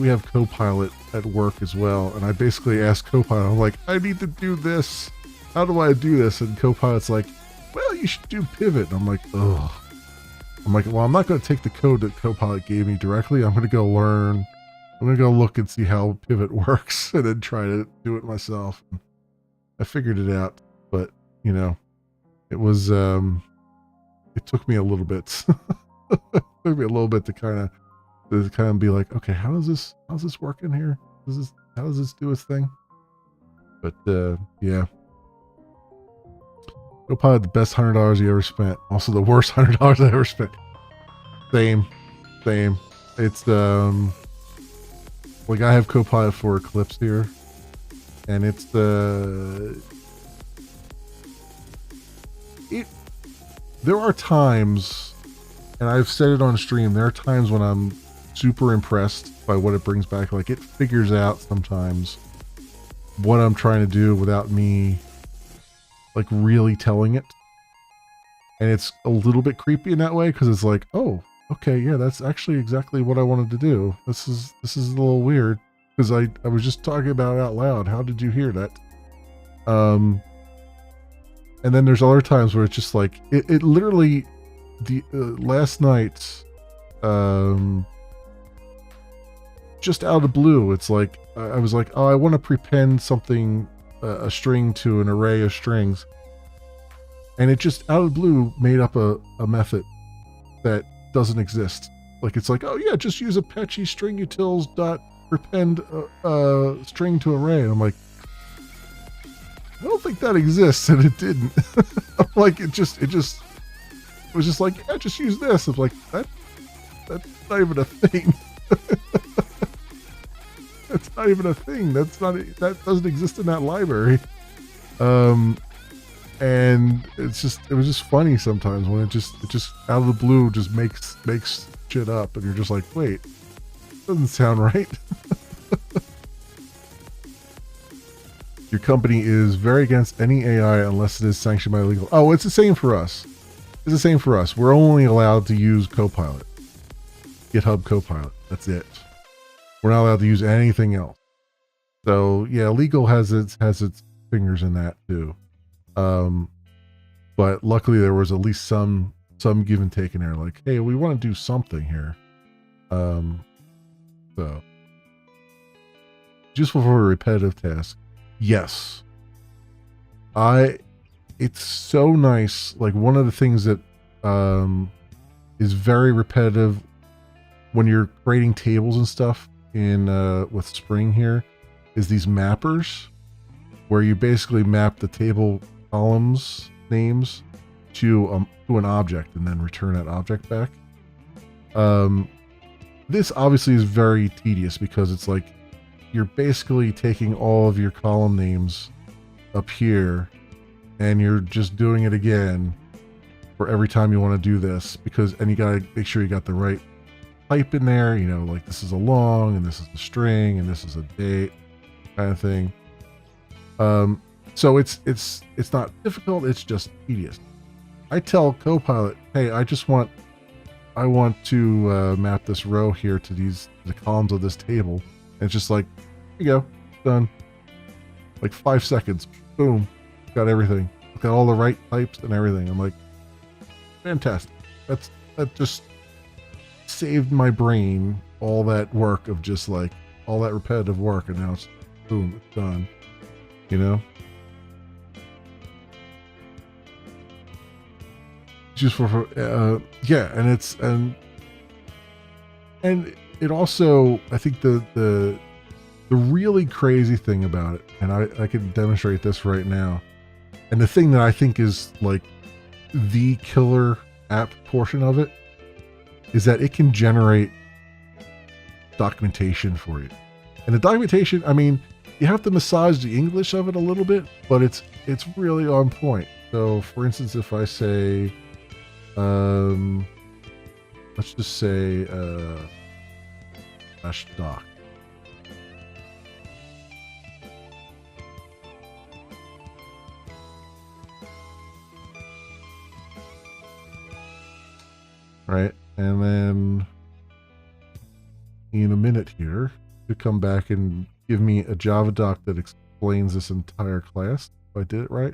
have Copilot at work as well, and I basically asked Copilot, I'm like, I need to do this. How do I do this? And Copilot's like, well, you should do pivot. And I'm like, ugh. I'm like, well, I'm not going to take the code that Copilot gave me directly. I'm going to go learn. I'm going to go look and see how pivot works and then try to do it myself. I figured it out, but you know, it was, it took me a little bit. It took me a little bit to kind of be like, okay, how's this work in here? How does this do its thing? But, yeah. Copilot, the best $100 you ever spent. Also the worst $100 I ever spent. Same. It's, like I have Copilot for Eclipse here, and it's there are times, and I've said it on stream, there are times when I'm super impressed by what it brings back. Like it figures out sometimes what I'm trying to do without me like really telling it. And it's a little bit creepy in that way, because it's like, oh, okay, yeah, that's actually exactly what I wanted to do. This is a little weird, because I was just talking about it out loud. How did you hear that? And then there's other times where it's just like, it literally, last night, just out of the blue, it's like, I was like, oh, I want to prepend something, a string to an array of strings. And it just out of the blue made up a method that doesn't exist. Like it's like, oh yeah, just use Apache string utils dot prepend string to array. And I'm like, I don't think that exists, and it didn't. I'm like, it was just like, yeah, just use this. I'm like, that's not even a thing. That's not even a thing. That doesn't exist in that library. And it was just funny sometimes when it just out of the blue just makes shit up, and you're just like, wait, doesn't sound right. Your company is very against any AI unless it is sanctioned by legal. Oh, it's the same for us. We're only allowed to use Copilot, GitHub Copilot. That's it. We're not allowed to use anything else. So yeah, legal has its fingers in that too. But luckily there was at least some give and take in there. Like, hey, we want to do something here. So useful for a repetitive task. Yes. It's so nice. Like one of the things that, is very repetitive when you're creating tables and stuff in, with Spring here, is these mappers where you basically map the table columns names to an object and then return that object back. This obviously is very tedious because it's like you're basically taking all of your column names up here and you're just doing it again for every time you want to do this, and you got to make sure you got the right type in there, you know, like this is a long and this is a string and this is a date kind of thing. So it's not difficult, it's just tedious. I tell Copilot, hey, I want to map this row here to the columns of this table. And it's just like, here you go, done. Like 5 seconds, boom, got everything. Got all the right types and everything. I'm like, fantastic. That just saved my brain all that work of just like all that repetitive work, and now it's boom, it's done. You know? Just for yeah, and it also, I think the really crazy thing about it, and I can demonstrate this right now, and the thing that I think is like the killer app portion of it is that it can generate documentation for you. And the documentation, I mean, you have to massage the English of it a little bit, but it's really on point. So, for instance, if I say, let's just say, /doc. Right, and then in a minute here, to come back and give me a Java doc that explains this entire class, if I did it right.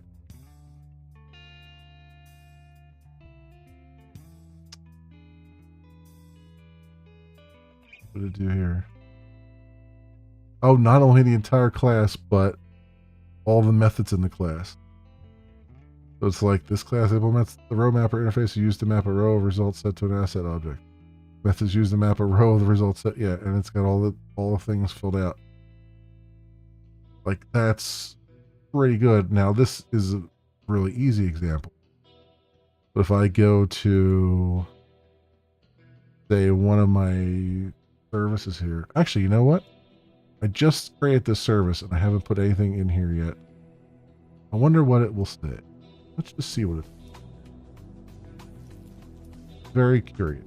What did it do here? Oh, not only the entire class, but all the methods in the class. So it's like this class implements the row mapper interface used to map a row of results set to an asset object. Methods used to map a row of the results set. Yeah, and it's got all the things filled out. Like, that's pretty good. Now, this is a really easy example. But if I go to, say, one of my services here. Actually, you know what? I just created this service and I haven't put anything in here yet. I wonder what it will say. Let's just see what it is. Very curious.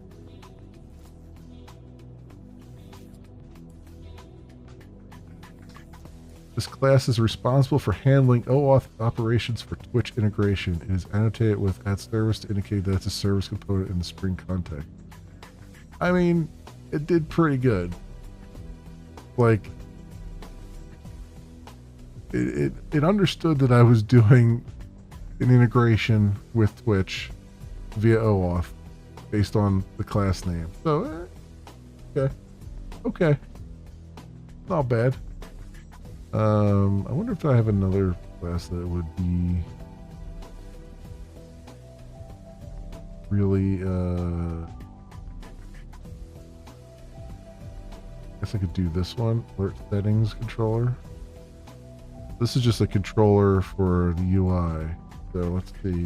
This class is responsible for handling OAuth operations for Twitch integration. It is annotated with @service to indicate that it's a service component in the Spring context. I mean, it did pretty good. Like, it understood that I was doing an integration with Twitch via OAuth based on the class name. So, okay. Not bad. I wonder if I have another class that would be really, I guess I could do this one, alert settings controller. This is just a controller for the UI. So let's see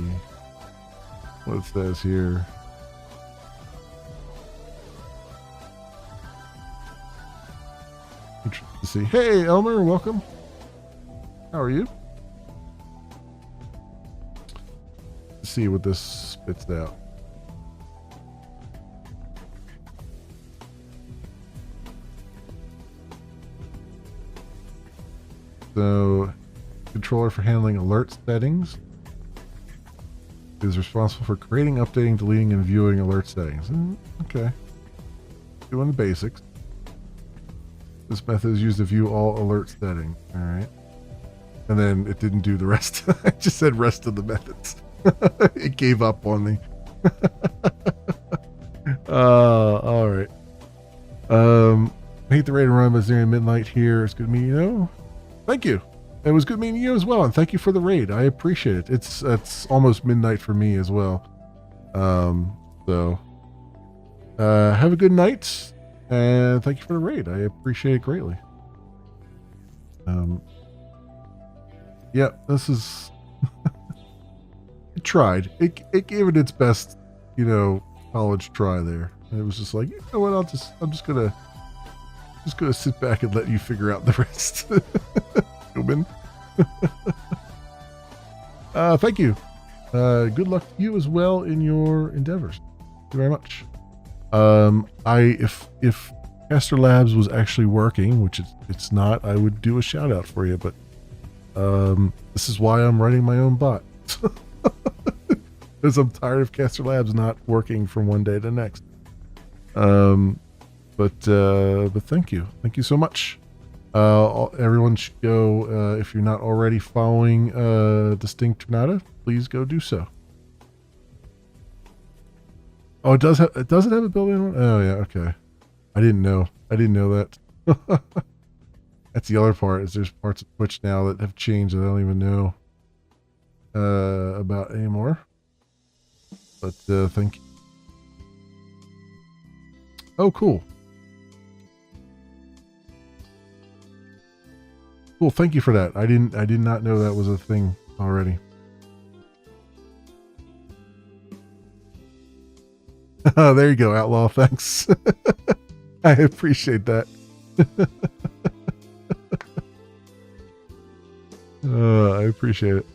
what it says here. Interesting to see. Hey, Elmer, welcome. How are you? Let's see what this spits out. So, controller for handling alert settings is responsible for creating, updating, deleting, and viewing alert settings. Okay. Doing the basics. This method is used to view all alert settings. All right. And then it didn't do the rest. I just said rest of the methods. It gave up on me. All right. Hate the raid and run, but it's nearing midnight here. It's good meeting you. Thank you. It was good meeting you as well, and thank you for the raid. I appreciate it. It's almost midnight for me as well. So have a good night, and thank you for the raid. I appreciate it greatly. Yeah, this is it tried. It gave it its best, college try there. And it was just like, you know what, I'm just gonna sit back and let you figure out the rest. Human. Thank you. Good luck to you as well in your endeavors. Thank you very much. If Caster Labs was actually working, which it's not, I would do a shout out for you, but this is why I'm writing my own bot. Because I'm tired of Caster Labs not working from one day to the next. But thank you so much. Everyone should go, if you're not already following Distinct Tornado, please go do so. Oh, does it have a built-in one? Oh yeah, okay. I didn't know that. That's the other part, is there's parts of Twitch now that have changed that I don't even know about anymore. But thank you. Oh, cool. Cool, thank you for that. I did not know that was a thing already. Oh, there you go, Outlaw. Thanks. I appreciate that. I appreciate it.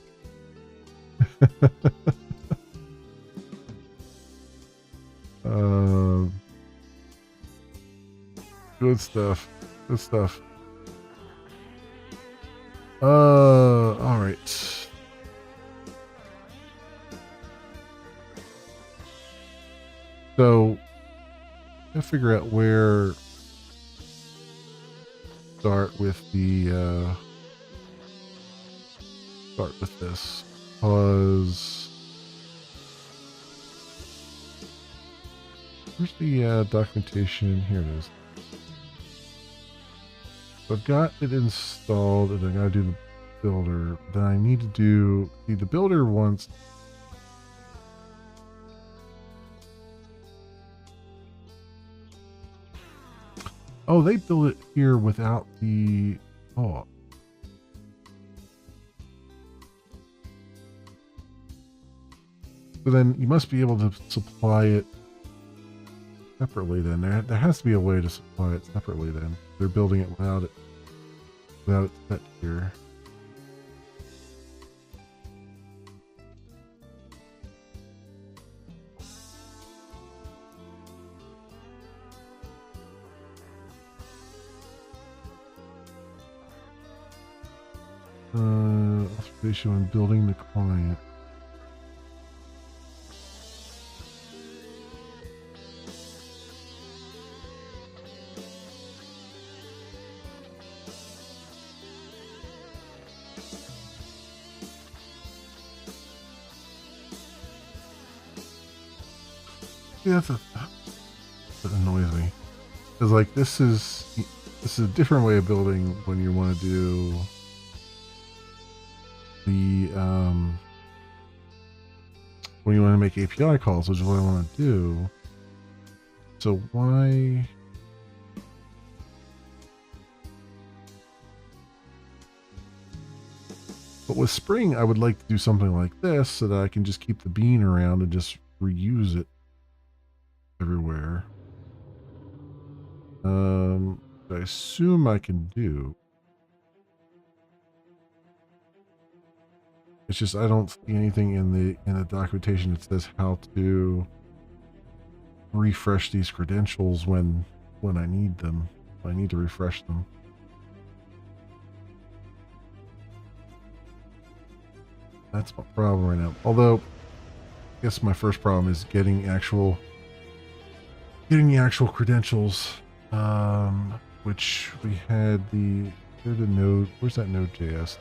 Good stuff. Good stuff. All right. So, I figure out where start with the start with this, because where's the documentation? Here it is. So I've got it installed, and I gotta do the builder. Then I need to do the builder once. Oh, they built it here without the oh. So then you must be able to supply it separately then. There has to be a way to supply it separately then. They're building it without it set here. Authorization when building the client. Yeah, that annoys me. Because like this is a different way of building when you want to do the when you want to make API calls, which is what I want to do. So why? But with Spring, I would like to do something like this so that I can just keep the bean around and just reuse it everywhere. I assume I can do. It's just I don't see anything in the documentation that says how to refresh these credentials when I need them. I need to refresh them. That's my problem right now. Although, I guess my first problem is getting the actual credentials. Which we had the node. Where's that Node.js?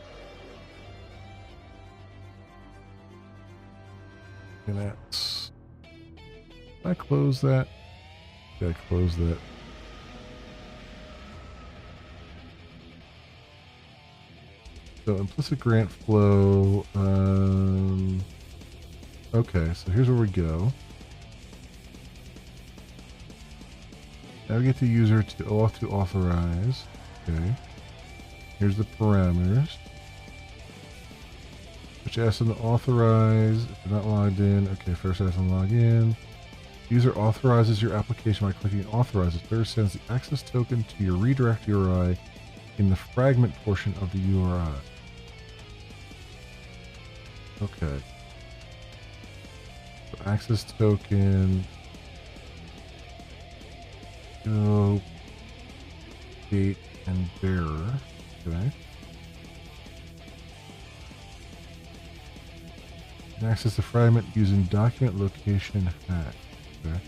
And that's. Did I close that? Did I close that? So implicit grant flow. Okay, so here's where we go. Navigate the user to authorize. Okay. Here's the parameters. Which asks them to authorize if they're not logged in. Okay, first ask them to log in. User authorizes your application by clicking authorize. It first sends the access token to your redirect URI in the fragment portion of the URI. Okay. So access token. Go date and bearer. Okay. And access the fragment using document location hack. Okay.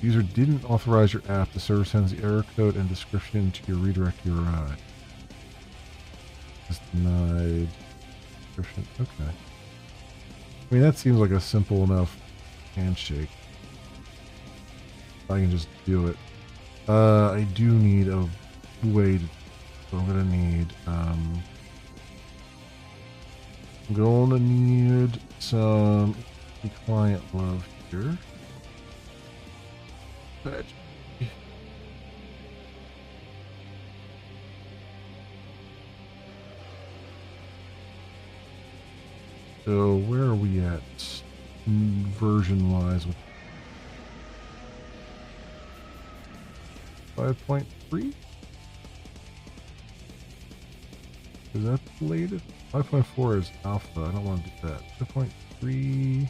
User didn't authorize your app. The server sends the error code and description to your redirect URI. Just denied. Description. Okay. I mean, that seems like a simple enough handshake. I can just do it. I do need a way to. So I'm gonna need. I'm gonna need some client love here. So where are we at version-wise with 5.3? Is that the latest? 5.4 is alpha. I don't want to do that. 5.3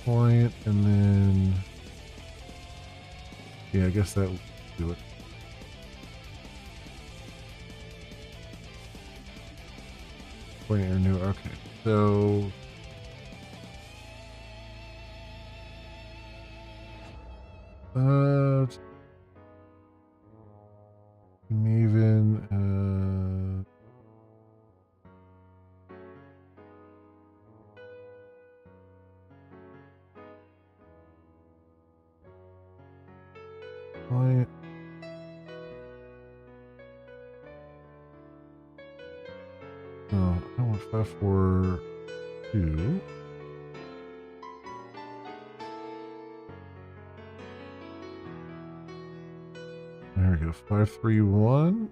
client, and then yeah, I guess that will do it. Point or new. Okay, so Maven. Client. No, I want 542. There we go. 531.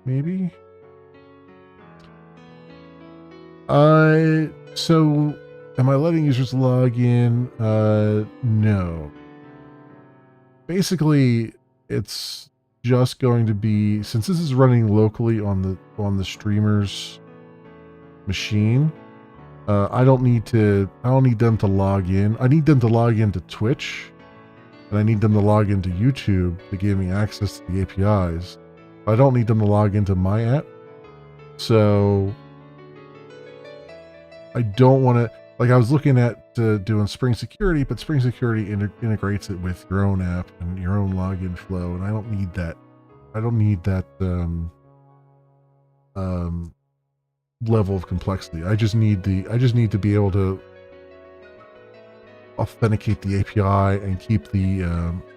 Maybe. So am I letting users log in? No. Basically, it's just going to be, since this is running locally on the streamer's machine, I don't need them to log in. I need them to log into Twitch, and I need them to log into YouTube to give me access to the APIs. I don't need them to log into my app. So I don't want to, like, I was looking at doing Spring Security, but Spring Security integrates it with your own app and your own login flow, and I don't need that. I don't need that level of complexity. I just need to be able to authenticate the API and keep the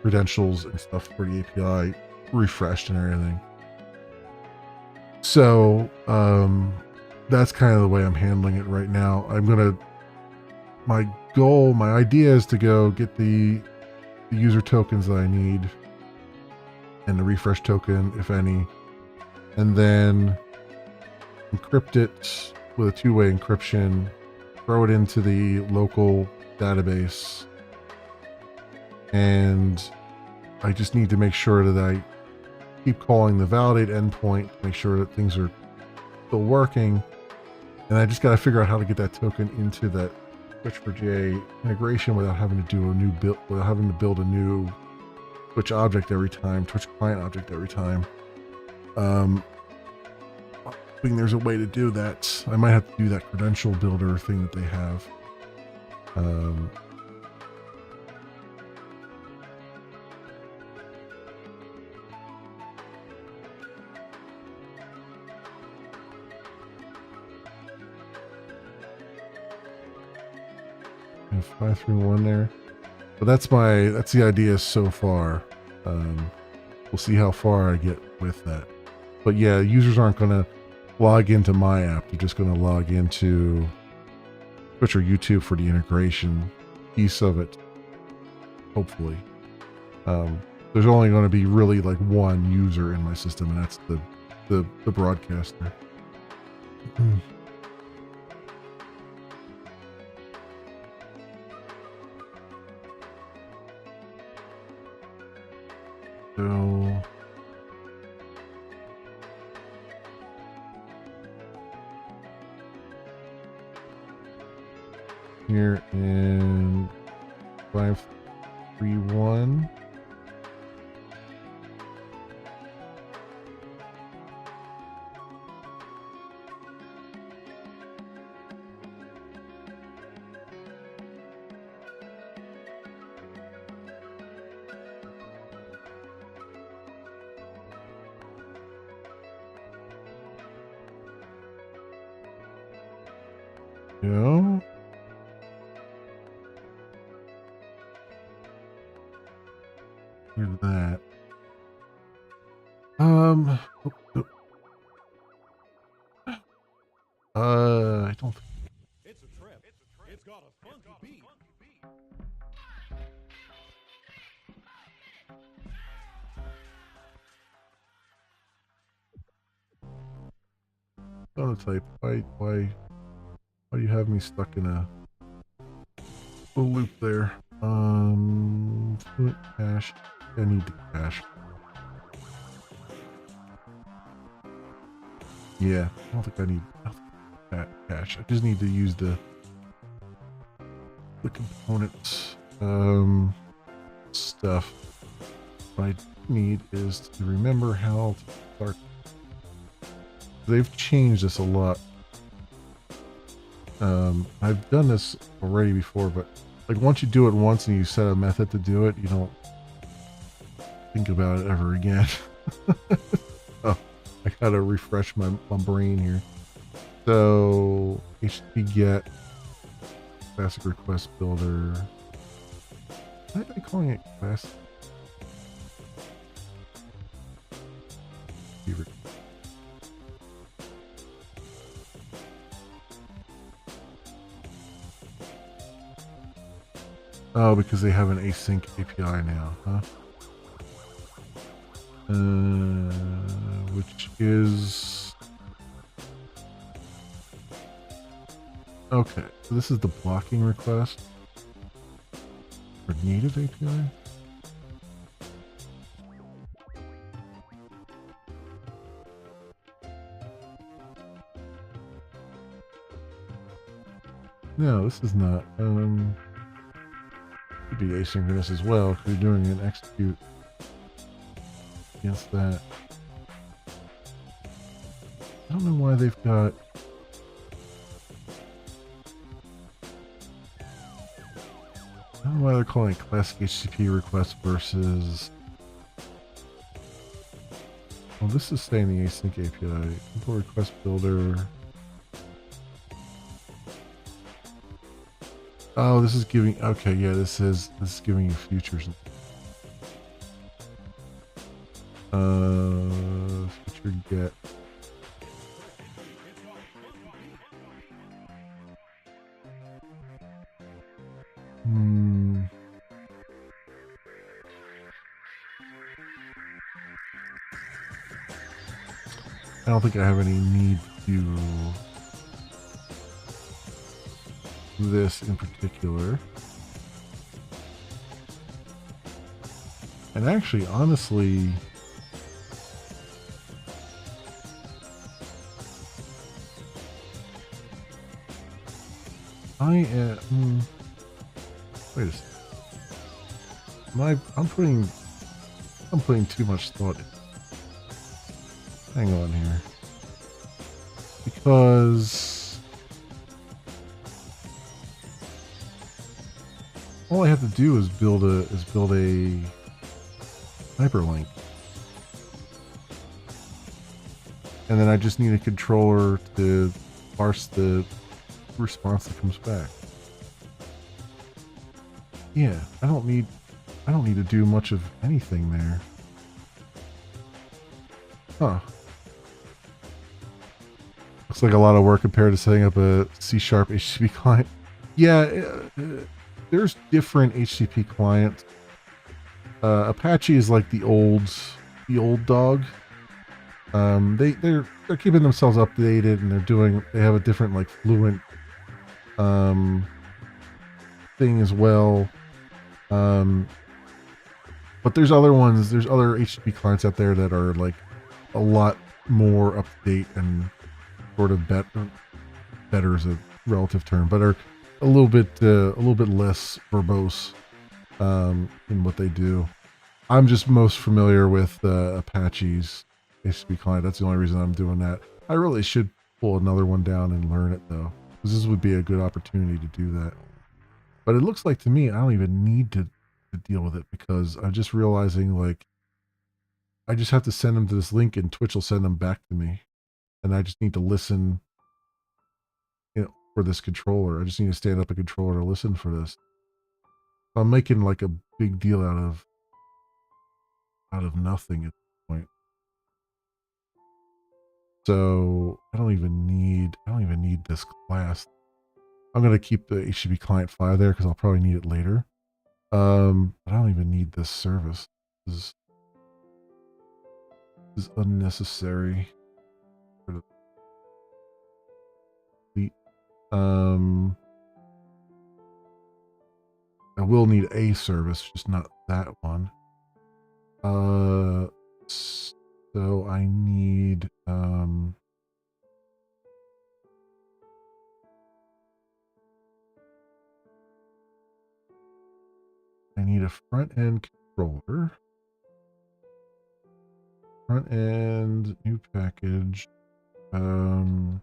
credentials and stuff for the API refreshed and everything. So that's kind of the way I'm handling it right now. My idea is to go get the user tokens that I need and the refresh token, if any, and then encrypt it with a two-way encryption, throw it into the local database, and I just need to make sure that I keep calling the validate endpoint to make sure that things are still working, and I just got to figure out how to get that token into that Twitch4j integration without having to do a new build, without having to build a new Twitch object every time, Twitch client object every time. I think there's a way to do that. I might have to do that credential builder thing that they have. And 531 there. But that's the idea so far. We'll see how far I get with that. But yeah, users aren't going to log into my app. They're just going to log into Twitch or YouTube for the integration piece of it. Hopefully. There's only going to be really like one user in my system, and that's the broadcaster. So here in 531. No. Here's that. I don't think. It's a trip. It's got a funky beat. Prototype. Why do you have me stuck in a loop there? Fluent cache. I need the cache. Yeah, I don't think I need that cache. I just need to use the components stuff. What I need is to remember how to start. They've changed this a lot. I've done this already before, but like once you do it once and you set a method to do it, you don't think about it ever again. Oh, I gotta refresh my brain here. So HTTP get classic request builder. Why am I calling it class? Oh, because they have an async API now, huh? Which is... Okay, so this is the blocking request for native API? No, this is not. Could be asynchronous as well, because you're doing an execute against that. I don't know why they've got... I don't know why they're calling it classic HTTP request versus... Well, this is saying the async API. Import request builder. Oh, this is giving... Okay, yeah, this is giving you futures. Future get... I don't think I have any need to do this in particular. And actually, honestly, I am... wait a second. I'm putting too much thought in. Hang on here. Because all I have to do is build a hyperlink. And then I just need a controller to parse the response that comes back. Yeah, I don't need to do much of anything there. Huh. Looks like a lot of work compared to setting up a C# HTTP client. Yeah, there's different HTTP clients. Apache is like the old dog. They're keeping themselves updated, and they have a different like Fluent thing as well. But there's other HTTP clients out there that are like a lot more up to date and sort of better is a relative term, but are a little bit less verbose in what they do. I'm just most familiar with Apache's HTTP client. That's the only reason I'm doing that. I really should pull another one down and learn it though, because this would be a good opportunity to do that. But it looks like to me I don't even need to deal with it, because I'm just realizing like I just have to send them to this link and Twitch will send them back to me, and I just need to listen, for this controller. I just need to stand up a controller to listen for this. I'm making like a big deal out of nothing at this point. So I don't even need this class. I'm gonna keep the HTTP client file there because I'll probably need it later. But I don't even need this service. This is unnecessary. I will need a service, just not that one. So I need a front end controller. Front end, new package. Oh,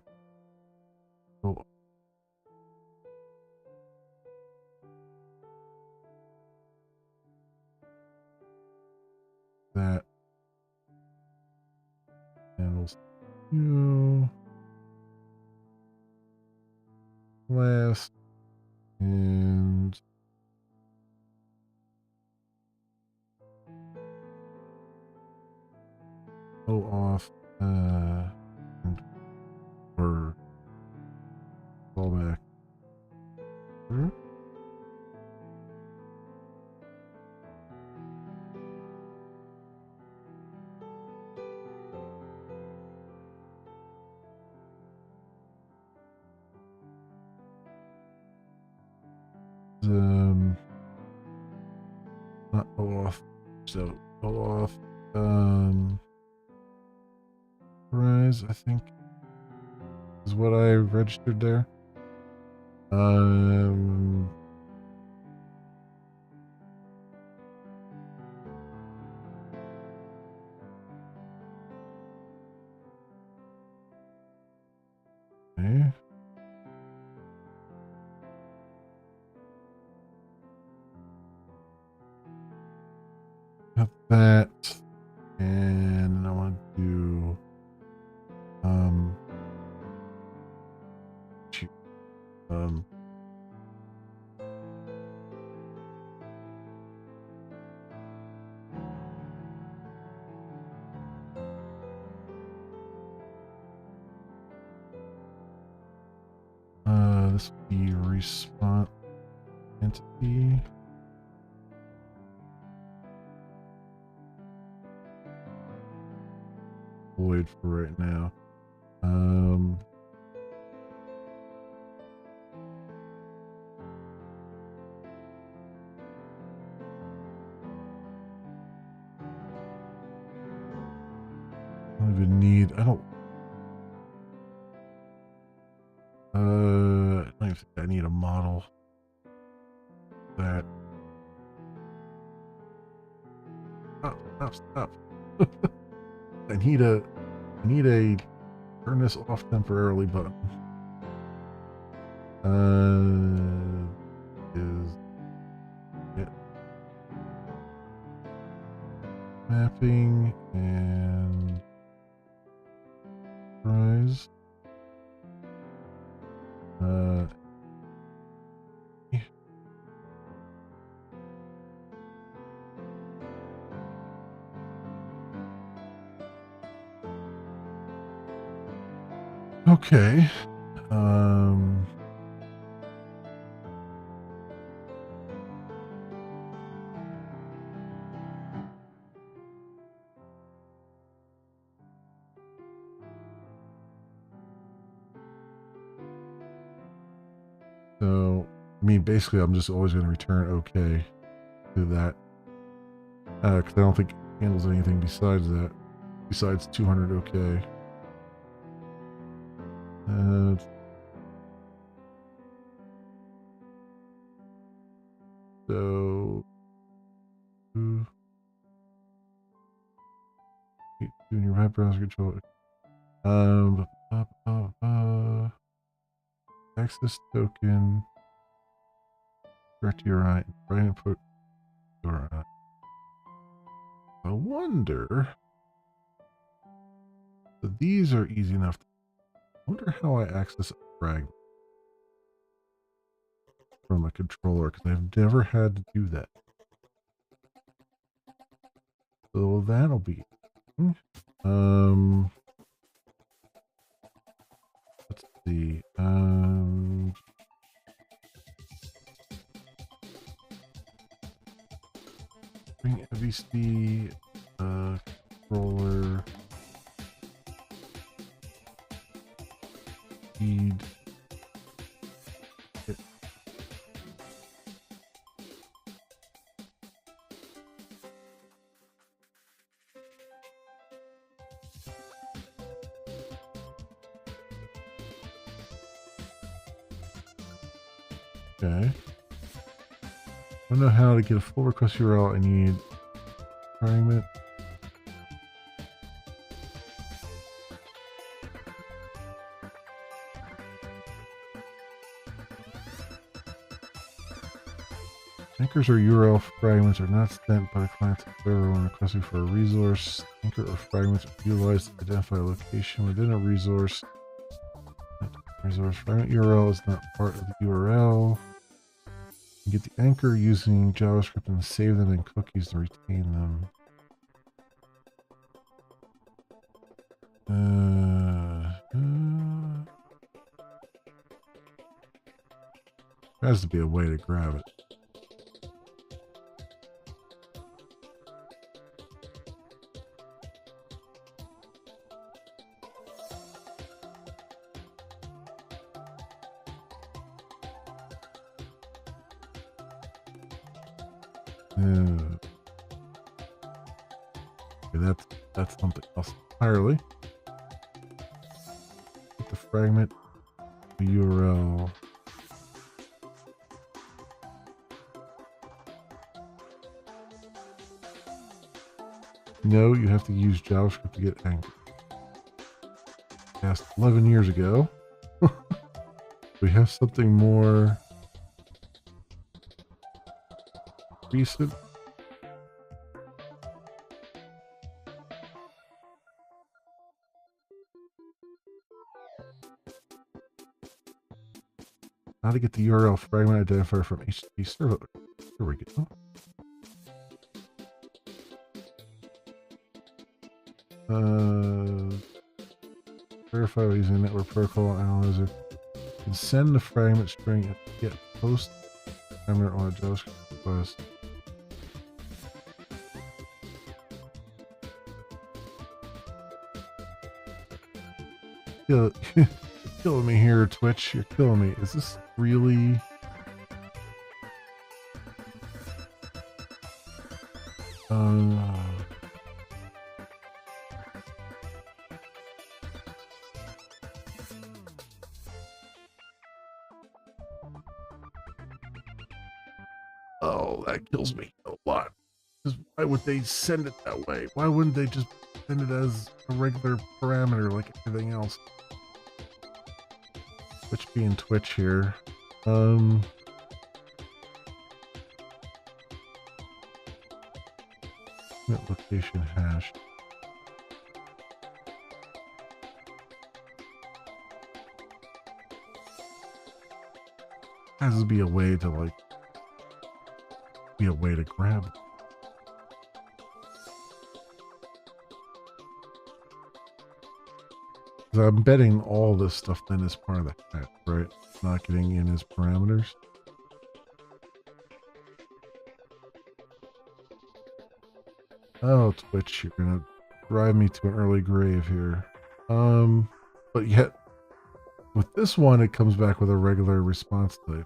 that handles you last and go off and or fall back. Not go off, so go off. Rise, I think, is what I registered there. Okay. Got that, and I want to do shoot, this will be response entity. Void for right now. I don't even need. I don't even think I need a model. That. Stop. I need a turn this off temporarily button. Is it mapping and rise. Okay. So, I mean, basically, I'm just always going to return okay to that. Because I don't think it handles anything besides that. Besides 200 okay. So, doing your web browser controller. Access token. Direct URI. Right input URI. I wonder. So these are easy enough. I wonder how I access a fragment from a controller, because I've never had to do that. So that'll be. Let's see. Bring MVC controller feed. Okay. I don't know how to get a full request URL. I need fragment. Anchors or URL fragments are not sent by the client to the server when requesting for a resource. Anchor or fragments are utilized to identify a location within a resource. Resource fragment URL is not part of the URL. You get the anchor using JavaScript and save them in cookies to retain them. There has to be a way to grab it. Okay, that's something else entirely. Get the fragment URL. No, you have to use JavaScript to get anchor. Asked 11 years ago. We have something more recent. How to get the URL fragment identifier from HTTP server. Here we go. Verify using network protocol analyzer. You can send the fragment string at get post parameter on a JavaScript request. You're killing me here, Twitch. You're killing me. Is this really? Oh, that kills me a lot. Because why would they send it that way? Why wouldn't they just send it as a regular parameter like everything else? Twitch being Twitch here. Location hash. Has to be a way to like be a way to grab. I'm betting all this stuff then is part of the hack, right? Not getting in as parameters. Oh, Twitch, you're gonna drive me to an early grave here. But yet, with this one, it comes back with a regular response type.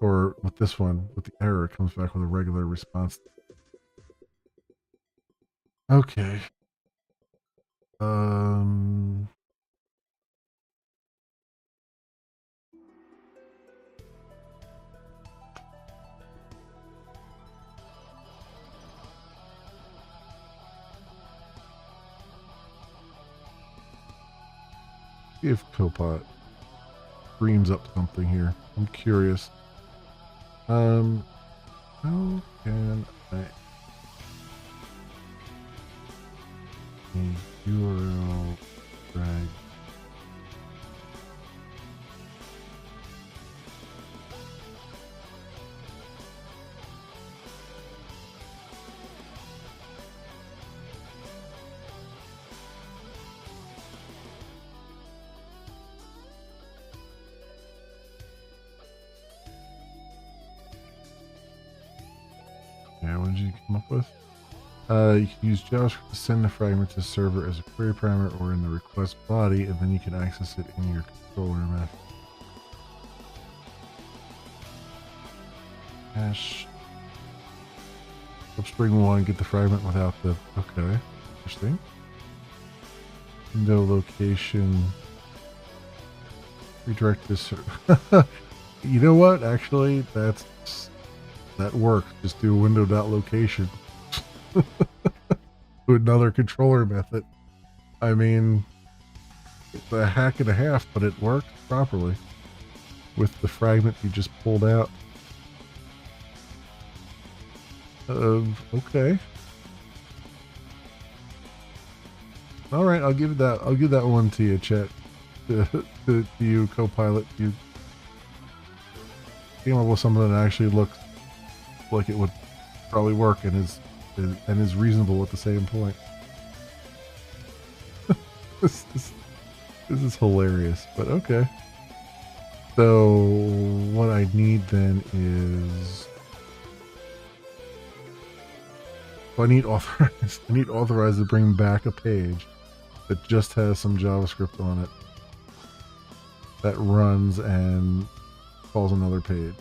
Or with this one, with the error, it comes back with a regular response type. Okay. See if Copilot dreams up something here. I'm curious. How can I a URL drag? Yeah, what did you come up with? You can use JavaScript to send the fragment to the server as a query parameter or in the request body, and then you can access it in your controller method. Hash. Upspring 1, get the fragment without the... Okay, interesting. Window location. Redirect this server. You know what? Actually, that works. Just do window.location to another controller method. I mean, it's a hack and a half, but it worked properly with the fragment you just pulled out. Okay. All right, I'll give that one to you, Chet. To you, co-pilot. You came up with something that actually looks like it would probably work and is reasonable at the same point. this is hilarious, but okay. So what I need then is I need authorized. I need authorized to bring back a page that just has some JavaScript on it that runs and calls another page.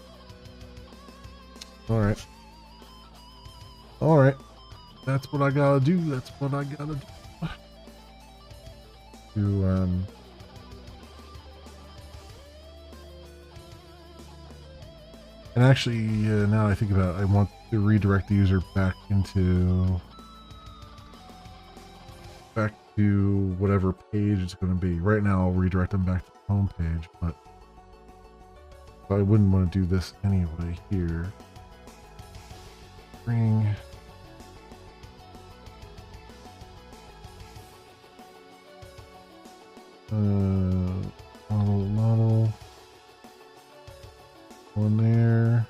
All right. All right. That's what I gotta do. That's what I gotta do. And actually, now that I think about it, I want to redirect the user back to whatever page it's going to be. Right now, I'll redirect them back to the home page, but I wouldn't want to do this anyway here. Bring model on there.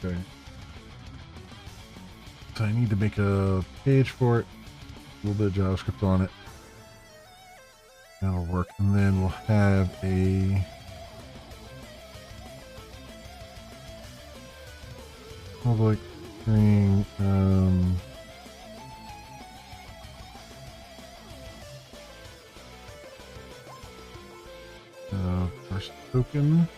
Okay. So I need to make a page for it. A little bit of JavaScript on it. That'll work. And then we'll have a public string first token.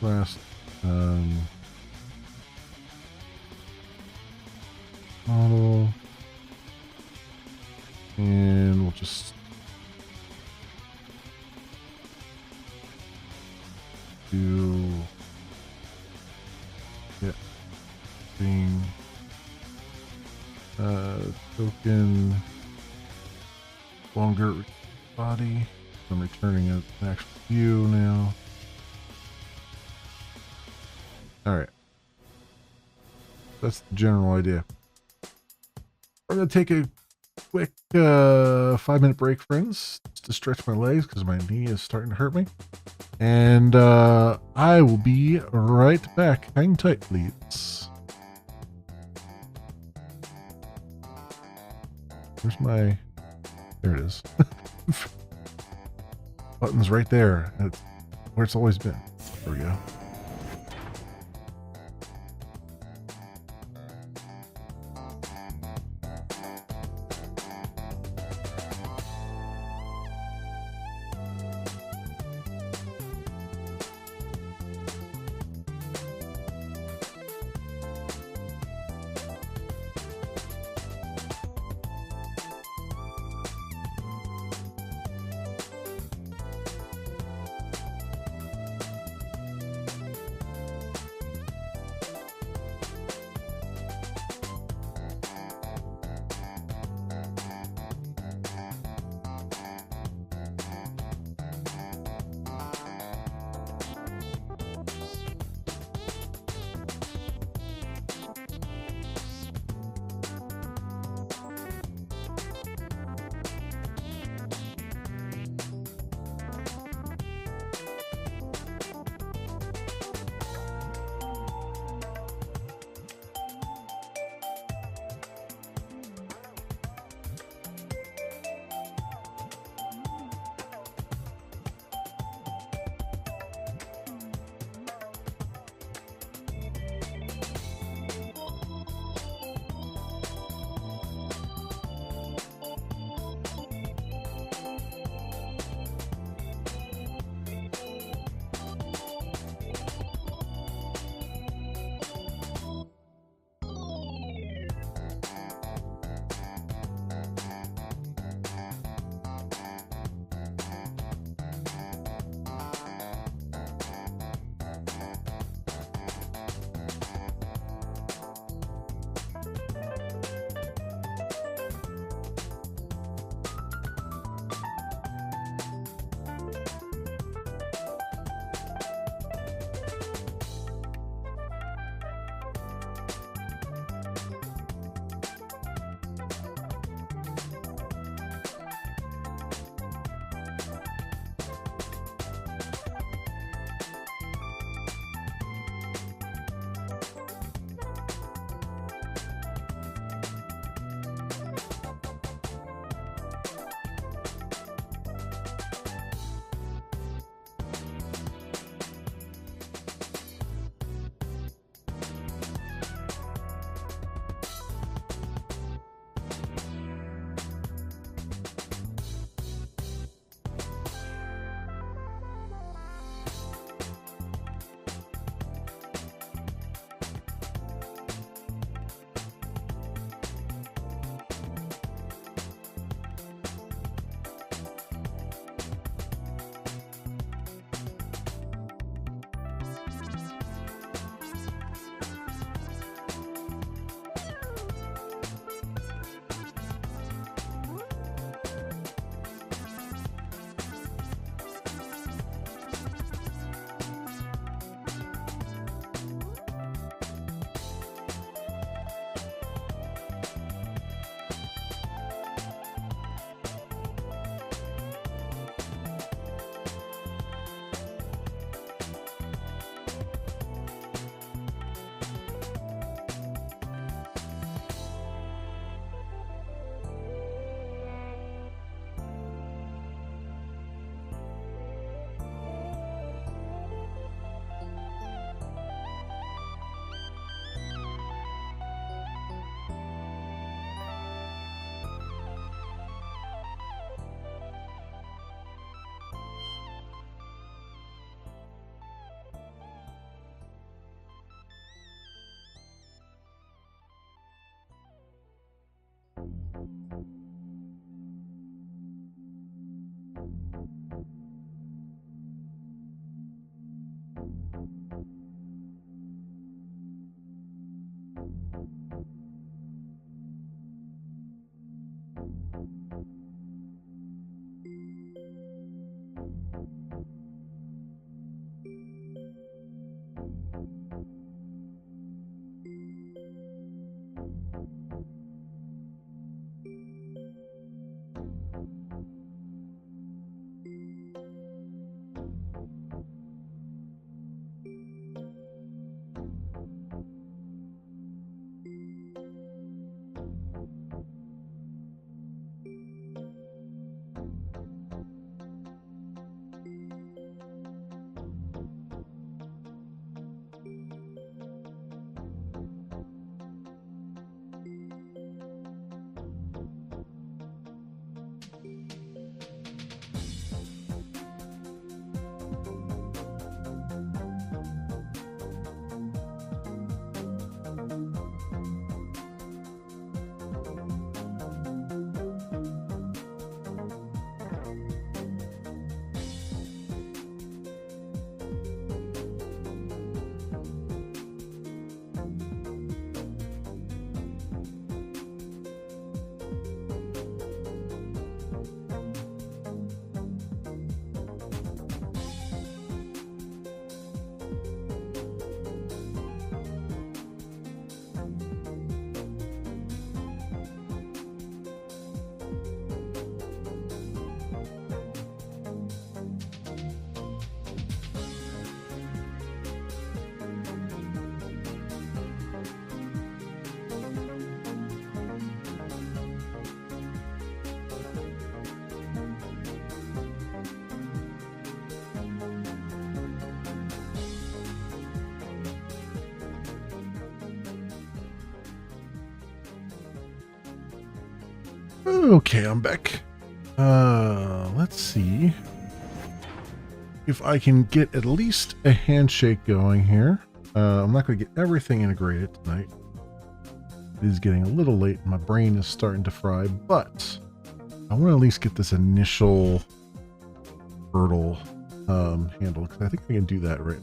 Last model, and we'll just do being token longer body. I'm returning an actual view now. All right, that's the general idea. We're gonna take a quick 5-minute break, friends, just to stretch my legs because my knee is starting to hurt me. And I will be right back. Hang tight, please. Where's my... There it is. Button's right there. It's where it's always been. There we go. Okay, I'm back. Let's see if I can get at least a handshake going here. I'm not going to get everything integrated tonight. It is getting a little late and my brain is starting to fry, but I want to at least get this initial hurdle handled, because I think I can do that right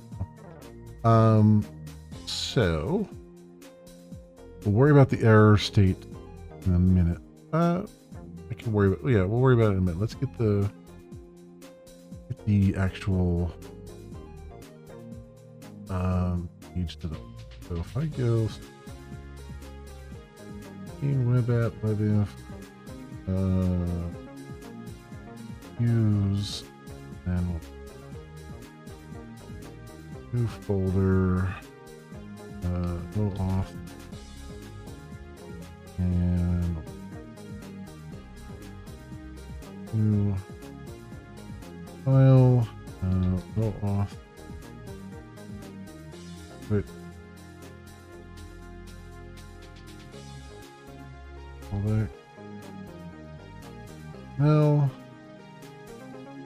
now. So we'll worry about the error state in a minute. I can worry about, yeah, we'll worry about it in a minute. Let's get the actual page to the, so if I go in web app, web inf, use, and new folder, go off, and new file, go off, quit, all that. No.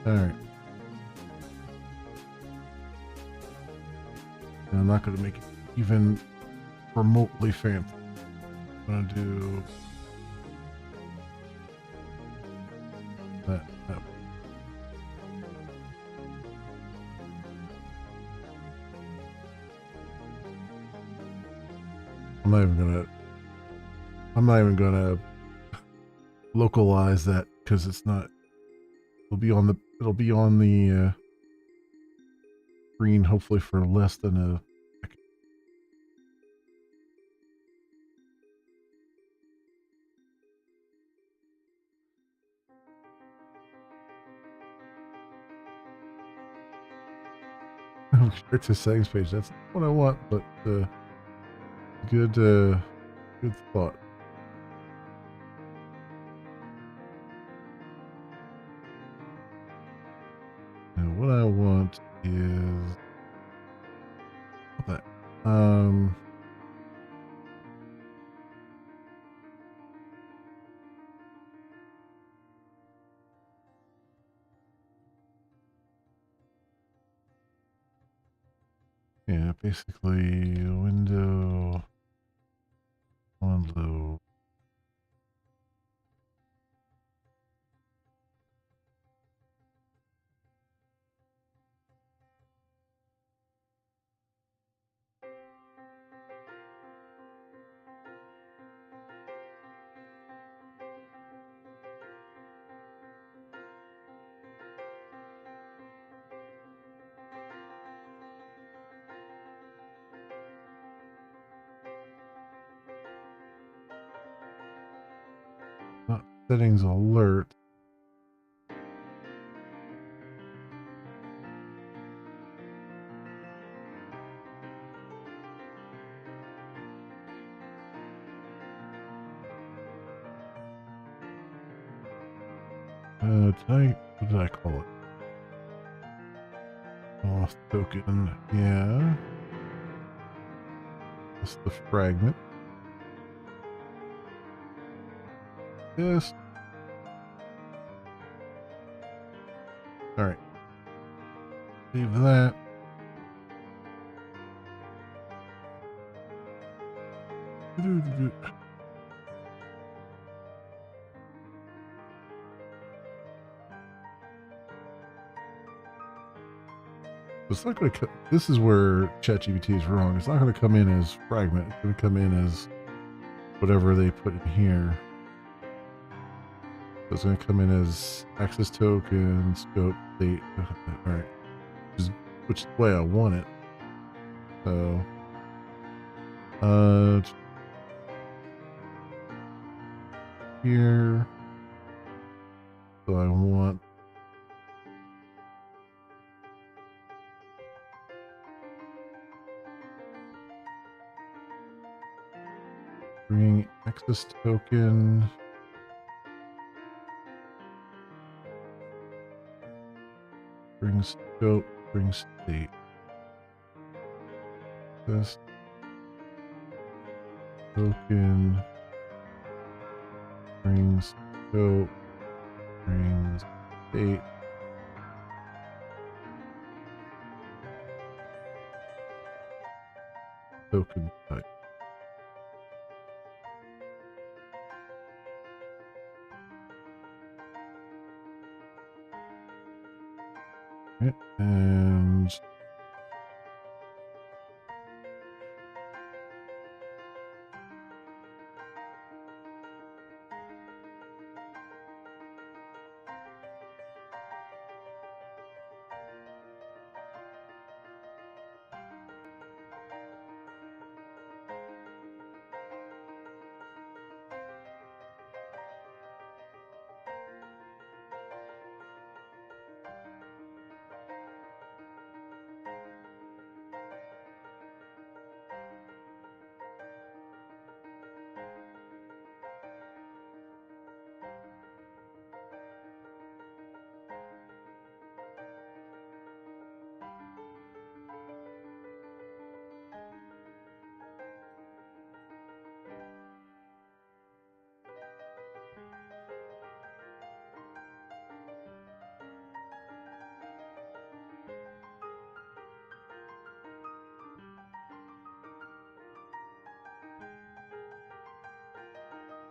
Alright. I'm not going to make it even remotely fancy. I'm going to do that. I'm not even gonna localize that, because it's not, it'll be on the screen hopefully for less than a second. Straight to settings page. That's not what I want, but good thought. Now what I want is that. Yeah, basically window on low. settings alert. What did I call it? Off token, yeah. That's the fragment. Yes. Alright. Leave that. It's not going to. This is where ChatGPT is wrong. It's not going to come in as fragment. It's going to come in as whatever they put in here. So it's going to come in as access token, scope, state. All right, which is the way I want it. So, here. So I want. Bring access token. Bring scope, bring state. This token brings scope, brings state. Token type. Okay, and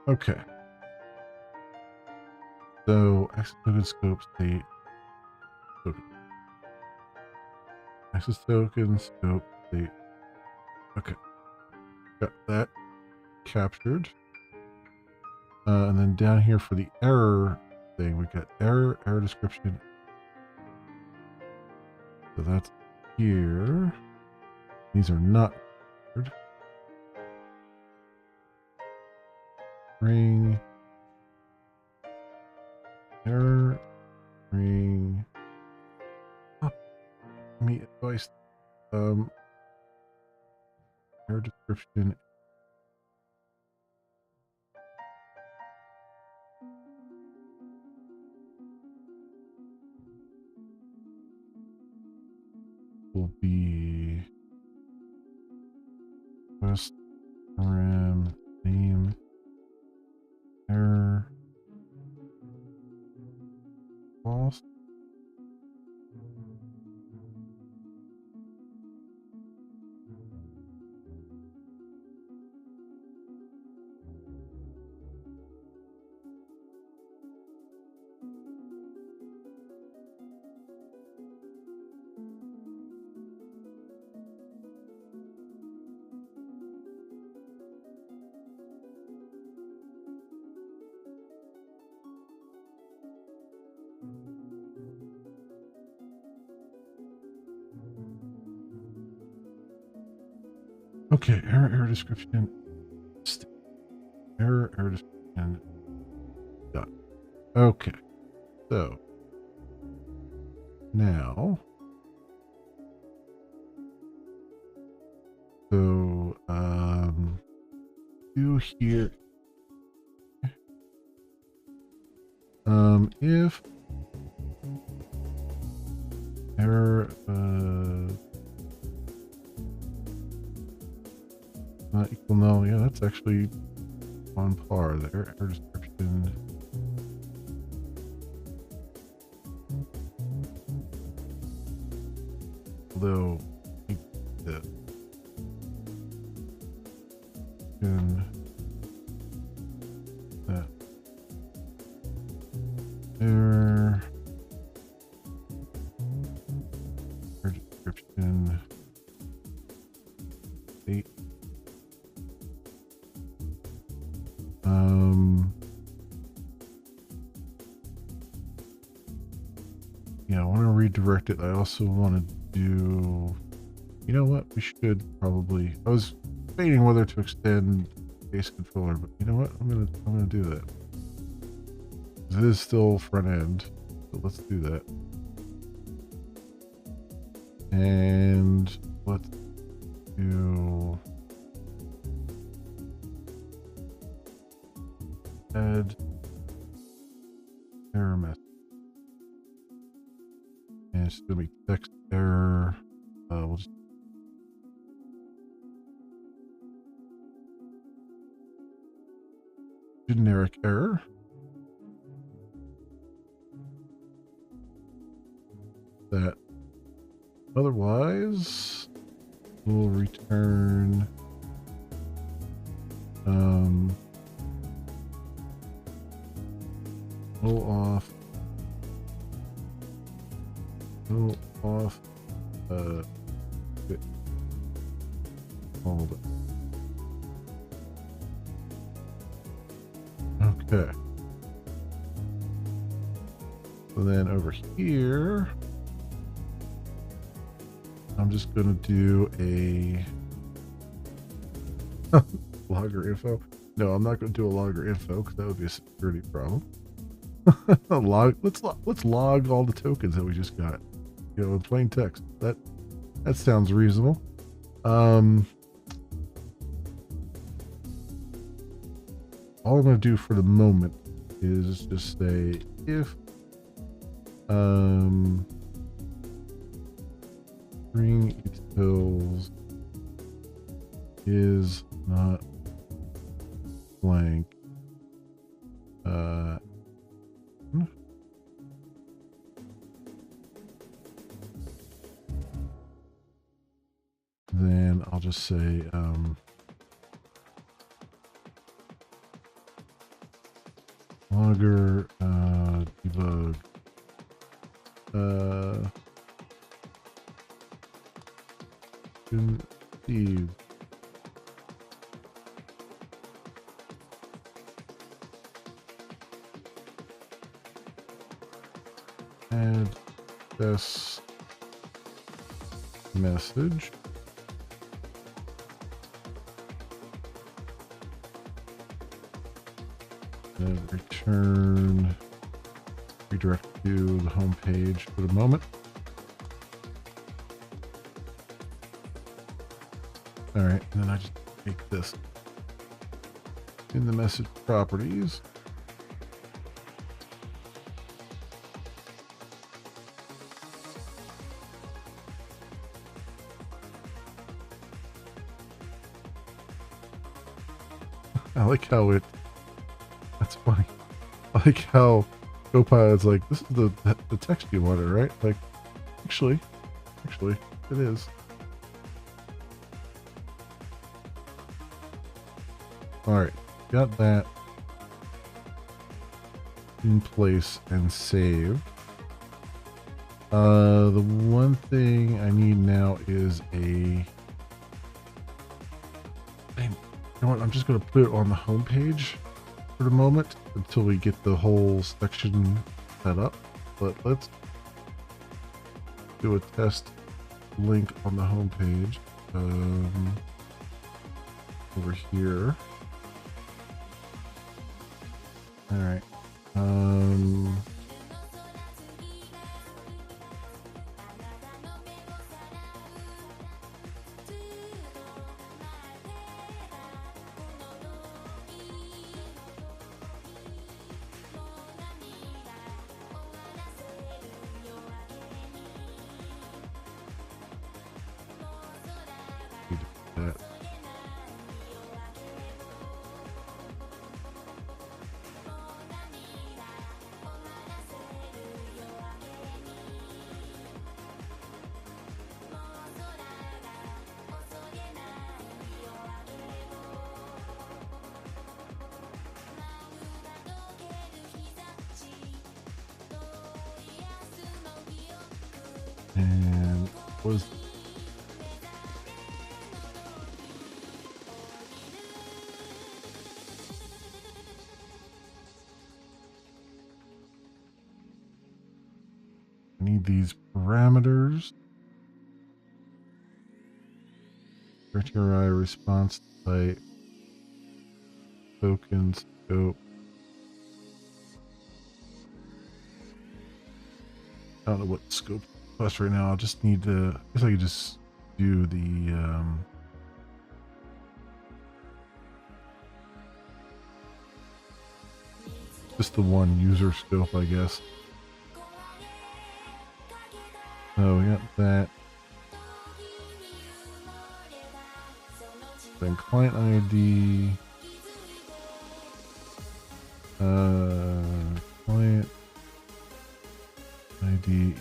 okay. So access token, scope, state, token. Access token, scope, state. Okay, got that captured. And then down here for the error thing, we got error description. So that's here. These are not covered. Ring. Error. Ring. Oh, me advice. Error description. Will be West RM name error false. Okay, error description. Error description. Done. Okay, so now, do here, if error, not equal null, yeah, that's actually on par there. Error description. Although, the that error description 8. Yeah, I want to redirect it. I also want to do, you know what, we should probably, I was debating whether to extend base controller, but you know what, I'm gonna do that. It is still front end, so let's do that. And let's do add error message. And it's gonna be text error. We'll just generic error. That otherwise we'll return null off bit. Hold it. Okay. So then over here, I'm just going to do a logger info. No, I'm not going to do a logger info because that would be a security problem. Let's log all the tokens that we just got, you know, in plain text. That sounds reasonable. All I'm going to do for the moment is just say if string utils is not blank, then I'll just say logger debug Steve add this message and return redirect to the home page for the moment. All right, and then I just take this in the message properties. I like how that's funny. I like how Copilot's like, this is the text you wanted, right? Like, actually, it is. All right, got that in place and saved. The one thing I need now is you know what? I'm just going to put it on the home page for the moment until we get the whole section set up. But let's do a test link on the home page over here. All right. Um, we did that. And what was I need these parameters. Criteria response type, token scope. I don't know what scope plus right now. I just need to, I guess I could just do the just the one user scope, I guess. Oh, we got that. Then client ID. Client ID.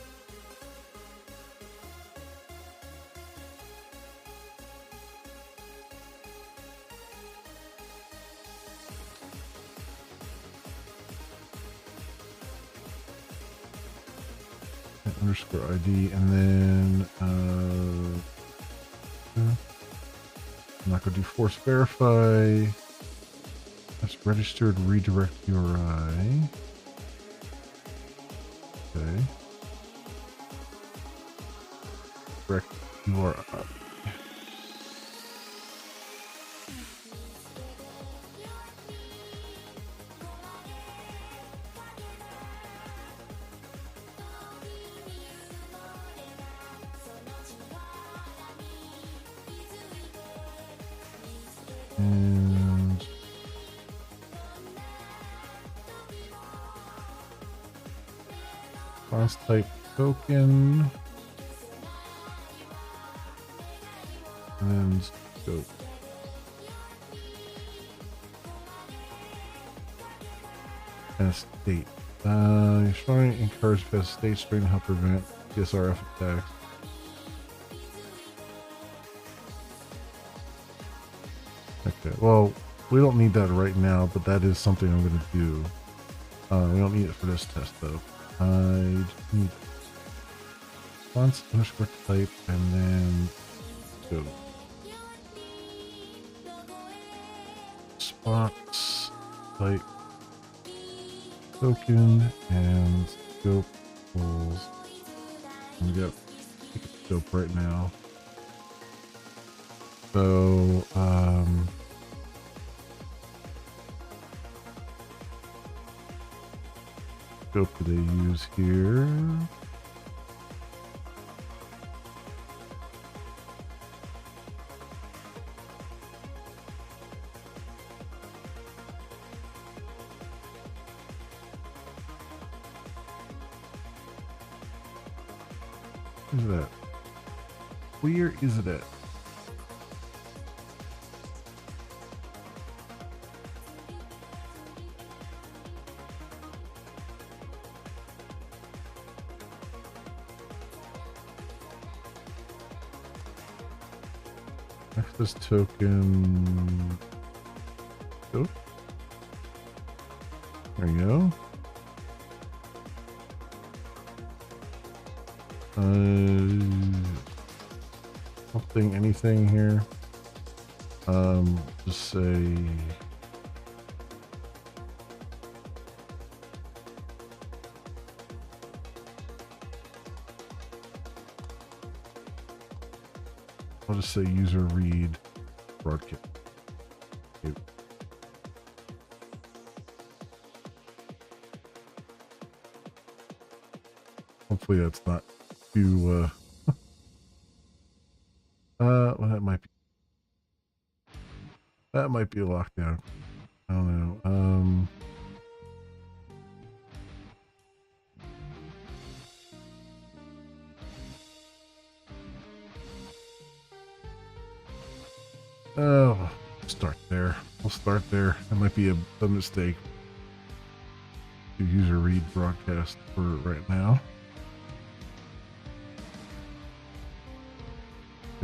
Underscore ID, and then I'm not gonna do force verify. That's registered redirect URI. Okay. Direct URI. And class type token, and then scope. And state. You're trying to encourage fast state string to help prevent PSRF attacks. Okay, well, we don't need that right now, but that is something I'm going to do. We don't need it for this test, though. I just need response underscore type and then go. Response type token and scope pulls. We got scope right now. So, scope do they use here? Where's that? Where is it at? Access token. Oh. There you go. Something, anything here. Just say I'll just say user read broadcast. Okay. Hopefully that's not too, well, that might be a lockdown. I don't know. Oh, start there. We'll start there. That might be a mistake to user read broadcast for right now.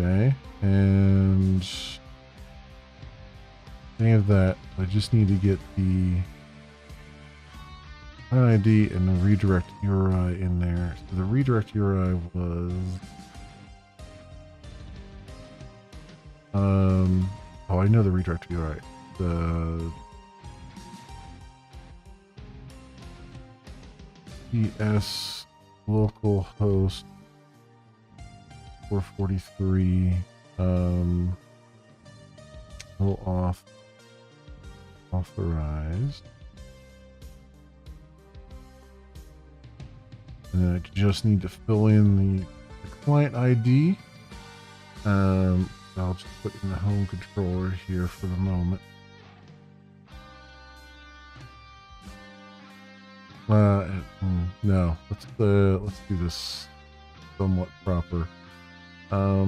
Okay, and any of that, I just need to get the ID and the redirect URI in there. So the redirect URI was oh, I know the redirect URI. The PS localhost 443 authorized. And then I just need to fill in the client ID. I'll just put in the home controller here for the moment. No, let's do this somewhat proper. I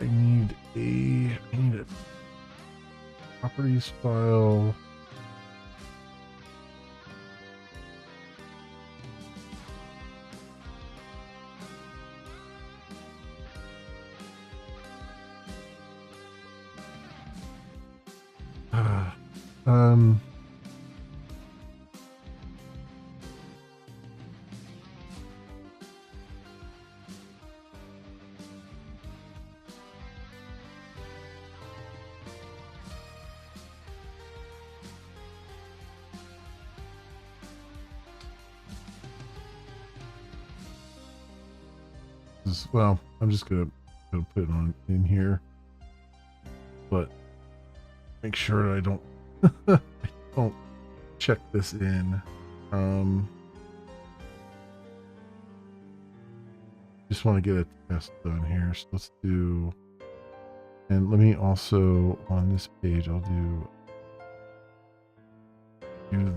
need a properties file. Well, I'm just gonna put it on in here, but make sure that I don't don't check this in. Just want to get a test done here, so let's do. And let me also on this page, I'll do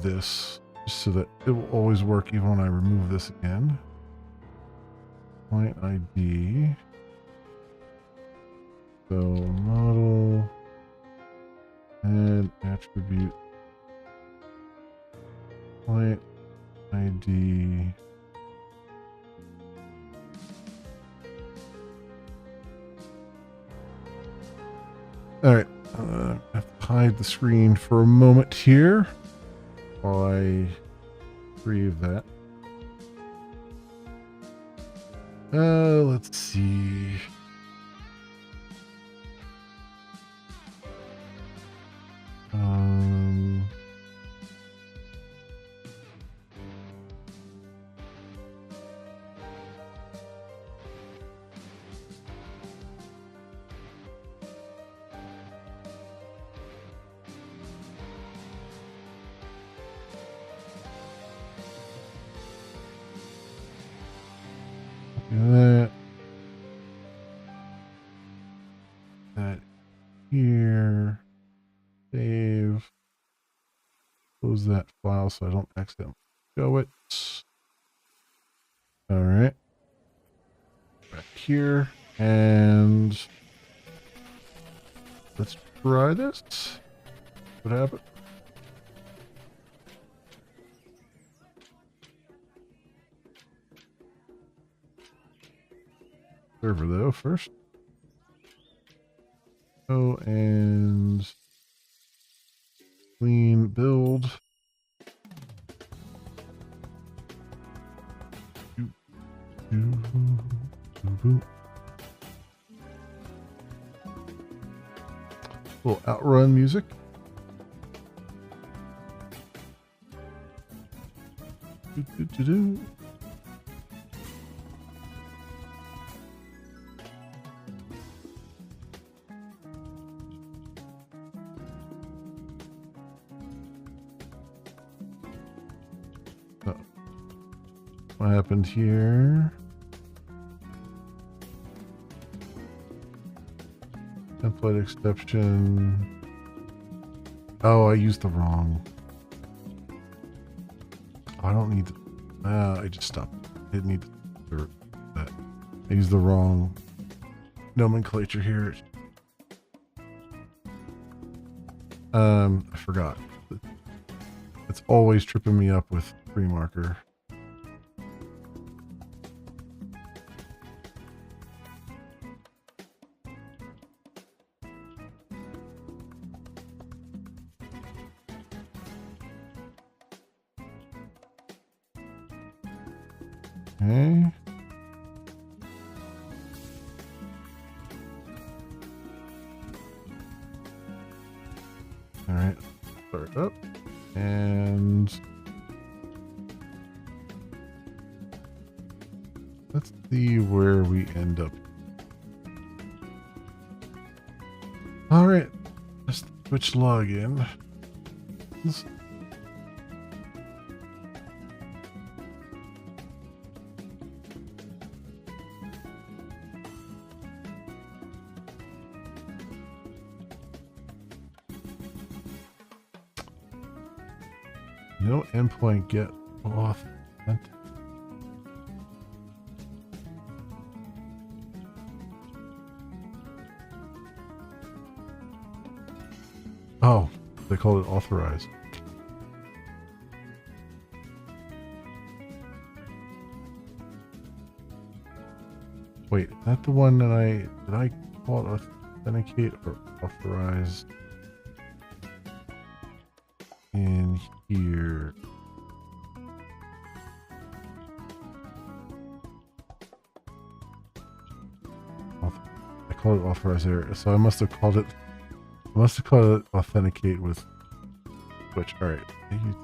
this just so that it will always work even when I remove this again. Client ID. So model and attribute client ID. All right, I have to hide the screen for a moment here while I retrieve that. Let's see. That here, save, close that file so I don't accidentally show it. All right, back here, and let's try this. What happened? Server though first. Oh, and clean build. Little outrun music. Oh. What happened here? Template exception. Oh, I used the wrong. I don't need to. I just stopped. I didn't need to do that. I used the wrong nomenclature here. I forgot. It's always tripping me up with free marker. Okay. All right. Start up and let's see where we end up. All right. Let's switch login. No endpoint get off. Oh, they call it authorized. Wait, is that the one that did I call it authenticate or authorize in here? I called it authorize there, so I must have called it authenticate with Switch. All right. Authenticate.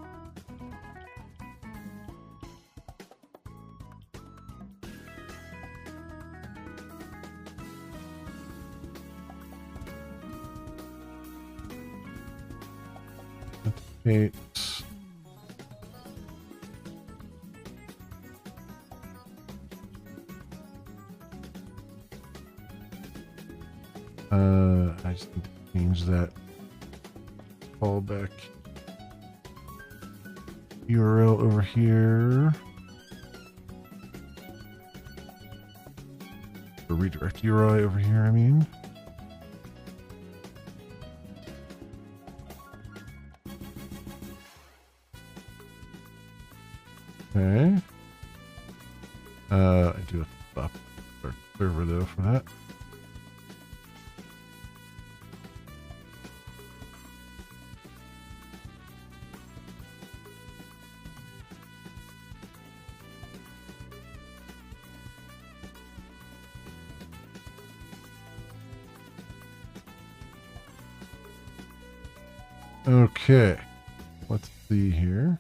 I just need to change that callback URL over here. Or redirect URI over here, I mean. Okay. I do have to stop our server though for that. Okay, let's see here.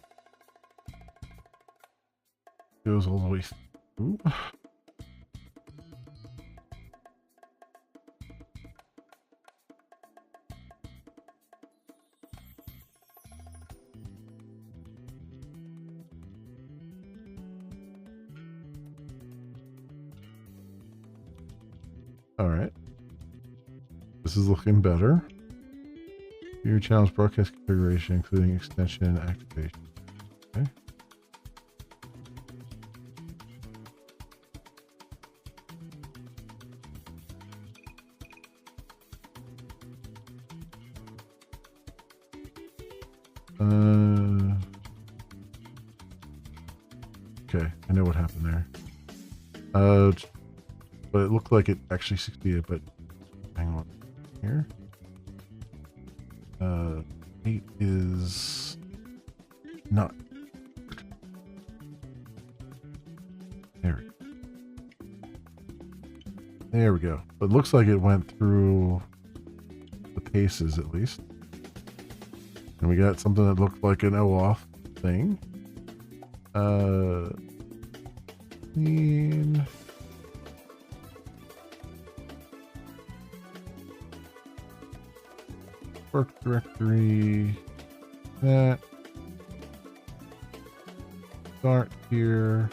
Goes all the way through. All right, this is looking better. Your channel's broadcast configuration, including extension and activation. Okay. Okay, I know what happened there. But it looked like it actually succeeded, but hang on here. 8 is not. There we go. But it looks like it went through the paces at least. And we got something that looked like an OAuth thing. Work directory, that. start here.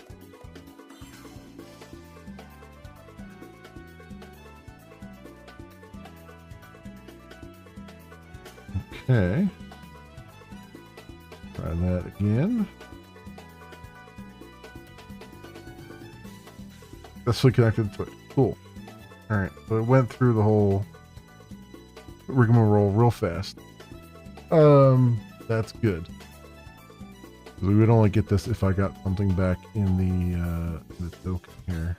Okay. Try that again. Successfully connected to it. Cool. Alright, so it went through the whole rigmarole real fast. That's good. We would only get this if I got something back in the token here.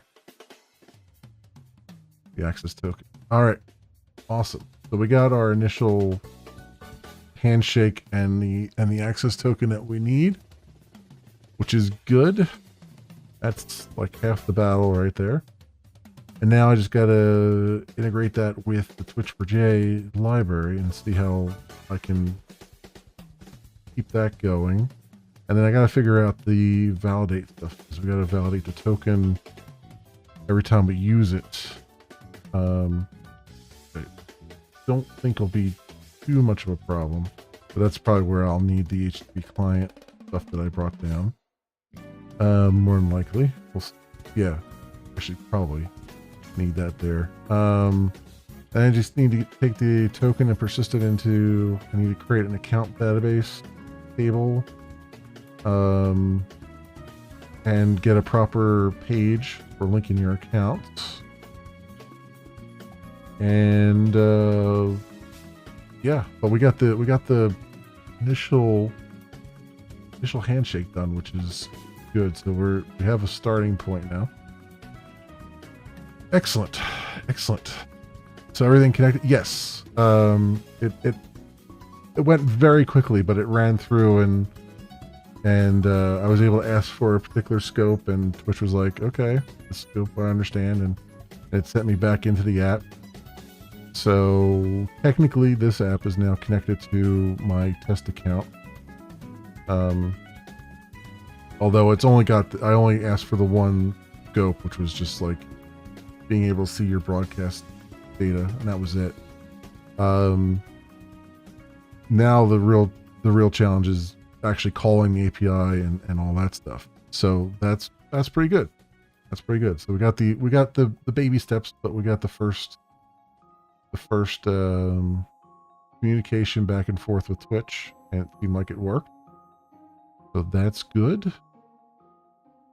The access token. Alright. Awesome. So we got our initial handshake and the access token that we need, which is good. That's like half the battle right there. And now I just gotta integrate that with the Twitch4J library and see how I can keep that going. And then I gotta figure out the validate stuff, because we gotta validate the token every time we use it. I don't think it'll be too much of a problem, but that's probably where I'll need the HTTP client stuff that I brought down. More than likely. Yeah, actually probably need that there. And I just need to take the token and persist it into, I need to create an account database table, and get a proper page for linking your accounts. And yeah, but we got the initial handshake done, which is good. So we have a starting point now. Excellent. So everything connected. Yes. It went very quickly, but it ran through, and I was able to ask for a particular scope, and Twitch was like, okay, the scope I understand, and it sent me back into the app. So technically this app is now connected to my test account. Although it's only got, I only asked for the one scope, which was just like being able to see your broadcast data, and that was it. Now the real challenge is actually calling the API and all that stuff. So that's pretty good. That's pretty good. So we got the baby steps, but we got the first communication back and forth with Twitch, and it seemed like it worked. So that's good.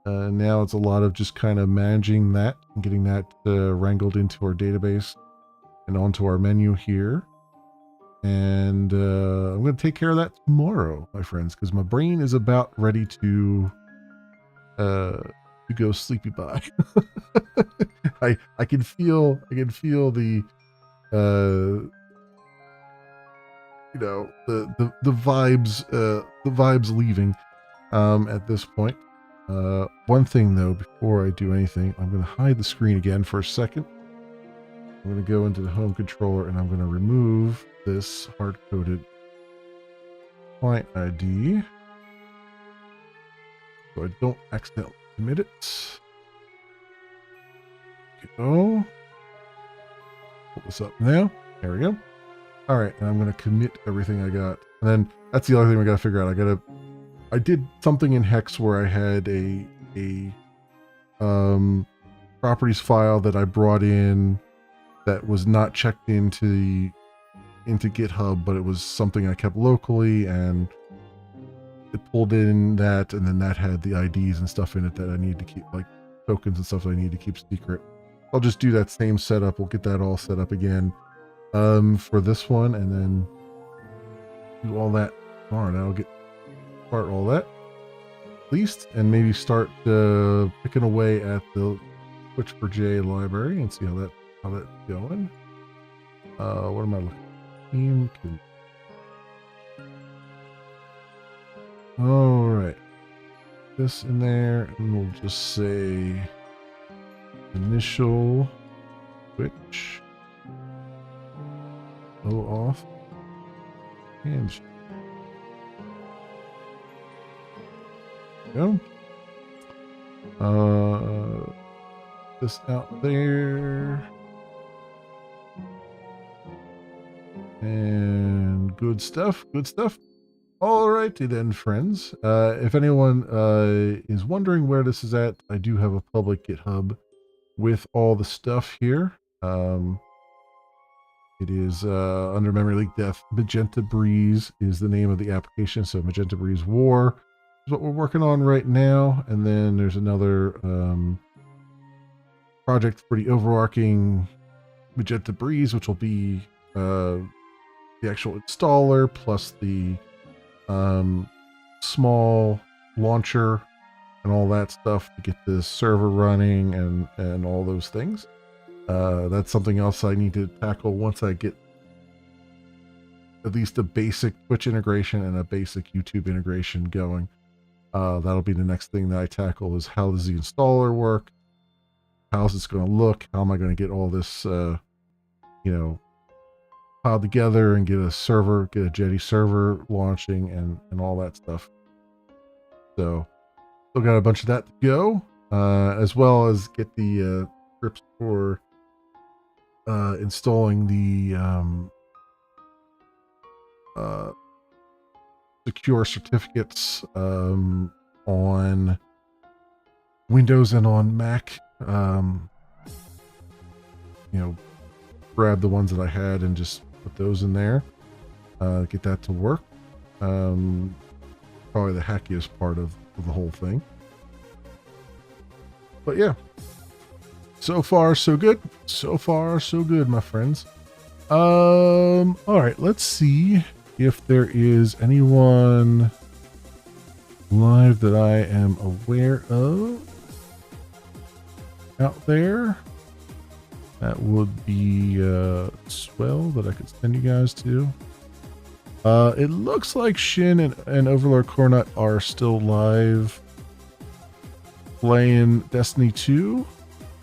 Now it's a lot of just kind of managing that and getting that wrangled into our database and onto our menu here. And I'm going to take care of that tomorrow, my friends, because my brain is about ready to go sleepy bye. I can feel the you know, the vibes leaving at this point. One thing though, before I do anything, I'm going to hide the screen again for a second. I'm going to go into the home controller and I'm going to remove this hard-coded client ID so I don't accidentally commit it. Go. Pull this up now. There we go. All right, and I'm going to commit everything I got. And then that's the other thing we got to figure out. I did something in Hex where I had a properties file that I brought in that was not checked into GitHub, but it was something I kept locally, and it pulled in that, and then that had the IDs and stuff in it that I need to keep, like tokens and stuff that I need to keep secret. I'll just do that same setup. We'll get that all set up again for this one, and then do all that tomorrow. Now I'll start all that at least, and maybe start picking away at the Twitch4J library and see how that's going. What am I looking at? Team. All right, this in there, and we'll just say initial Twitch. Go off and go. This out there. And good stuff. Alrighty then, friends. If anyone is wondering where this is at, I do have a public GitHub with all the stuff here. It is under Memory Leak Death. Magenta Breeze is the name of the application. So Magenta Breeze War is what we're working on right now. And then there's another project for the overarching Magenta Breeze, which will be the actual installer plus the small launcher and all that stuff to get the server running and all those things. That's something else I need to tackle once I get at least a basic Twitch integration and a basic YouTube integration going. That'll be the next thing that I tackle is how does the installer work? How's this going to look? How am I going to get all this, piled together and get a server, get a Jetty server launching and all that stuff. So still got a bunch of that to go, as well as get the scripts for installing the secure certificates on Windows and on Mac. Grab the ones that I had and just put those in there, get that to work. Probably the hackiest part of the whole thing. But yeah, so far so good. So far so good, my friends. All right, let's see if there is anyone live that I am aware of out there. That would be swell that I could send you guys to. It looks like Shin and Overlord Cornut are still live playing Destiny 2.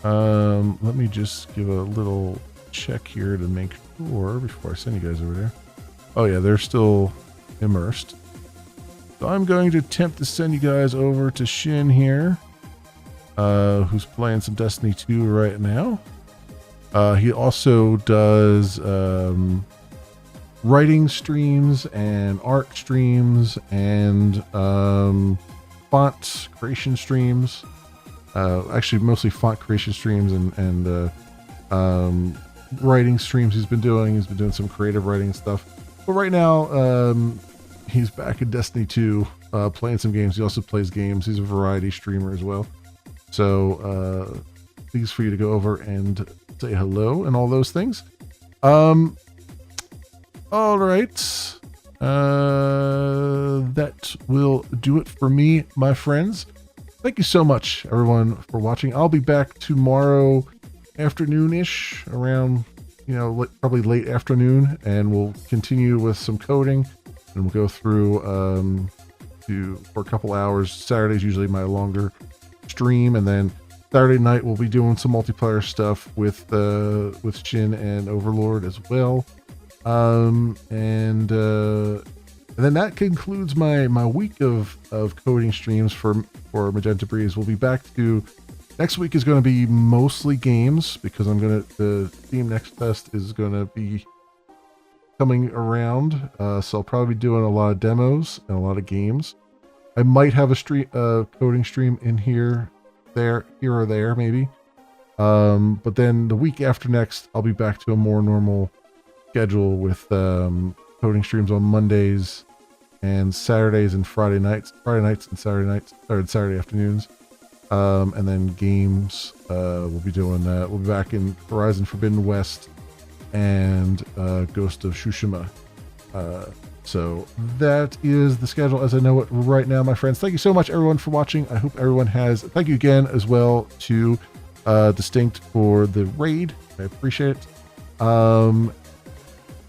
Let me just give a little check here to make sure before I send you guys over there. Oh yeah, they're still immersed. So I'm going to attempt to send you guys over to Shin here, who's playing some Destiny 2 right now. He also does writing streams and art streams and font creation streams. Actually, mostly font creation streams and writing streams he's been doing. He's been doing some creative writing stuff. But right now, he's back in Destiny 2, playing some games. He also plays games. He's a variety streamer as well. So please for you to go over and say hello and all those things. All right. That will do it for me, my friends. Thank you so much, everyone, for watching. I'll be back tomorrow afternoon-ish, around, probably late afternoon, and we'll continue with some coding, and we'll go through for a couple hours. Saturday's usually my longer stream, and then Saturday night we'll be doing some multiplayer stuff with Shin and Overlord as well. And then that concludes my week of coding streams for Magenta Breeze. We'll be back to next week is going to be mostly games because the Steam Next Fest is going to be coming around. So I'll probably be doing a lot of demos and a lot of games. I might have a coding stream in here or there maybe. But then the week after next, I'll be back to a more normal schedule with coding streams on Mondays and Saturdays and Friday nights and Saturday afternoons. And then games, we'll be doing that. We'll be back in Horizon Forbidden West and Ghost of Tsushima. So that is the schedule as I know it right now, my friends. Thank you so much, everyone, for watching. I hope everyone thank you again as well to Distinct for the raid. I appreciate it.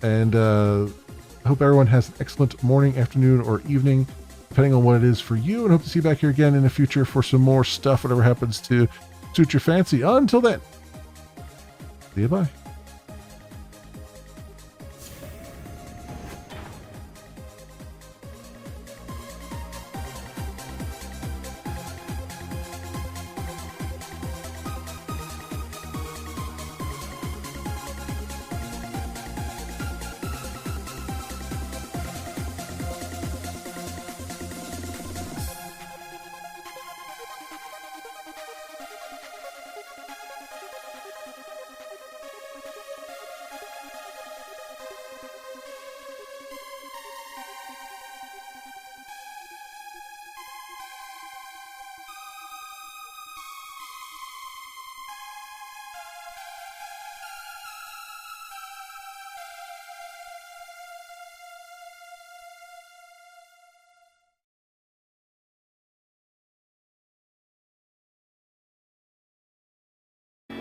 And I hope everyone has an excellent morning, afternoon, or evening, depending on what it is for you. And hope to see you back here again in the future for some more stuff, whatever happens to suit your fancy. Until then, see you, bye.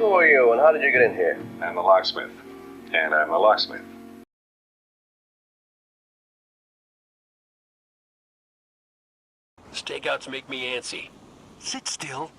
Who are you and how did you get in here? I'm the locksmith. And I'm the locksmith. Stakeouts make me antsy. Sit still.